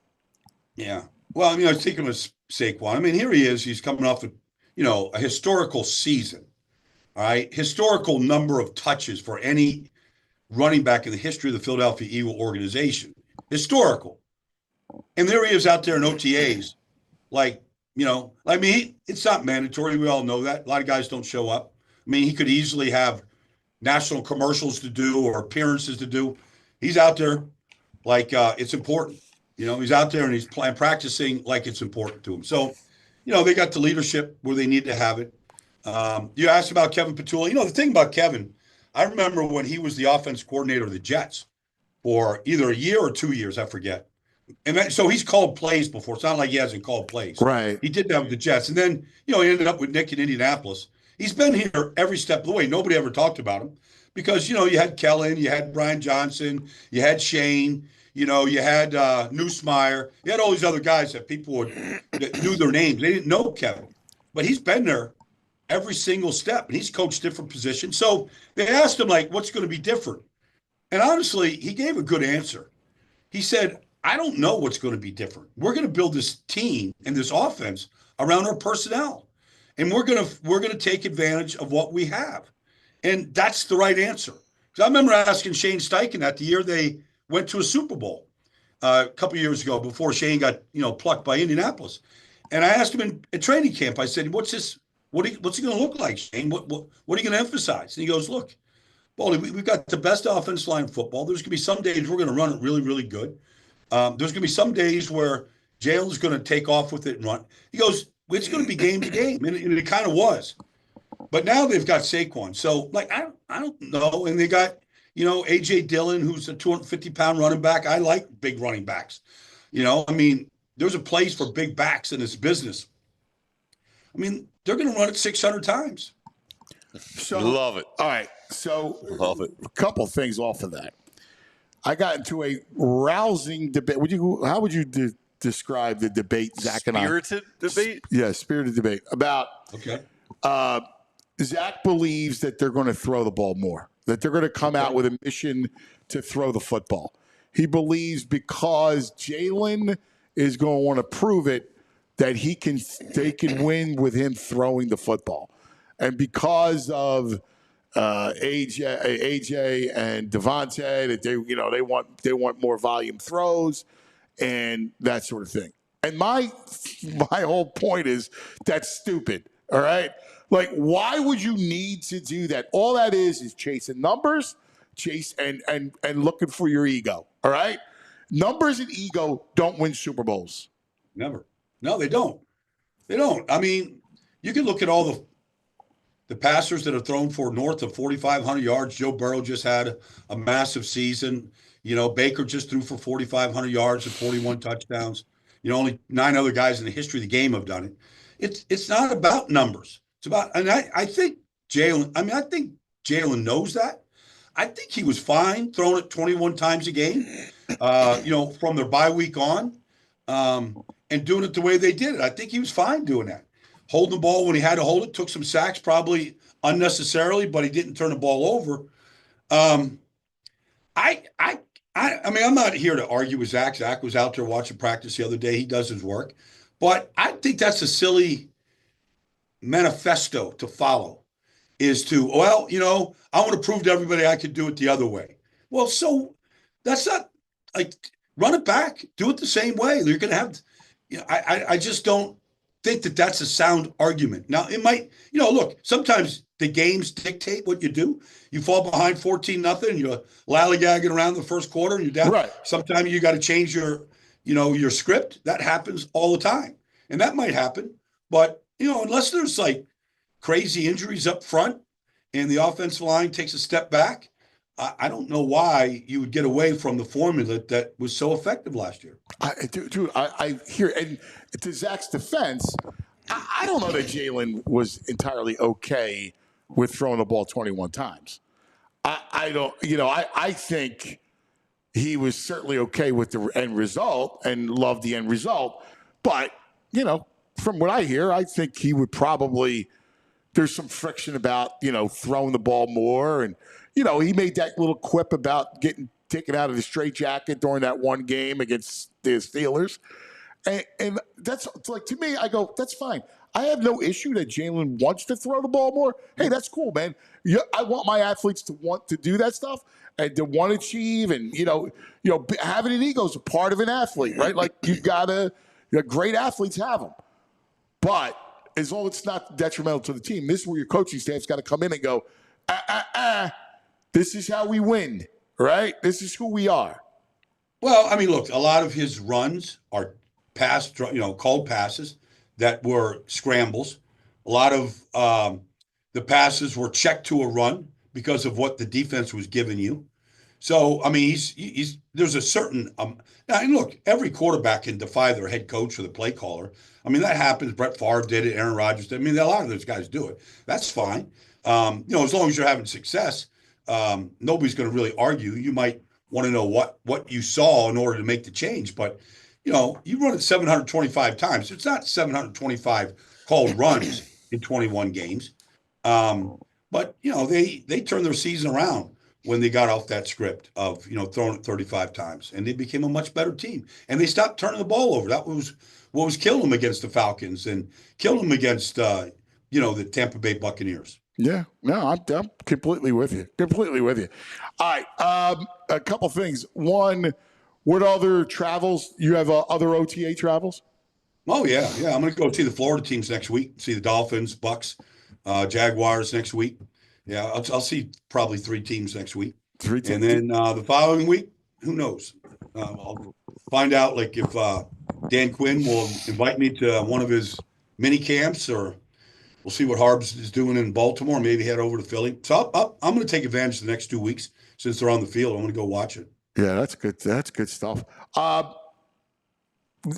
Yeah. Well, I was thinking of Saquon. I mean, here he is. He's coming off a historical season. All right. Historical number of touches for any running back in the history of the Philadelphia Eagle organization. Historical. And there he is out there in OTAs. It's not mandatory. We all know that. A lot of guys don't show up. I mean, he could easily have national commercials to do or appearances to do. He's out there like it's important. He's out there and he's practicing like it's important to him. So, they got the leadership where they need to have it. You asked about Kevin Petula. The thing about Kevin, I remember when he was the offense coordinator of the Jets for either a year or 2 years, I forget. And so he's called plays before. It's not like he hasn't called plays. Right. He did that with the Jets. And then, he ended up with Nick in Indianapolis. He's been here every step of the way. Nobody ever talked about him because, you had Kellen, you had Brian Johnson, you had Shane, you had Neusmeyer. You had all these other guys that people that knew their names. They didn't know Kevin. But he's been there every single step, and he's coached different positions. So they asked him, what's going to be different? And honestly, he gave a good answer. He said, I don't know what's going to be different. We're going to build this team and this offense around our personnel. And we're going to take advantage of what we have. And that's the right answer. Because I remember asking Shane Steichen that the year they went to a Super Bowl a couple of years ago before Shane got, plucked by Indianapolis. And I asked him in training camp, I said, what's it going to look like, Shane? What are you going to emphasize? And he goes, look, Baldy, we've got the best offensive line in football. There's going to be some days we're going to run it really, really good. There's going to be some days where Jalen's going to take off with it and run. He goes, it's going to be game to game. And it kind of was. But now they've got Saquon. So, I don't know. And they got, A.J. Dillon, who's a 250-pound running back. I like big running backs. There's a place for big backs in this business. They're going to run it 600 times. So, love it. All right. So, Love it. A couple things off of that. I got into a rousing debate. How would you describe the debate, Zach and I? Spirited debate? Yeah, spirited debate. About Zach believes that they're going to throw the ball more, that they're going to come out with a mission to throw the football. He believes because Jalen is going to want to prove it that they can win with him throwing the football. And because of AJ and Devontae, that they want more volume throws and that sort of thing. And my whole point is that's stupid. All right, why would you need to do that? All that is chasing numbers, and looking for your ego. All right, numbers and ego don't win Super Bowls. Never. No, they don't. They don't. You can look at all the passers that have thrown for north of 4,500 yards. Joe Burrow just had a massive season. Baker just threw for 4,500 yards and 41 touchdowns. Only 9 other guys in the history of the game have done it. It's not about numbers. It's about, and I think Jalen, I think Jalen knows that. I think he was fine throwing it 21 times a game, from their bye week on, and doing it the way they did it. I think he was fine doing that. Holding the ball when he had to hold it, took some sacks, probably unnecessarily, but he didn't turn the ball over. I'm not here to argue with Zach. Zach was out there watching practice the other day. He does his work. But I think that's a silly manifesto to follow, is to, I want to prove to everybody I could do it the other way. Well, so that's not run it back, do it the same way. You're going to have, I just don't think that that's a sound argument. Now, it might, look, sometimes the games dictate what you do. You fall behind 14-0, you're lollygagging around the first quarter and you're down. Right. Sometimes you got to change your script. That happens all the time. And that might happen. But, unless there's crazy injuries up front and the offensive line takes a step back, I don't know why you would get away from the formula that was so effective last year. I hear, and to Zach's defense, I don't know that Jalen was entirely okay with throwing the ball 21 times. I think he was certainly okay with the end result and loved the end result. But, from what I hear, I think he would probably, there's some friction about, throwing the ball more. And, he made that little quip about getting taken out of the straitjacket during that one game against the Steelers. And that's like, to me, I go, that's fine. I have no issue that Jalen wants to throw the ball more. Hey, that's cool, man. I want my athletes to want to do that stuff and to want to achieve. And, having an ego is a part of an athlete, right? Like, great athletes have them. But as long as it's not detrimental to the team, this is where your coaching staff's got to come in and go, this is how we win, right? This is who we are. Well, I mean, look, a lot of his runs are called passes that were scrambles. A lot of the passes were checked to a run because of what the defense was giving you. So, I mean, there's a certain and look, every quarterback can defy their head coach or the play caller. I mean, that happens. Brett Favre did it. Aaron Rodgers did it. I mean, a lot of those guys do it. That's fine. As long as you're having success, nobody's going to really argue. You might want to know what you saw in order to make the change, but you run it 725 times. It's not 725 called runs in 21 games. But they turned their season around when they got off that script of throwing it 35 times, and they became a much better team. And they stopped turning the ball over. That was what was killing them against the Falcons and killing them against the Tampa Bay Buccaneers. Yeah, no, I'm completely with you. Completely with you. All right, a couple things. One, what other travels? You have other OTA travels? Oh, yeah. I'm going to go see the Florida teams next week, see the Dolphins, Bucks, Jaguars next week. Yeah, I'll see probably 3 teams next week. 3 teams. And then the following week, who knows? I'll find out like if Dan Quinn will invite me to one of his mini camps, or we'll see what Harbs is doing in Baltimore, maybe head over to Philly. So I'm going to take advantage of the next 2 weeks since they're on the field. I'm going to go watch it. Yeah, that's good. That's good stuff.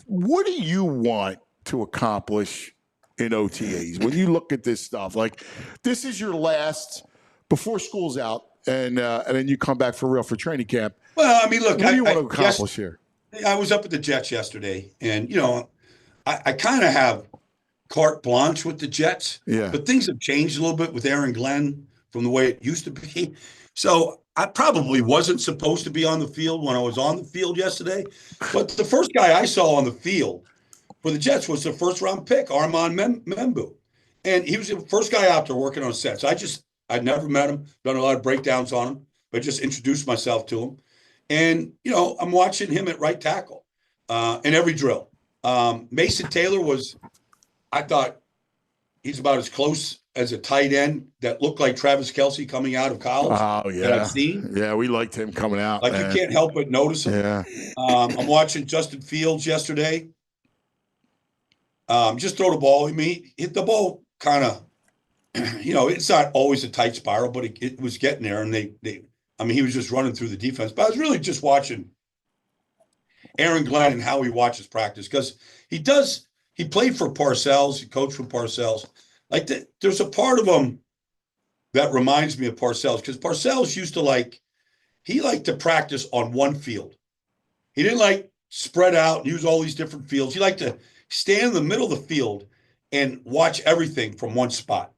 What do you want to accomplish in OTAs when you look at this stuff? Like, this is your last before school's out, and then you come back for real for training camp. Well, I mean, look, what do you want to accomplish here? I was up at the Jets yesterday, and I kind of have carte blanche with the Jets. Yeah. But things have changed a little bit with Aaron Glenn from the way it used to be. So I probably wasn't supposed to be on the field when I was on the field yesterday. But the first guy I saw on the field for the Jets was the first-round pick, Armand Membu. And he was the first guy out there working on sets. I'd never met him, done a lot of breakdowns on him, but just introduced myself to him. And, I'm watching him at right tackle in every drill. Mason Taylor I thought he's about as close as a tight end that looked like Travis Kelce coming out of college. Oh, yeah. That I've seen. Yeah, we liked him coming out. Like, man. You can't help but notice him. Yeah. I'm watching Justin Fields yesterday. Just throw the ball. I mean, he hit the ball kind of, it's not always a tight spiral, but it was getting there. And he was just running through the defense. But I was really just watching Aaron Glenn and how he watches practice, because he played for Parcells. He coached for Parcells. Like, there's a part of him that reminds me of Parcells, because Parcells used to liked to practice on one field. He didn't spread out and use all these different fields. He liked to stand in the middle of the field and watch everything from one spot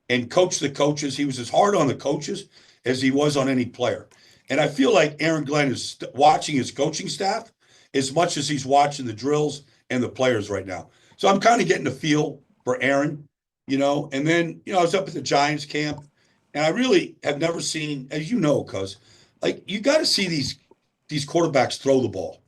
and coach the coaches. He was as hard on the coaches as he was on any player. And I feel like Aaron Glenn is watching his coaching staff as much as he's watching the drills and the players right now. So I'm kind of getting a feel for Aaron, and then, I was up at the Giants camp, and I really have never seen, as you know, cuz you got to see these quarterbacks throw the ball.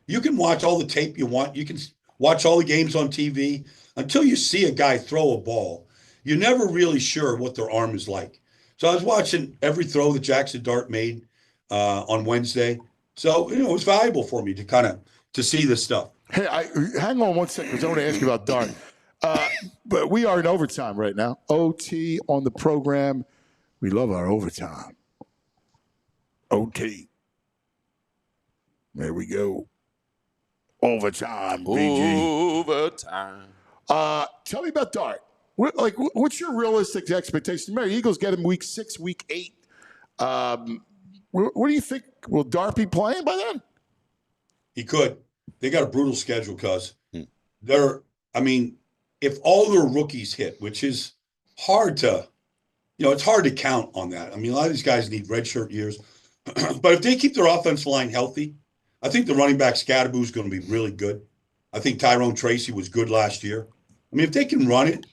You can watch all the tape you want. You can watch all the games on TV. Until you see a guy throw a ball, you're never really sure what their arm is like. So I was watching every throw that Jackson Dart made on Wednesday. So, it was valuable for me to see this stuff. Hey, hang on one second, because I want to ask you about Dart. But we are in overtime right now. OT on the program. We love our overtime. OT. There we go. Overtime, BG. Overtime. Tell me about Dart. What's your realistic expectation? Remember, Eagles get him week 6, week 8. What do you think? Will Dart be playing by then? He could. They got a brutal schedule, cuz if all their rookies hit, which is hard to, it's hard to count on that. I mean, a lot of these guys need redshirt years. But if they keep their offensive line healthy, I think the running back Scadaboo is going to be really good. I think Tyrone Tracy was good last year. I mean, if they can run it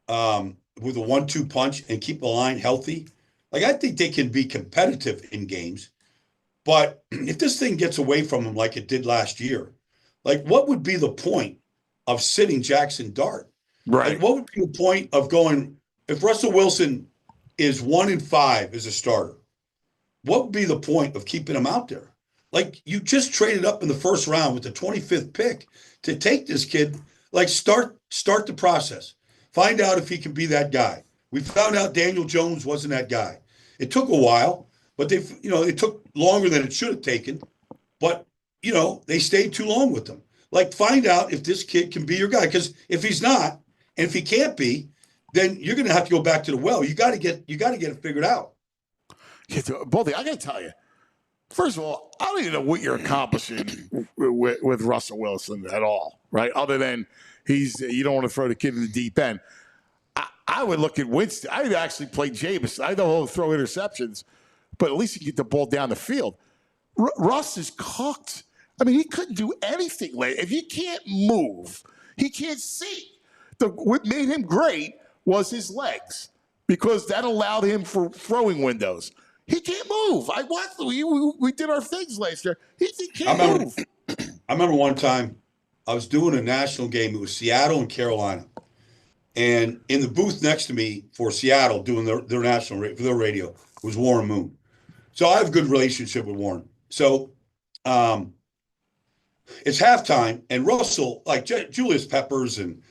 with a 1-2 punch and keep the line healthy, like I think they can be competitive in games. But if this thing gets away from them like it did last year, like what would be the point of sitting Jackson Dart? Right. Like what would be the point of going if Russell Wilson is 1-5 as a starter? What would be the point of keeping him out there? Like you just traded up in the first round with the 25th pick to take this kid. Like start the process. Find out if he can be that guy. We found out Daniel Jones wasn't that guy. It took a while, but it took longer than it should have taken. But they stayed too long with him. Like find out if this kid can be your guy. Because if he's not, and if he can't be, then you're going to have to go back to the well. You got to get it figured out. Baldy, I got to tell you, first of all, I don't even know what you're accomplishing with Russell Wilson at all, right? Other than you don't want to throw the kid in the deep end. I would look at Winston. I would actually play Jameis. I know he'll throw interceptions, but at least he can get the ball down the field. Russ is cooked. I mean, he couldn't do anything. If he can't move, he can't see. What made him great was his legs because that allowed him for throwing windows. He can't move. I watched. We did our things last year. He can't move. I remember one time I was doing a national game. It was Seattle and Carolina. And in the booth next to me for Seattle doing their national for their radio was Warren Moon. So I have a good relationship with Warren. So it's halftime, and Russell, like Julius Peppers and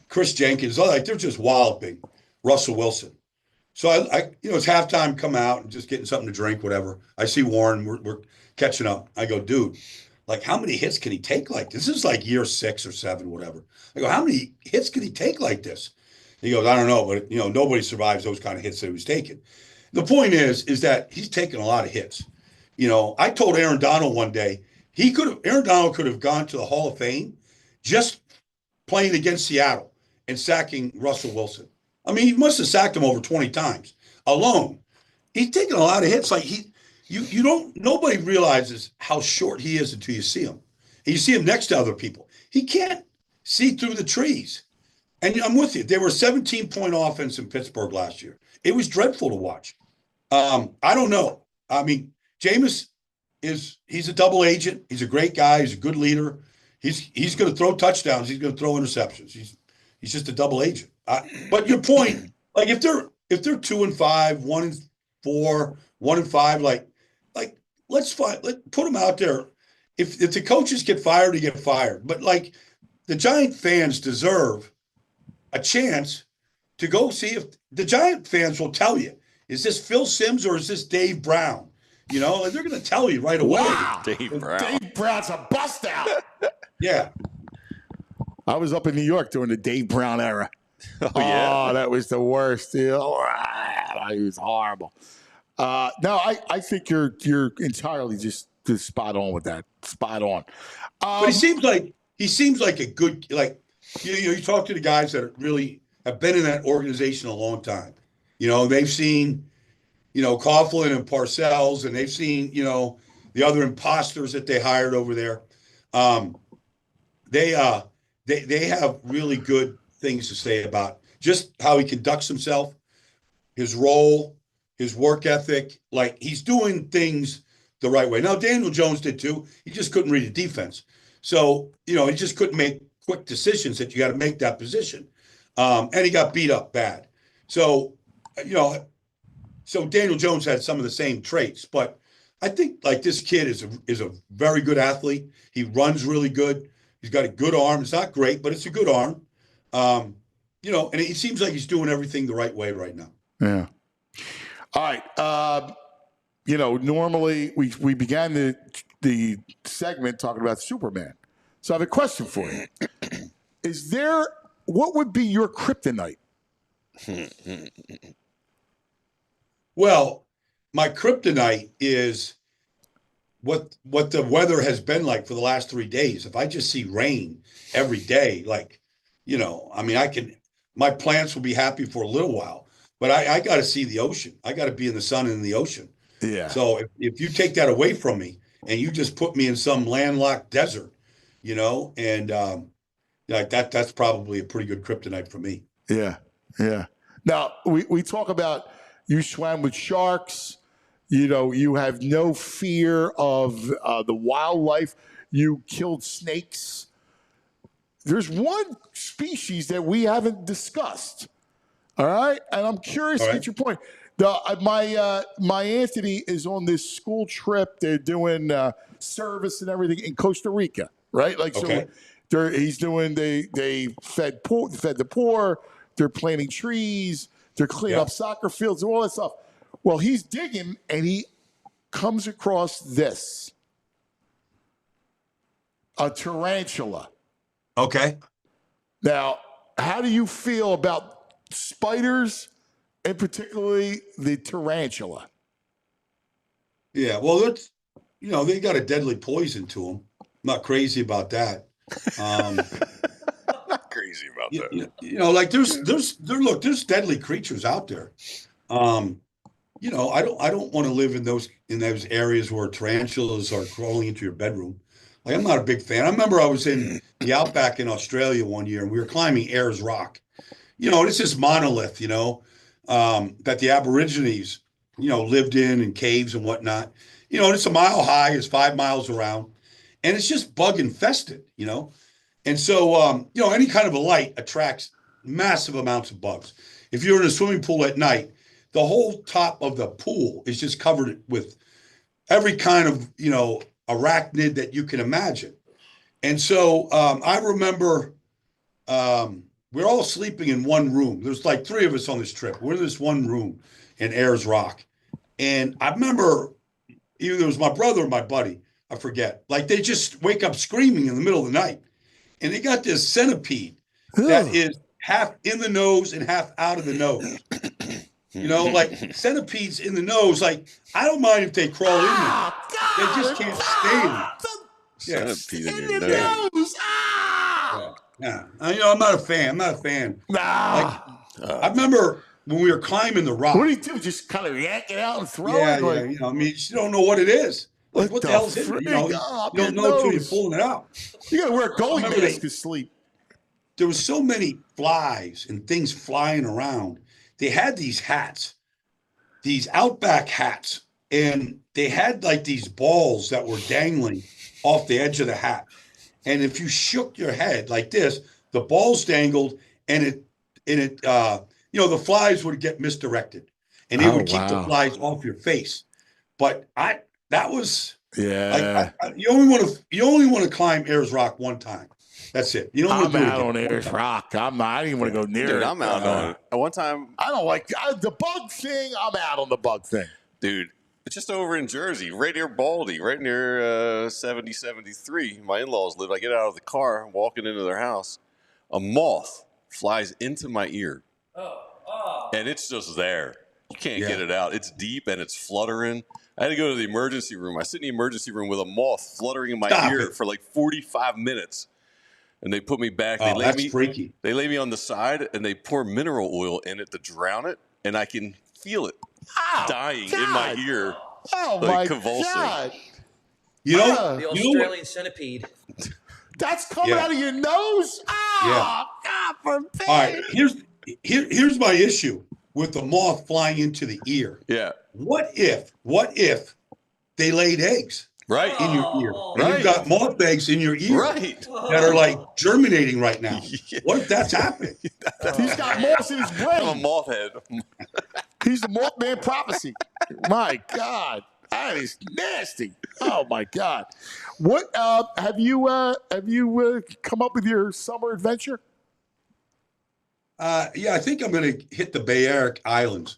Chris Jenkins, they're just walloping Russell Wilson. So it's halftime, come out and just getting something to drink, whatever. I see Warren, we're catching up. I go, dude, like how many hits can he take like this? This is like year 6 or 7, whatever. I go, how many hits can he take like this? He goes, I don't know, but nobody survives those kind of hits that he was taking. The point is that he's taken a lot of hits. I told Aaron Donald one day, Aaron Donald could have gone to the Hall of Fame just playing against Seattle and sacking Russell Wilson. I mean, he must have sacked him over 20 times alone. He's taken a lot of hits. Like nobody realizes how short he is until you see him. And you see him next to other people. He can't see through the trees. And I'm with you. They were a 17-point offense in Pittsburgh last year. It was dreadful to watch. I don't know. I mean, Jameis he's a double agent. He's a great guy. He's a good leader. He's going to throw touchdowns. He's going to throw interceptions. He's just a double agent. But your point, like if they're 2-5, 1-4, 1-5, like let's put them out there. If the coaches get fired, they get fired. But like the Giant fans deserve a chance to go see if the Giant fans will tell you, is this Phil Simms or is this Dave Brown? They're going to tell you right away. Wow. Dave Brown. Dave Brown's a bust out. Yeah. I was up in New York during the Dave Brown era. Oh, that was the worst. He was horrible. No, I think you're entirely just spot on with that. Spot on. But he seems like a good, like, you talk to the guys that really have been in that organization a long time. They've seen, Coughlin and Parcells, and they've seen, the other imposters that they hired over there. They have really good things to say about just how he conducts himself, his role, his work ethic. Like he's doing things the right way. Now, Daniel Jones did too. He just couldn't read the defense. So, he just couldn't make quick decisions that you got to make that position. And he got beat up bad. So, so Daniel Jones had some of the same traits, but I think like this kid is a very good athlete. He runs really good. He's got a good arm. It's not great, but it's a good arm. And it seems like he's doing everything the right way right now. Yeah. All right. Normally we began the segment talking about Superman. So I have a question for you. What would be your kryptonite? Well, my kryptonite is what the weather has been like for the last 3 days. If I just see rain every day, like, my plants will be happy for a little while, but I got to see the ocean. I got to be in the sun and in the ocean. Yeah. So if you take that away from me and you just put me in some landlocked desert, and like that's probably a pretty good kryptonite for me. Yeah. Yeah. Now, we talk about you swam with sharks. You have no fear of the wildlife. You killed snakes. There's one species that we haven't discussed. All right, and I'm curious to get your point. My Anthony is on this school trip. They're doing service and everything in Costa Rica, right? Like so, he's doing. They fed the poor. They're planting trees. They're cleaning up soccer fields and all that stuff. Well, he's digging and he comes across this. A tarantula. Okay. Now, how do you feel about spiders and particularly the tarantula? Yeah, well, that's, they got a deadly poison to them. I'm not crazy about that. Not crazy about that. Like there's deadly creatures out there. I don't want to live in those areas where tarantulas are crawling into your bedroom. Like, I'm not a big fan. I remember I was in the outback in Australia one year, and we were climbing Ayers Rock. It's this monolith, that the Aborigines, lived in caves and whatnot. It's a mile high, it's 5 miles around, and it's just bug infested, And so, any kind of a light attracts massive amounts of bugs. If you're in a swimming pool at night, the whole top of the pool is just covered with every kind of, arachnid that you can imagine. And so I remember we're all sleeping in one room. There's like 3 of us on this trip. We're in this one room in Ayers Rock. And I remember either it was my brother or my buddy, I forget. Like, they just wake up screaming in the middle of the night. And they got this centipede that is half in the nose and half out of the nose. Like centipedes in the nose. Like, I don't mind if they crawl in there. They just can't stay in there. Centipede in your nose. Yeah. I'm not a fan. I remember when we were climbing the rock. What do you do? Just kind of yank it out and throw it? You don't know what it is. Like, what the hell is it? You don't know until you're pulling it out. You got to wear a goalie mask to sleep. There was so many flies and things flying around. They had these hats, these Outback hats, and they had like these balls that were dangling off the edge of the hat. And if you shook your head like this, the balls dangled, and the flies would get misdirected, and they would keep the flies off your face. But that was you only want to climb Ayers Rock one time. That's it. You don't want to do it out on Ayers Rock. I didn't even want to go near it. Dude, I'm out on it. At one time, I don't like the bug thing. I'm out on the bug thing. Dude, it's just over in Jersey, right near Baldy, right near 7073. My in-laws live. I get out of the car, walking into their house. A moth flies into my ear. And it's just there. You can't get it out. It's deep and it's fluttering. I had to go to the emergency room. I sit in the emergency room with a moth fluttering in my ear for like 45 minutes. And they put me back. That's freaky. They lay me on the side and they pour mineral oil in it to drown it. And I can feel it dying in my ear. My convulsing. God. The Australian centipede. That's coming out of your nose? God forbid. All right, here's my issue with the moth flying into the ear. Yeah. What if they laid eggs in your ear? And you've got moth eggs in your ear that are like germinating right now. What if that's happening? He's got moths in his brain. I'm a moth head. He's the Mothman prophecy. My God. That is nasty. Oh my God. What have you come up with your summer adventure? I think I'm going to hit the Balearic Islands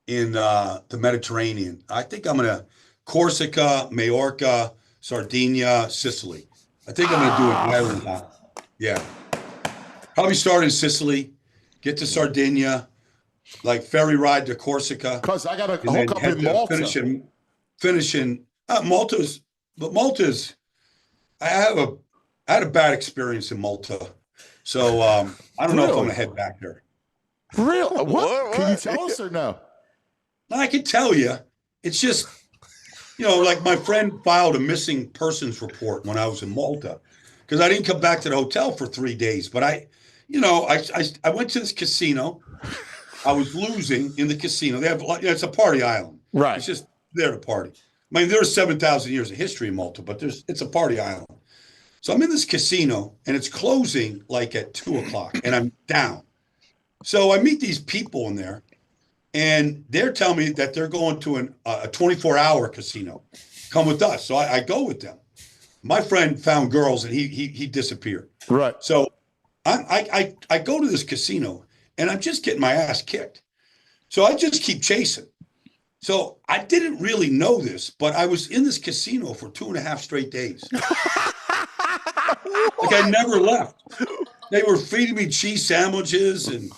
in the Mediterranean. I think I'm going to Corsica, Majorca, Sardinia, Sicily. I think I'm going to do an island hop. Yeah. Probably start in Sicily, get to Sardinia, like ferry ride to Corsica. Because I got to hook up in Malta. Finish in Malta's, I had a bad experience in Malta. So I don't know if I'm going to head back there. Really? What? Can you tell us or no? I can tell you. It's just like my friend filed a missing persons report when I was in Malta because I didn't come back to the hotel for 3 days. But I went to this casino. I was losing in the casino. They have it's a party island. Right. It's just there to party. I mean, there's 7,000 years of history in Malta, but it's a party island. So I'm in this casino and it's closing like at 2:00 and I'm down. So I meet these people in there and they're telling me that they're going to a 24-hour casino. Come with us. So I go with them. My friend found girls and he disappeared. Right. So I go to this casino and I'm just getting my ass kicked. So I just keep chasing. So I didn't really know this, but I was in this casino for 2.5 straight days. Like I never left. They were feeding me cheese sandwiches and,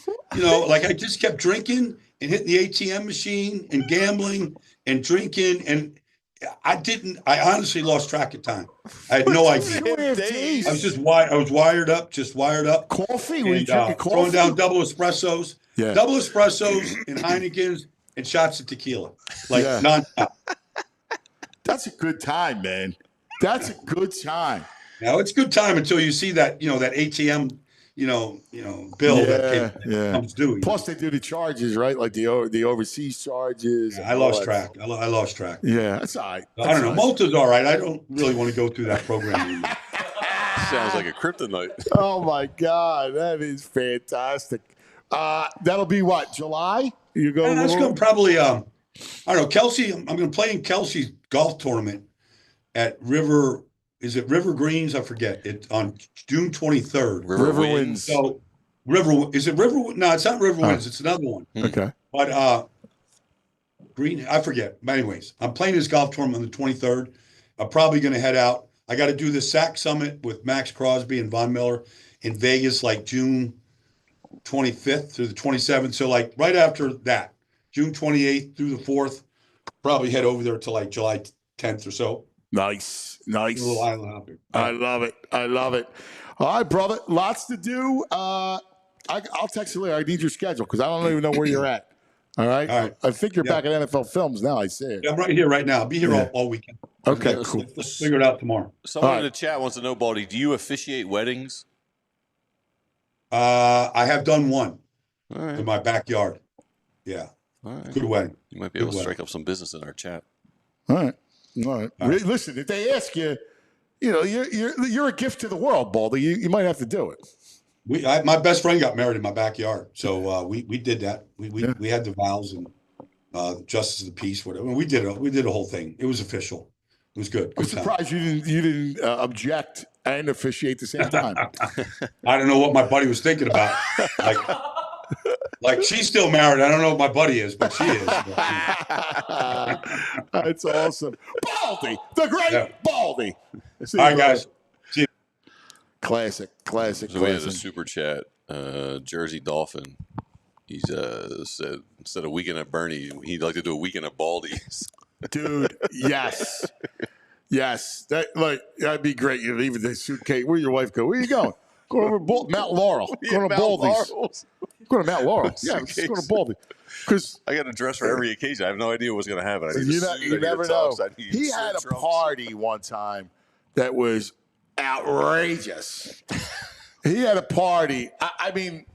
like I just kept drinking and hitting the ATM machine and gambling and drinking. And I honestly lost track of time. I had no idea. I was I was wired up. Coffee? Were you drinking coffee? Throwing down double espressos. Yeah. Double espressos and Heinekens and shots of tequila. Non-stop. That's a good time, man. That's a good time. Now it's good time until you see that, that ATM, bill that comes due. Plus they do the charges, right? Like the overseas charges. Yeah, I lost track. I lost track. Yeah, that's all right. I don't know. Malta's all right. I don't really want to go through that program anymore. Sounds like a kryptonite. Oh my God, that is fantastic. That'll be what, July? You go. That's going to probably. I don't know, Kelsey. I'm going to play in Kelsey's golf tournament at River. Is it River Greens? I forget. It's on June 23rd. River Winds. So is it River? No, it's not River Winds. It's another one. Okay. But Green, I forget. But anyways, I'm playing this golf tournament on the 23rd. I'm probably going to head out. I got to do the SAC Summit with Max Crosby and Von Miller in Vegas, like June 25th through the 27th. So like right after that, June 28th through the 4th, probably head over there to like July 10th or so. Nice. A little island hopping. I love it. All right, brother. Lots to do. I'll text you later. I need your schedule because I don't even know where you're at. All right. I think you're back at NFL Films now. I see it. Yeah, I'm right here right now. I'll be here all weekend. Okay, cool. Let's figure it out tomorrow. Someone in the chat wants to know, Baldy, do you officiate weddings? I have done one in my backyard. Yeah. All right. Good wedding. You might be able to strike up some business in our chat. All right. Listen, if they ask you, you're a gift to the world, Baldy. You might have to do it. My best friend got married in my backyard, so we did that. We had the vows and justice of the peace, whatever. We did a whole thing. It was official. It was good. I'm surprised you didn't object and officiate at the same time. I don't know what my buddy was thinking about. Like she's still married. I don't know what my buddy is, but she is. That's awesome. Baldy, the great Baldy. All right, guys. See you. Classic. So we had a super chat. Jersey Dolphin. He's said instead of weekend at Bernie, he'd like to do a weekend at Baldy's. Dude, yes. That'd be great. You leave the suitcase. Where your wife go? Where you going? Go over Mount Laurel. Go to Baldy's. Go to Mount Laurel. Yeah, let's go to Baldy. Because I got a dress for every occasion. I have no idea what's going to happen. You never know. He had a party one time that was outrageous. He had a party. I mean,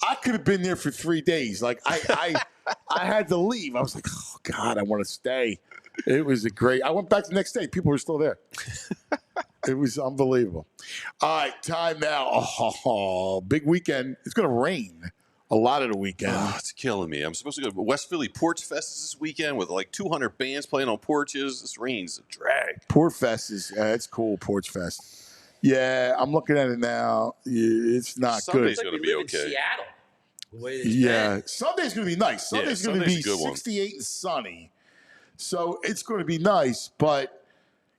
I could have been there for 3 days. Like I had to leave. I was like, oh God, I want to stay. It was I went back the next day. People were still there. It was unbelievable. All right, time now. Oh, big weekend. It's going to rain a lot of the weekend. Oh, it's killing me. I'm supposed to go to West Philly Porch Fest this weekend with like 200 bands playing on porches. This rain's a drag. Porch Fest it's cool, Porch Fest. Yeah, I'm looking at it now. It's not Sunday's good. going to be okay. Yeah, Sunday's going to be nice. Sunday's going to be 68 and sunny. So it's going to be nice, but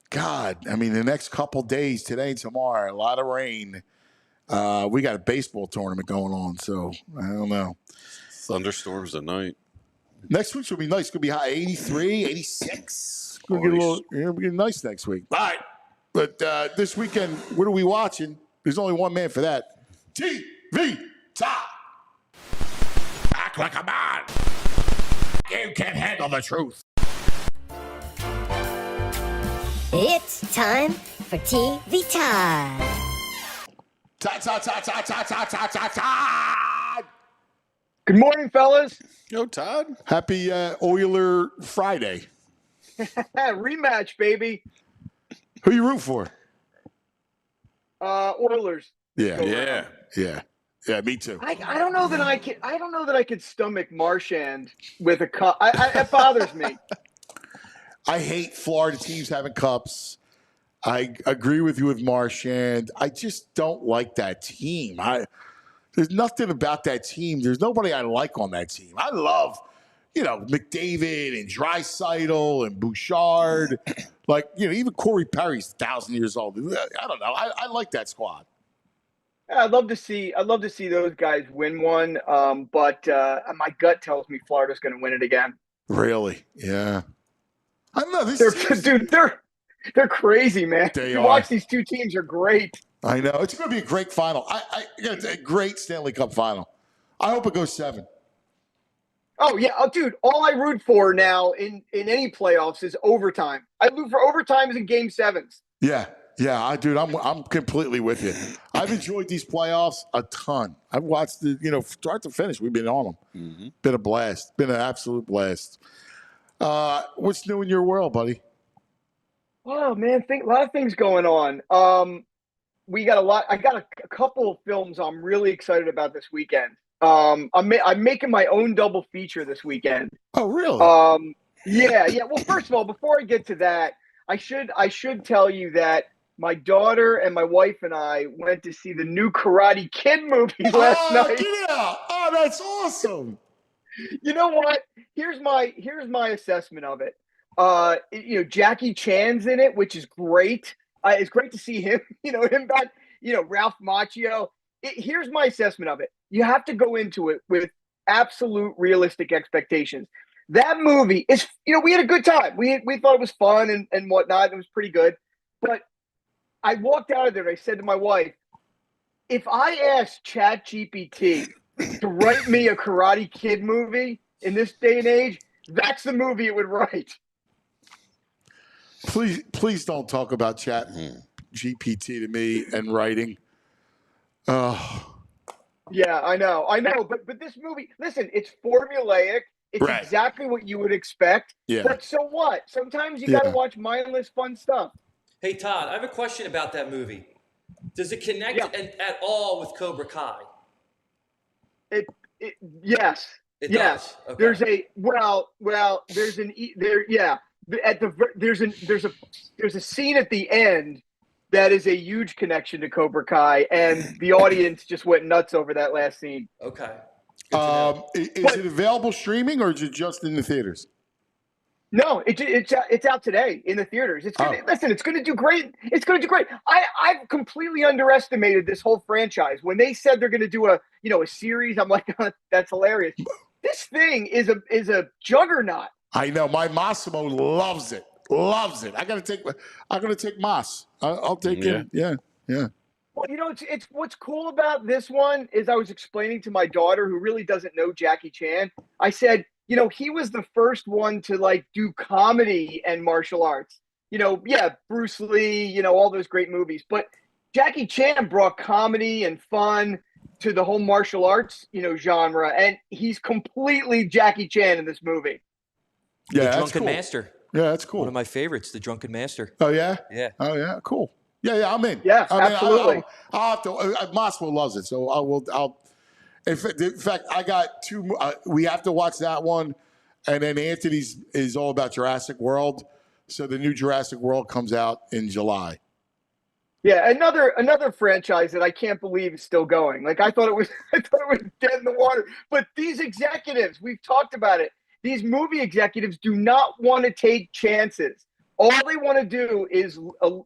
God, I mean, the next couple days, today and tomorrow, a lot of rain. We got a baseball tournament going on, so I don't know. Thunderstorms at night. Next week's going to be nice. It's going to be high 83, 86. It's going to get nice next week. All right. But this weekend, what are we watching? There's only one man for that. TV Todd. Act like a man. You can't handle the truth. It's time for TV Todd. Todd. Good morning, fellas. Yo, Todd. Happy Oiler Friday. Rematch, baby. Who you root for? Oilers. Yeah. Me too. I don't know that I can. I don't know that I could stomach Marchand with a cup. It bothers me. I hate Florida teams having cups. I agree with you with Marchand. I just don't like that team. There's nothing about that team. There's nobody I like on that team. I love, McDavid and Draisaitl and Bouchard. Even Corey Perry's 1,000 years old. I don't know. I like that squad. I'd love to see those guys win one. But my gut tells me Florida's going to win it again. Really? Yeah. I don't know. They're crazy, man. Watch these two teams are great. I know. It's going to be a great final. It's a great Stanley Cup final. I hope it goes 7. Oh, yeah. Oh, dude, all I root for now in any playoffs is overtime. I root for overtimes and game 7s. Yeah, I'm completely with you. I've enjoyed these playoffs a ton. I've watched start to finish. We've been on them. Mm-hmm. Been a blast. Been an absolute blast. What's new in your world, buddy? Oh man, a lot of things going on. We got a lot. I got a couple of films I'm really excited about this weekend. I'm making my own double feature this weekend. Oh, really? Yeah. Well, first of all, before I get to that, I should tell you that my daughter and my wife and I went to see the new Karate Kid movie last night. Yeah. Oh, that's awesome. You know what? Here's my assessment of it. Jackie Chan's in it, which is great. It's great to see him. Him back. Ralph Macchio. Here's my assessment of it. You have to go into it with absolute realistic expectations. That movie is. We had a good time. We thought it was fun and whatnot. It was pretty good. But I walked out of there and I said to my wife, if I asked ChatGPT to write me a Karate Kid movie in this day and age, that's the movie it would write. Please don't talk about Chat GPT to me and writing. Oh. Yeah, I know. But this movie, listen, it's formulaic. It's right. Exactly what you would expect. Yeah. But so what? Sometimes you got to watch mindless, fun stuff. Hey, Todd, I have a question about that movie. Does it connect at all with Cobra Kai? Yes. It yes. Does. Okay. There's there's a scene at the end that is a huge connection to Cobra Kai, and the audience just went nuts over that last scene. Okay. Is it available streaming or is it just in the theaters? No, it's out today in the theaters. Listen, it's going to do great. It's going to do great. I've completely underestimated this whole franchise. When they said they're going to do a series, I'm like, that's hilarious. This thing is a juggernaut. I know. My Massimo loves it. I'm gonna take Mas. I'll take him. Yeah. Well, it's what's cool about this one is I was explaining to my daughter who really doesn't know Jackie Chan. I said, he was the first one to do comedy and martial arts. Bruce Lee, all those great movies. But Jackie Chan brought comedy and fun to the whole martial arts, genre, and he's completely Jackie Chan in this movie. Yeah, The Drunken Master. Yeah, that's cool. One of my favorites, The Drunken Master. Oh yeah. Yeah. Oh yeah. Cool. Yeah, I'm in. Yeah, absolutely. I'll have to. Massimo loves it, so I will. In fact, I got 2. We have to watch that one, and then Anthony's is all about Jurassic World. So the new Jurassic World comes out in July. Yeah, another franchise that I can't believe is still going. I thought it was dead in the water. But these executives, we've talked about it. These movie executives do not want to take chances. All they want to do is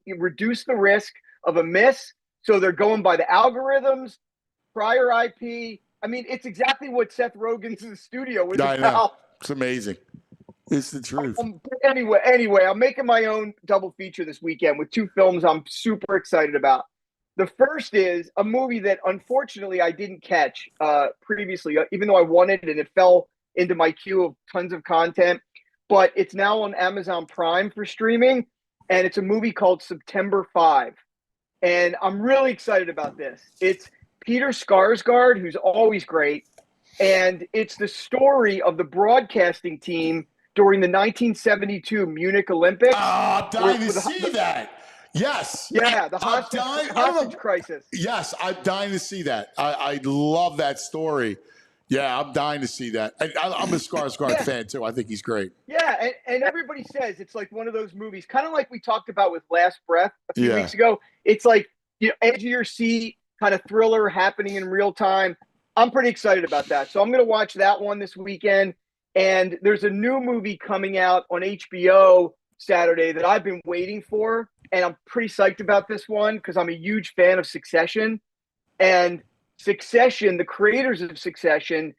reduce the risk of a miss. So they're going by the algorithms, prior IP. I mean, it's exactly what Seth Rogen's studio was about. Know. It's amazing. It's the truth. Anyway, I'm making my own double feature this weekend with 2 films I'm super excited about. The first is a movie that unfortunately I didn't catch previously, even though I wanted it and it fell into my queue of tons of content. But it's now on Amazon Prime for streaming, and it's a movie called September 5. And I'm really excited about this. It's Peter Skarsgård, who's always great, and it's the story of the broadcasting team during the 1972 Munich Olympics. I'm dying to see that. Yes. Yeah, the hostage crisis. Yes, I'm dying to see that. I love that story. Yeah, I'm dying to see that. I'm a Skarsgård fan, too. I think he's great. Yeah, and everybody says it's like one of those movies, kind of like we talked about with Last Breath a few weeks ago. It's like, edge of your seat, kind of thriller happening in real time. I'm pretty excited about that. So I'm going to watch that one this weekend. And there's a new movie coming out on HBO Saturday that I've been waiting for. And I'm pretty psyched about this one because I'm a huge fan of Succession. And Succession, the creators of Succession,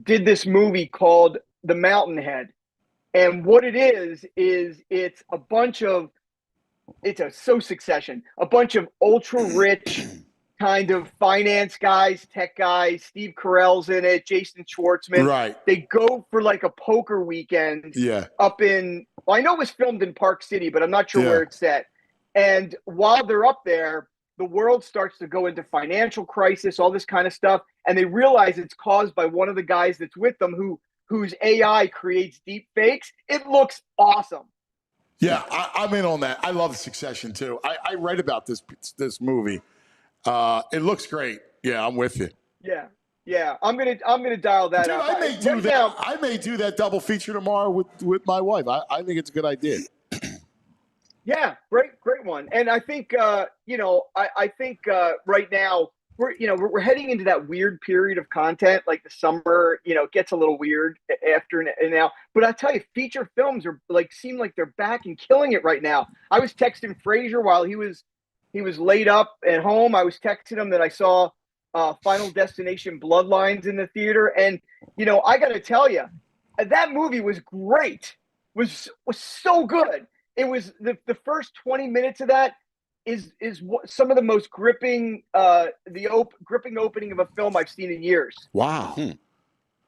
did this movie called The Mountainhead. And what it is it's a bunch of, Succession, a bunch of ultra rich kind of finance guys, tech guys. Steve Carell's in it, Jason Schwartzman. Right. They go for like a poker weekend up in, I know it was filmed in Park City, but I'm not sure where it's set. And while they're up there, the world starts to go into financial crisis, all this kind of stuff. And they realize it's caused by one of the guys that's with them whose AI creates deep fakes. It looks awesome. Yeah, I'm in on that. I love Succession, too. I read about this movie. It looks great. Yeah, I'm with you. Yeah. I'm gonna dial that up. I may do that double feature tomorrow with my wife. I think it's a good idea. Yeah, great one. And I think I think right now we're heading into that weird period of content, like the summer. It gets a little weird after now. But I tell you, feature films seem like they're back and killing it right now. I was texting Fraser while he was laid up at home. I was texting him that I saw Final Destination Bloodlines in the theater, and I got to tell you, that movie was great. Was so good. It was the first 20 minutes of that is some of the most gripping gripping opening of a film I've seen in years. Wow.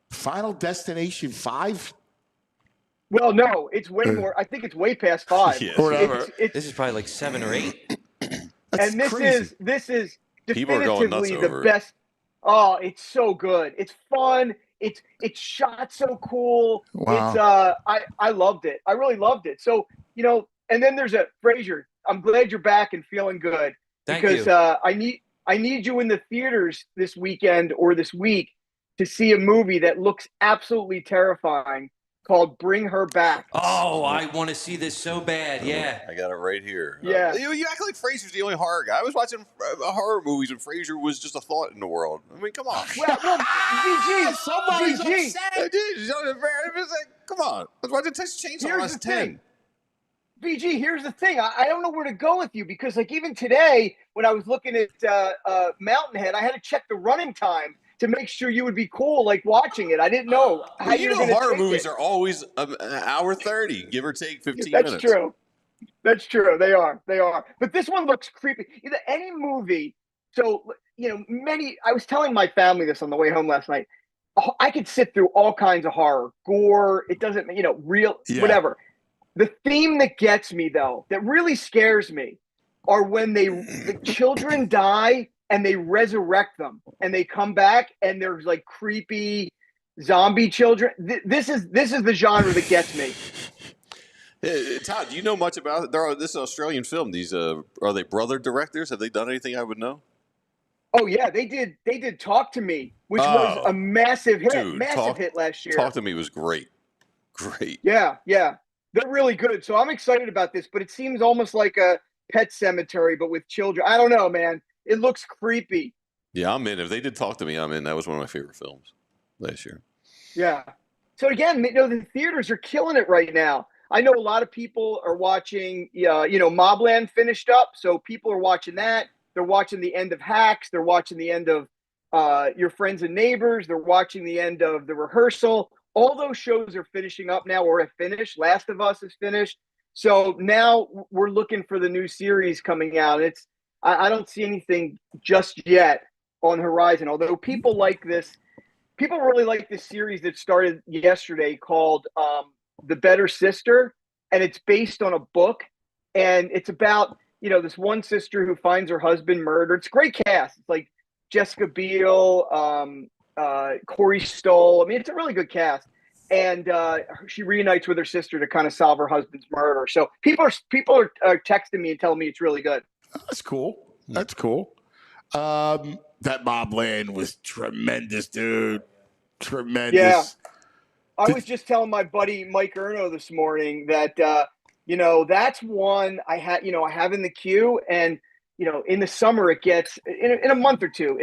Final Destination 5? Well, no, it's way more. I think it's way past 5. Whatever. This is probably like 7 or 8. And this is People are going nuts definitively over the best. Oh, it's so good. It's fun. It's shot so cool. Wow. It's I loved it. I really loved it. So, and then there's Fraser. I'm glad you're back and feeling good. Thank because you. I need you in the theaters this weekend or this week to see a movie that looks absolutely terrifying called Bring Her Back. Oh, I want to see this so bad. Yeah. I got it right here. Yeah. You act like Fraser's the only horror guy. I was watching horror movies when Fraser was just a thought in the world. I mean, come on. Well, VG, somebody's VG. upset. I did. Come on. I was watching Texas Chainsaw when I was 10. VG, here's the thing. I don't know where to go with you because, even today, when I was looking at Mountainhead, I had to check the running time to make sure you would be cool, watching it. I didn't know how you were going to horror movies are always an hour 30, give or take 15 minutes. minutes. That's true. They are. But this one looks creepy. Any movie. So, I was telling my family this on the way home last night. I could sit through all kinds of horror, gore. It doesn't, whatever. The theme that gets me, though, that really scares me, are when the children die and they resurrect them and they come back and there's creepy zombie children. This is the genre that gets me. Todd, do you know much about it? This is an Australian film. These are they brother directors? Have they done anything I would know? Oh yeah, they did Talk to Me, which was a massive hit, hit last year. Talk to Me was great. Yeah. They're really good. So I'm excited about this, but it seems almost like a Pet Cemetery, but with children. I don't know, man. It looks creepy. Yeah, I'm in. If they did Talk to Me, I'm in. That was one of my favorite films last year. Yeah. So again, the theaters are killing it right now. I know a lot of people are watching, Mobland finished up. So people are watching that. They're watching the end of Hacks. They're watching the end of Your Friends and Neighbors. They're watching the end of The Rehearsal. All those shows are finishing up now or have finished. Last of Us is finished. So now we're looking for the new series coming out. I don't see anything just yet on the horizon, although people like this. People really like this series that started yesterday called The Better Sister, and it's based on a book. and it's about this one sister who finds her husband murdered. It's a great cast. It's like Jessica Biel, Corey Stoll. I mean, it's a really good cast. And she reunites with her sister to kind of solve her husband's murder. So people are texting me and telling me it's really good. That's cool. That's cool. That Mobland was tremendous, dude. Tremendous. Yeah. I was just telling my buddy Mike Erno this morning that that's one I have in the queue, and in the summer it gets in a month or two,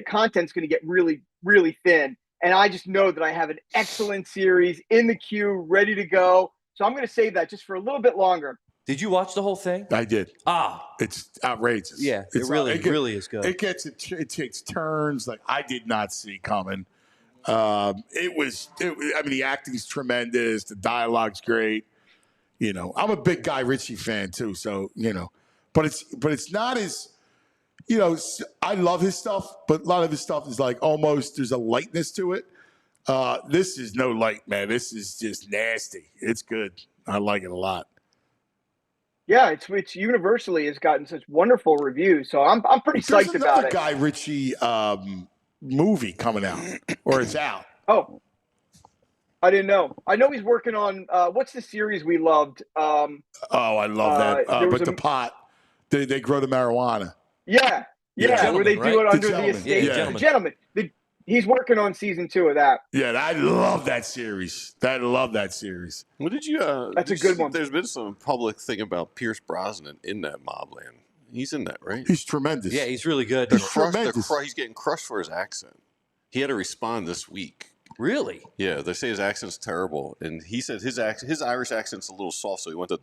content's going to get really, really thin. And I just know that I have an excellent series in the queue, ready to go. So I'm going to save that just for a little bit longer. Did you watch the whole thing? I did. Ah, it's outrageous. Yeah, it really is good. It takes turns like I did not see coming. I mean, the acting's tremendous. The dialogue's great. I'm a big Guy Ritchie fan too. So but it's not as. I love his stuff, but a lot of his stuff is like almost there's a lightness to it. This is no light, man. This is just nasty. It's good. I like it a lot. Yeah, it's universally has gotten such wonderful reviews, so I'm pretty psyched about it. There's another Guy Ritchie movie coming out, or it's out. Oh, I didn't know. I know he's working on what's the series we loved? I love that. But the pot, they grow the marijuana. Yeah, where they do it under the estate. Yeah. The Gentleman. He's working on season 2 of that. Yeah, I love that series. What did you? That's a good one. There's been some public thing about Pierce Brosnan in that Mobland. He's in that, right? He's tremendous. Yeah, he's really good. He's getting crushed for his accent. He had to respond this week. Really? Yeah, they say his accent's terrible, and he said his Irish accent's a little soft, so he went to a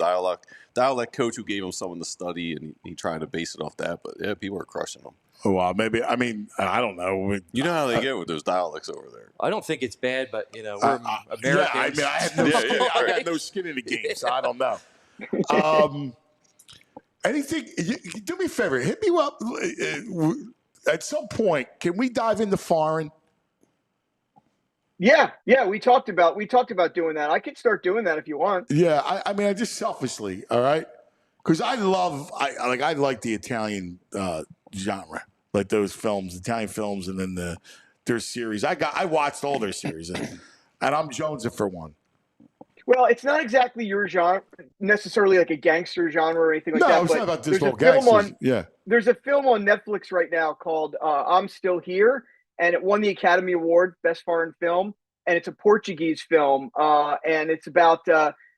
dialect coach who gave him someone to study, and he tried to base it off that. But yeah, people are crushing him. Oh, well, maybe. I mean, I don't know. You know how they get with those dialects over there. I don't think it's bad, but we're Americans. Yeah, I mean, I got no skin in the game, so I don't know. Anything? Do me a favor. Hit me up. At some point, can we dive into foreign? Yeah, we talked about doing that. I could start doing that if you want. Yeah, I mean, I just selfishly, all right, because I like the Italian genre, like those films, Italian films, and then their series. I watched all their series, and I'm jonesing for one. Well, it's not exactly your genre, necessarily like a gangster genre or anything like that. No, it's not about this whole gangsters. There's a film on Netflix right now called I'm Still Here, and it won the Academy Award, Best Foreign Film, and it's a Portuguese film, and it's about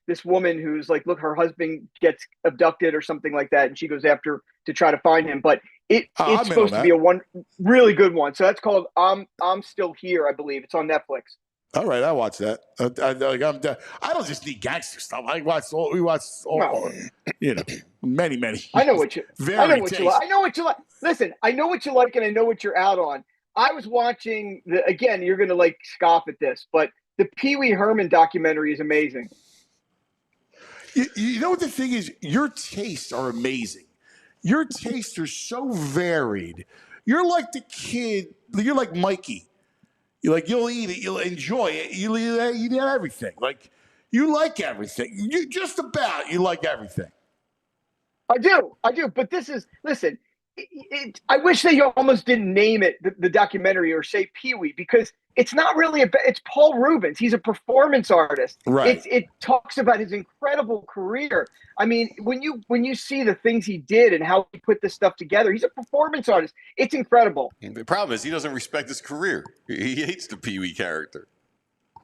this woman who's like, look, her husband gets abducted or something like that, and she goes after to try to find him. But it's supposed to be a really good one. So that's called I'm Still Here, I believe. It's on Netflix. All right, I watch that. I don't just need gangster stuff. We watched all, many. I know what you like. Listen, I know what you like, and I know what you're out on. I was watching again. You're gonna like scoff at this, but the Pee Wee Herman documentary is amazing. You know what the thing is? Your tastes are amazing. Your tastes are so varied. You're like the kid. You're like Mikey. You'll eat it. You'll enjoy it. You eat everything. Like you like everything. You like everything. I do. But listen. I wish they almost didn't name it the documentary or say Pee Wee, because it's not really it's Paul Rubens. He's a performance artist. Right. It talks about his incredible career. I mean, when you see the things he did and how he put this stuff together, he's a performance artist. It's incredible. And the problem is he doesn't respect his career. He hates the Pee Wee character.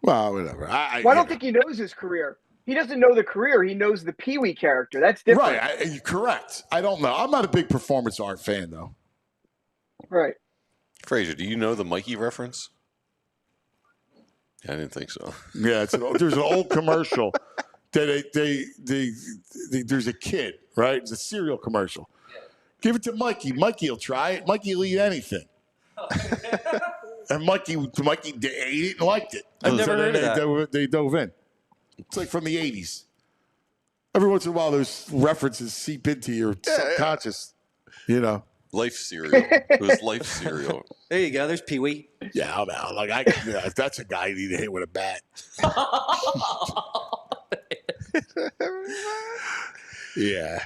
Well, whatever. I don't think he knows his career. He doesn't know the career. He knows the Pee Wee character. That's different. Right. Correct. I don't know. I'm not a big performance art fan, though. Right. Fraser, do you know the Mikey reference? I didn't think so. Yeah, there's an old commercial that there's a kid, right? It's a cereal commercial. Yeah. Give it to Mikey. Mikey will try it. Mikey will eat anything. And Mikey ate it and liked it. I've never heard of that. They dove in. It's like from the 80s. Every once in a while, those references seep into your subconscious, Life cereal. It was Life cereal. There you go. There's Pee Wee. Yeah, I'm out. That's a guy you need to hit with a bat. Yeah.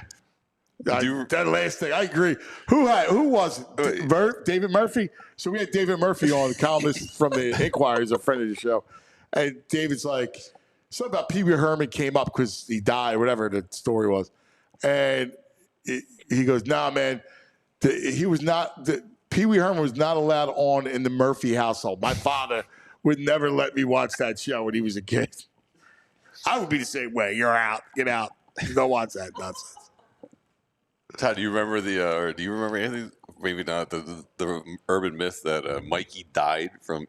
That last thing, I agree. Who was it? David Murphy? So we had David Murphy on, the columnist from the Inquirer, a friend of the show. And David's like, something about Pee Wee Herman came up because he died, whatever the story was. And he goes, nah, man, Pee Wee Herman was not allowed on in the Murphy household. My father would never let me watch that show when he was a kid. I would be the same way. You're out. Get out. Don't watch that nonsense. Todd, do you remember or do you remember anything? Maybe not the urban myth that Mikey died from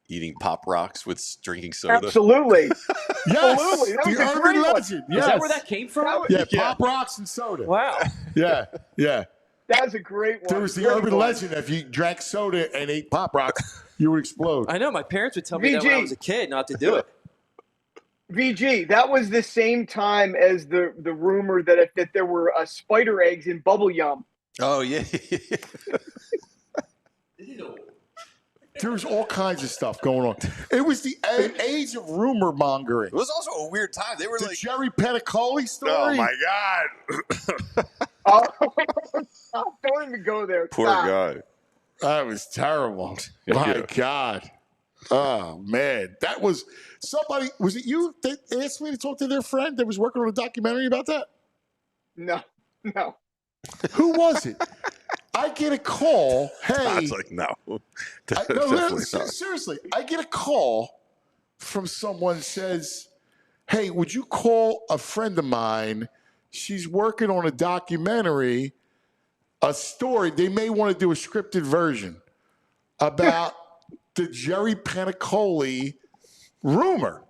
eating Pop Rocks with drinking soda. Absolutely. Yes, Absolutely. That was the a urban great one. legend. Yes. Is that where that came from? Yeah, Pop Rocks and soda. Wow. Yeah. That was a great one. There was the Great urban one. legend that if you drank soda and ate Pop Rocks, you would explode. I know. My parents would tell me that when I was a kid not to do it. VG, that was the same time as the rumor that there were spider eggs in bubble yum. Oh, yeah. There was all kinds of stuff going on. It was the age of rumor mongering. It was also a weird time. They were the like Jerry Petticoli story. Oh my God! Don't even go there. Poor Stop. guy. That was terrible. My God. Oh man, that was somebody. Was it you that asked me to talk to their friend that was working on a documentary about that? No. Who was it? I get a call. Hey, I was like, no. Seriously, I get a call from someone says, "Hey, would you call a friend of mine? She's working on a documentary, a story. They may want to do a scripted version about the Jerry Petticoli rumor."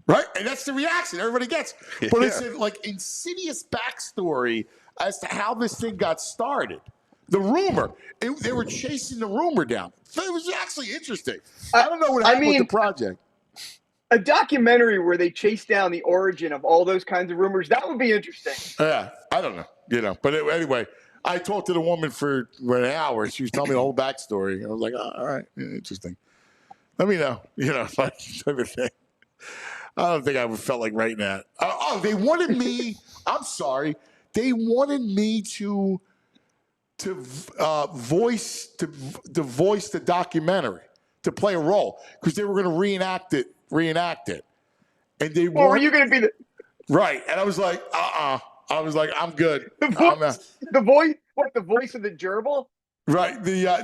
Right? And that's the reaction everybody gets. But it's like insidious backstory as to how this thing got started. The rumor. They were chasing the rumor down. It was actually interesting. I don't know what happened with the project. A documentary where they chase down the origin of all those kinds of rumors, that would be interesting. Yeah, I don't know. But anyway, I talked to the woman for an hour. She was telling me the whole backstory. I was like, oh, all right, interesting. Let me know. Like everything. I don't think I would felt like writing that. They wanted me. I'm sorry. They wanted me to voice the documentary, to play a role, because they were going to reenact it. And they were you going to be the right? And I was like, I was like, I'm good. The voice of the gerbil? Right.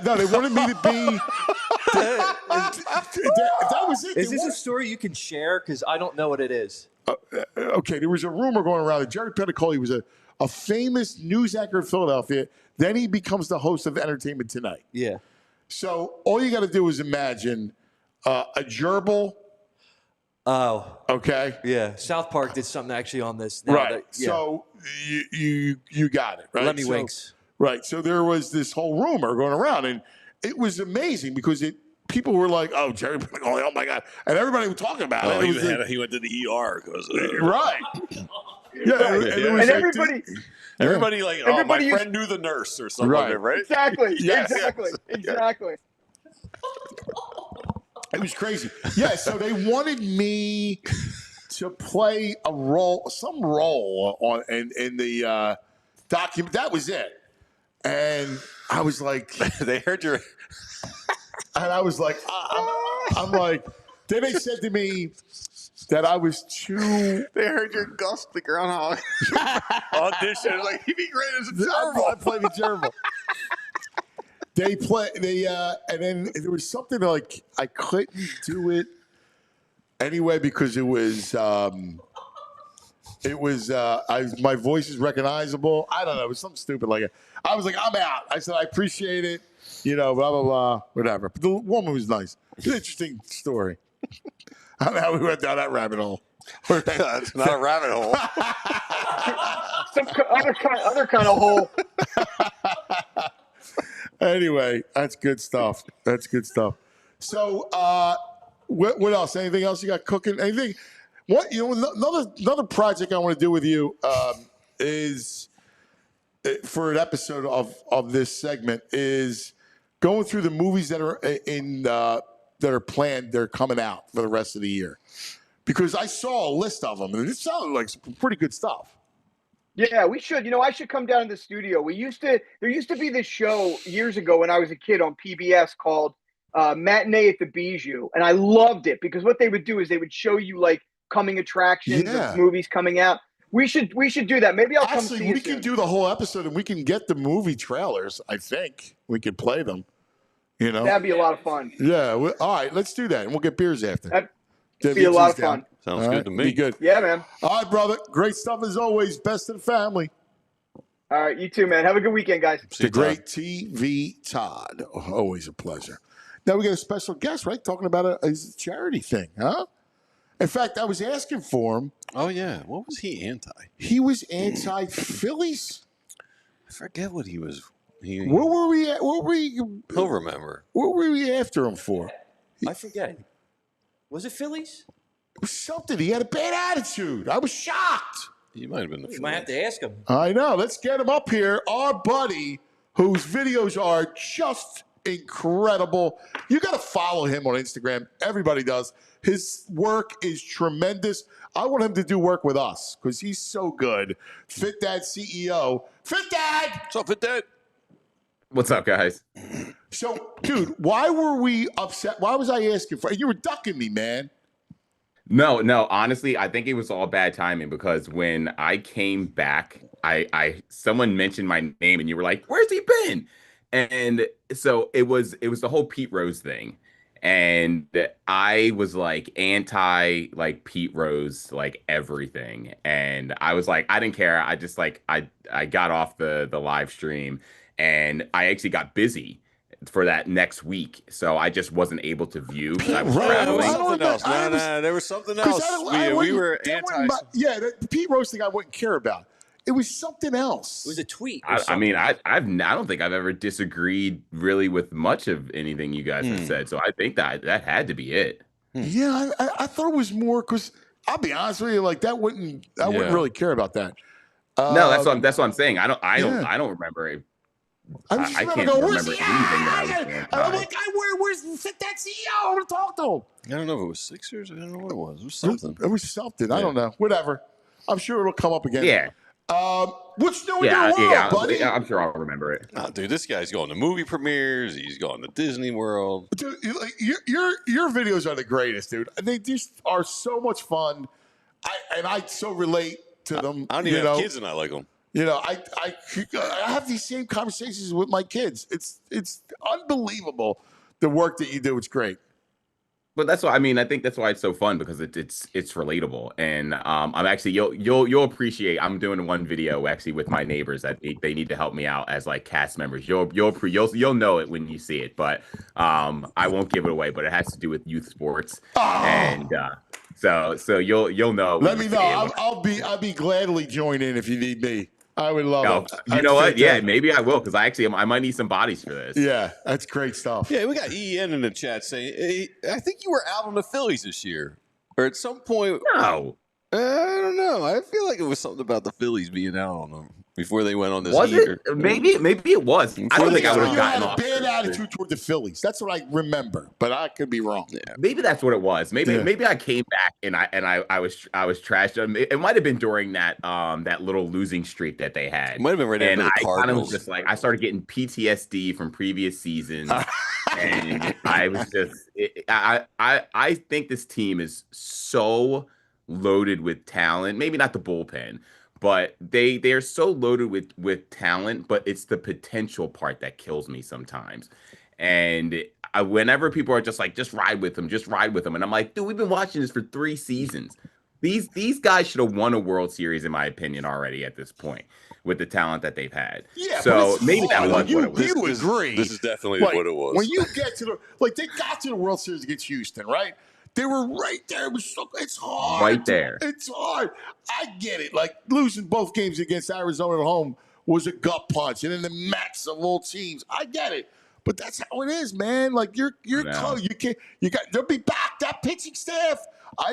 No, they wanted me to be. That was it. Is this a story you can share? Because I don't know what it is. Okay, there was a rumor going around that Jerry Petticoli was a famous news anchor in Philadelphia. Then he becomes the host of Entertainment Tonight. Yeah. So all you got to do is imagine a gerbil. Oh. Okay. Yeah. South Park did something actually on this. Now Right. So you got it. Right. Lemmy Winks. Right. So there was this whole rumor going around, and it was amazing because people were like, "Oh, Jerry Petticoli, oh my God," and everybody was talking about it. He went to the ER because right. Yeah, and everybody, my friend knew the nurse or something, right? Exactly. Yes. Exactly. It was crazy. Yeah. So they wanted me to play some role in the document. That was it. And I was like, they heard your. And I was like, I'm like, then they said to me that I was too. They heard your Gus the Groundhog audition. Like, he'd be great as a gerbil. I played the gerbil. And then there was something like I couldn't do it anyway because it was. My voice is recognizable. I don't know. It was something stupid like it. I was like, I'm out. I said, I appreciate it. Blah, blah, blah, whatever. But the woman was nice. It's an interesting story. I don't know how we went down that rabbit hole. It's not a rabbit hole. Some other kind of hole. Anyway, that's good stuff. So, what else? Anything else you got cooking? Anything? Another project I want to do with you is for an episode of this segment is going through the movies that are that are planned. They're coming out for the rest of the year because I saw a list of them and it sounded like some pretty good stuff. Yeah, we should. I should come down to the studio. There used to be this show years ago when I was a kid on PBS called Matinee at the Bijou, and I loved it because what they would do is they would show you like coming attractions of movies coming out. We should do that. Maybe I'll come see you. We can do the whole episode and we can get the movie trailers. I think we could play them. That'd be a lot of fun. Yeah. All right, let's do that, and we'll get beers after. That'd be a lot of fun. Sounds good to me. Be good. Yeah, man. All right, brother. Great stuff as always. Best of the family. All right, you too, man. Have a good weekend, guys. The great TV Todd. Always a pleasure. Now we got a special guest, right? Talking about a charity thing, huh? In fact, I was asking for him. Oh, yeah. What was he anti? He was anti-Phillies. I forget what he was. What were we at? What were we? He'll remember. What were we after him for? I forget. Was it Phillies? It was something. He had a bad attitude. I was shocked. He might have been the You might have to ask him. I know. Let's get him up here. Our buddy, whose videos are just incredible. You got to follow him on Instagram. Everybody does. His work is tremendous. I want him to do work with us because he's so good. Fit Dad CEO. Fit Dad! What's up, Fit Dad? What's up, guys? So, dude, why were we upset? Why was I asking for? You were ducking me, man. No. Honestly, I think it was all bad timing because when I came back, someone mentioned my name and you were like, "Where's he been?" And so it was the whole Pete Rose thing, and I was like anti like Pete Rose like everything, and I was like I didn't care. I just like I got off the live stream, and I actually got busy for that next week, so I just wasn't able to view. I was there was something else. There was something else. We were anti. The Pete Rose thing I wouldn't care about. It was something else. It was a tweet. I mean, I don't think I've ever disagreed really with much of anything you guys have said. So I think that had to be it. Yeah, I thought it was more because I'll be honest with you, like I wouldn't really care about that. No, that's what I'm saying. I don't remember it. I can't remember anything that I was. I'm like, where's Fit That CEO? I want to talk to him. I don't know if it was Sixers. I don't know what it was. It was something. It was something. I don't know. Whatever. I'm sure it'll come up again. Yeah. What's new in your world, buddy? I'm sure I'll remember it. Oh, dude, this guy's going to movie premieres. He's going to Disney World. Dude, your videos are the greatest, dude. They just are so much fun. I so relate to them. I don't even have kids and I like them. I have these same conversations with my kids. It's unbelievable the work that you do. It's great. But that's why I think that's why it's so fun because it's relatable, and I'm actually you'll appreciate. I'm doing one video actually with my neighbors that they need to help me out as like cast members. You'll know it when you see it, but I won't give it away. But it has to do with youth sports, and so you'll know. Let me know. I'll be gladly join in if you need me. I would love it. You know what? Yeah, maybe I will because I might need some bodies for this. Yeah, that's great stuff. Yeah, we got EN in the chat saying, hey, I think you were out on the Phillies this year. Or at some point. No. I don't know. I feel like it was something about the Phillies being out on them before they went on this heater. Maybe it was. I don't think I would have gotten off. You had a bad attitude toward the Phillies. That's what I remember, but I could be wrong. Yeah. Maybe that's what it was. Maybe I came back and I was trashed. It might have been during that little losing streak that they had. It might have been right after the Cardinals. Kind of was just like I started getting PTSD from previous seasons, and I was just I think this team is so loaded with talent. Maybe not the bullpen, but they are so loaded with talent, but it's the potential part that kills me sometimes. And whenever people are just like, just ride with them, and I'm like, dude, we've been watching this for 3 seasons. These guys should have won a World Series, in my opinion, already at this point with the talent that they've had. Yeah, so maybe that was you, what it was. You agree? This is definitely what it was. When you get to they got to the World Series against Houston, right? They were right there. It's hard. Right there. It's hard. I get it. Like losing both games against Arizona at home was a gut punch, and then the Mets of all teams. I get it, but that's how it is, man. Like you're close. They'll be back. That pitching staff.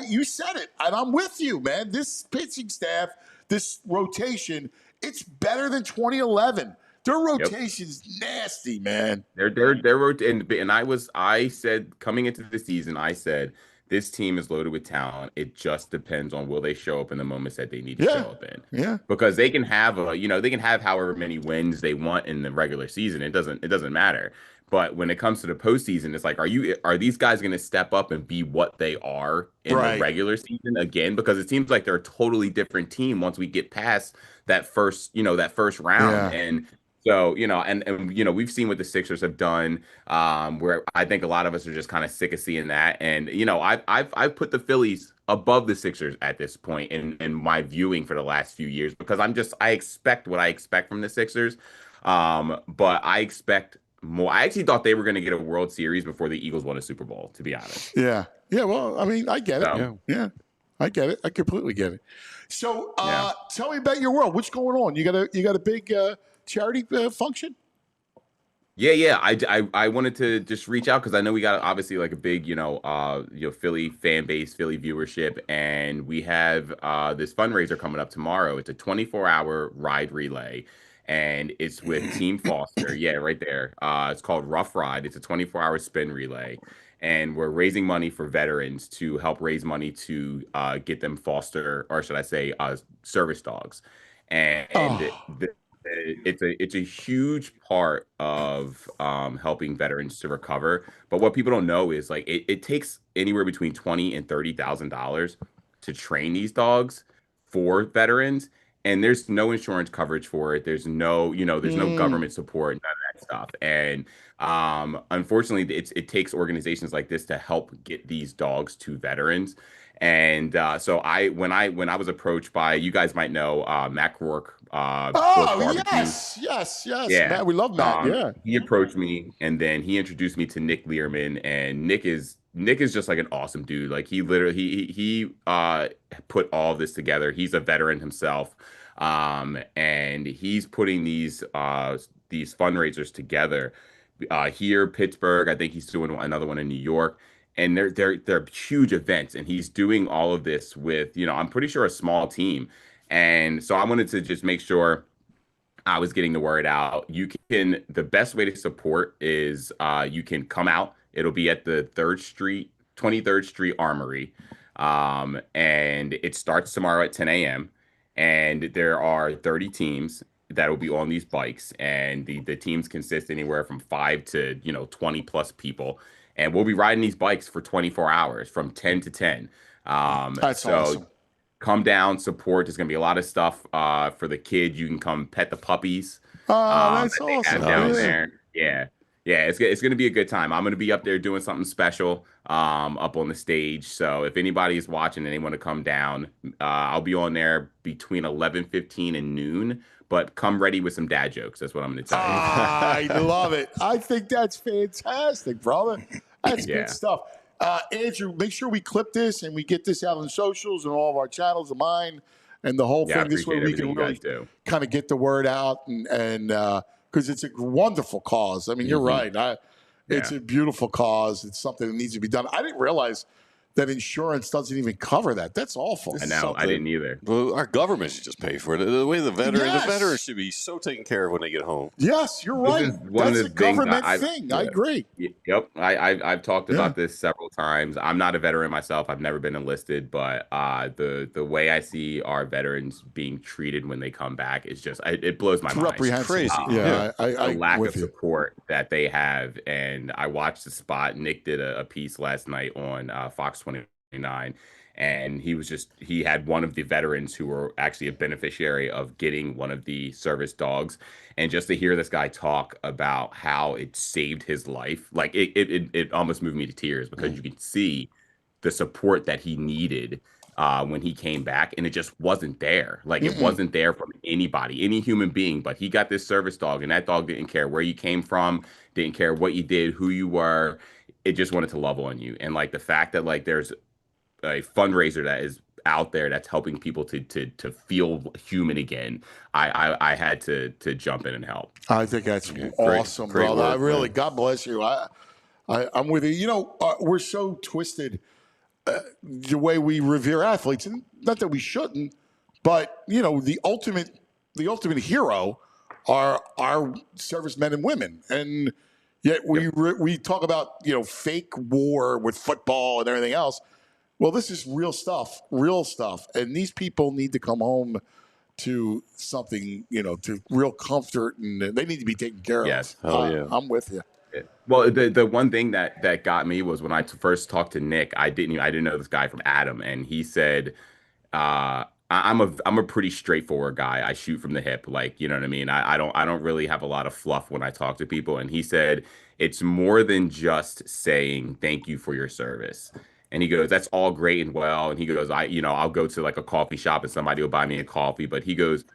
You said it, and I'm with you, man. This pitching staff, this rotation, it's better than 2011. Their rotation's nasty, man. Their rotation, and I said coming into the season, I said this team is loaded with talent. It just depends on will they show up in the moments that they need to show up in. Yeah. Because they can have they can have however many wins they want in the regular season. It doesn't matter. But when it comes to the postseason, it's like, are these guys going to step up and be what they are in the regular season again? Because it seems like they're a totally different team once we get past that first round. And so, and we've seen what the Sixers have done, where I think a lot of us are just kind of sick of seeing that. And, I've put the Phillies above the Sixers at this point in my viewing for the last few years, because I expect what I expect from the Sixers. But I expect more. I actually thought they were going to get a World Series before the Eagles won a Super Bowl, to be honest. Yeah. Yeah. Well, I mean, I get it. Yeah. I get it. I completely get it. So, tell me about your world. What's going on? You got a big charity function? Yeah. I wanted to just reach out because I know we got obviously like a big, Philly fan base, Philly viewership, and we have this fundraiser coming up tomorrow. It's a 24-hour ride relay. And it's with Team Foster. Yeah, right there. It's called Rough Ride. It's a 24-hour spin relay. And we're raising money for veterans to help raise money to get them foster, or should I say, service dogs. And it's a huge part of helping veterans to recover. But what people don't know is like it takes anywhere between $20,000 and $30,000 to train these dogs for veterans. And there's no insurance coverage for it. There's no, there's no government support, none of that stuff. And unfortunately, it takes organizations like this to help get these dogs to veterans. And so when I was approached by, you guys might know Matt Rourke. Yes. Yeah, Matt, we love Matt. He approached me, and then he introduced me to Nick Learman, and Nick is just like an awesome dude. Like he literally he put all of this together. He's a veteran himself, and he's putting these fundraisers together here, Pittsburgh. I think he's doing another one in New York, and they're huge events. And he's doing all of this with I'm pretty sure a small team. And so I wanted to just make sure I was getting the word out. The best way to support is you can come out. It'll be at the 23rd Street Armory. And it starts tomorrow at 10 a.m. And there are 30 teams that will be on these bikes. And the teams consist anywhere from 5 to 20 plus people. And we'll be riding these bikes for 24 hours from 10 to 10. That's awesome. Come down, support. There's going to be a lot of stuff for the kids. You can come pet the puppies. That's awesome. Down there. Yeah. It's going to be a good time. I'm going to be up there doing something special up on the stage. So if anybody is watching and they want to come down, I'll be on there between 11:15 and noon. But come ready with some dad jokes. That's what I'm going to tell you. I love it. I think that's fantastic, brother. That's good stuff. Andrew, make sure we clip this and we get this out on the socials and all of our channels, of mine and the whole thing. This way we can really kind of get the word out and because it's a wonderful cause. I mean, you're right. It's a beautiful cause. It's something that needs to be done. I didn't realize that insurance doesn't even cover that. That's awful. I know. I didn't either. Well, our government should just pay for it. The way the veterans should be so taken care of when they get home. Yes, you're right. That's a government thing. I agree. Yep. I've talked about this several times. I'm not a veteran myself. I've never been enlisted, but the way I see our veterans being treated when they come back is just it blows my mind. It's crazy. The lack of support that they have. And I watched the spot. Nick did a piece last night on Fox 29, and he had one of the veterans who were actually a beneficiary of getting one of the service dogs, and just to hear this guy talk about how it saved his life, like it almost moved me to tears, because you could see the support that he needed when he came back, and it just wasn't there. Like it wasn't there from anybody, any human being. But he got this service dog, and that dog didn't care where you came from, didn't care what you did, who you were. It just wanted to love on you. And like the fact that like there's a fundraiser that is out there that's helping people to feel human again, I had to jump in and help. I think that's awesome, great brother. work, I really, man. God bless you. I'm with you. We're so twisted the way we revere athletes, and not that we shouldn't, but the ultimate hero are our servicemen and women, and yet we talk about fake war with football and everything else. Well, this is real stuff, and these people need to come home to something, to real comfort, and they need to be taken care Yes. of. Hell yeah. I'm with you. Well, the one thing that got me was when I first talked to Nick. I didn't know this guy from Adam, and he said, I'm a pretty straightforward guy. I shoot from the hip, like, you know what I mean. I don't really have a lot of fluff when I talk to people. And he said it's more than just saying thank you for your service. And he goes, that's all great and well. And he goes, I'll go to like a coffee shop and somebody will buy me a coffee. But he goes,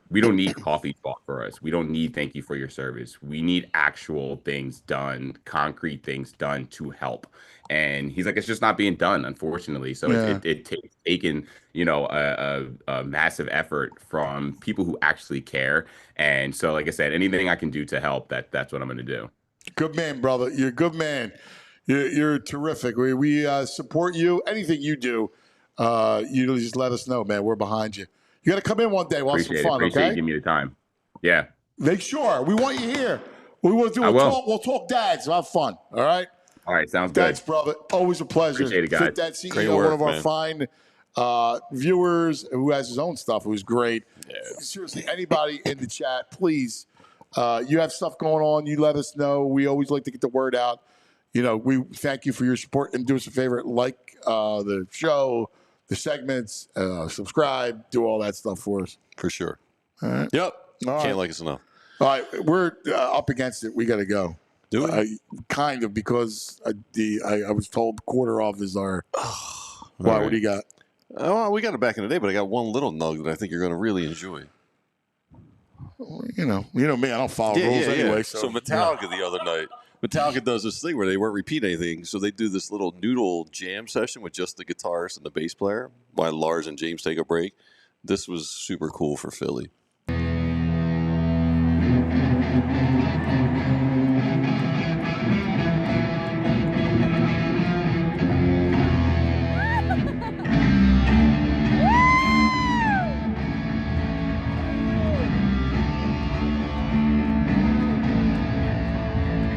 we don't need coffee talk for us. We don't need thank you for your service. We need actual things done, concrete things done to help. And he's like, it's just not being done, unfortunately. So it takes taken, a massive effort from people who actually care. And so, like I said, anything I can do to help, that's what I'm going to do. Good man, brother. You're a good man. You're terrific. We support you. Anything you do, you just let us know, man. We're behind you. You got to come in one day. We'll have some fun, Appreciate okay? you giving me the time. Yeah. Make sure. We want you here. We'll talk dads. We'll have fun. All right? All right. Sounds good. Thanks, brother. Always a pleasure. Appreciate it, guys. Fit That CEO, Great work, one of our man. fine viewers who has his own stuff, who's great. Yeah. Seriously, anybody in the chat, please, you have stuff going on, you let us know. We always like to get the word out. We thank you for your support, and do us a favor, like the show, the segments, subscribe, do all that stuff for us. For sure. All right. Yep. All Can't right. like us enough. All right, we're up against it. We got to go. Do we? Kind of, because I was told quarter off is our. Why? right. What do you got? Oh, we got it back in the day, but I got one little nug that I think you're going to really enjoy. You know me. I don't follow rules anyway. So Metallica the other night. Metallica does this thing where they won't repeat anything, so they do this little noodle jam session with just the guitarist and the bass player while Lars and James take a break. This was super cool for Philly.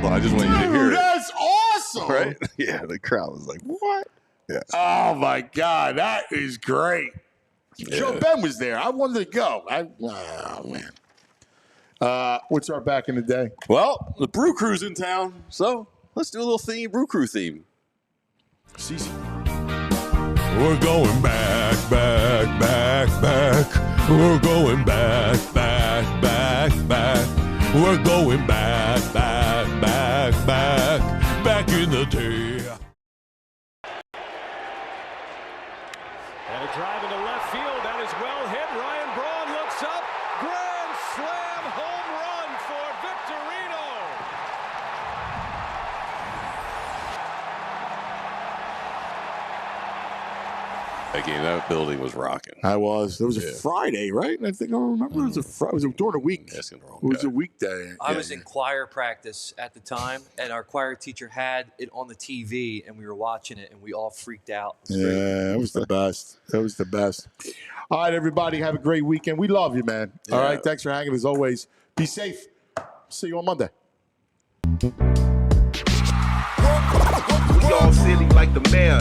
Well, I just want you to hear it. That's awesome. Right? Yeah, the crowd was like, what? Yeah. Oh, my God. That is great. Joe Ben was there. I wanted to go. Oh, man. What's our back in the day? Well, the Brew Crew's in town, so let's do a little Brew Crew theme. CeCe. We're going back, back, back, back. We're going back, back, back, back. We're going back, back, back, back, back in the day. And a drive into left field. That is well hit. Ryan Braun looks up. Grand slam home run for Victorino. Again, that building was rocking. I was. It was a Friday, right? And I think I remember it was it was during a week. Asking the wrong It was guy. a weekday. I was in choir practice at the time, and our choir teacher had it on the TV, and we were watching it, and we all freaked out. It was great. Yeah, it was the best. That was the best. All right, everybody, have a great weekend. We love you, man. All right, thanks for hanging as always. Be safe. See you on Monday. We all silly like the mayor.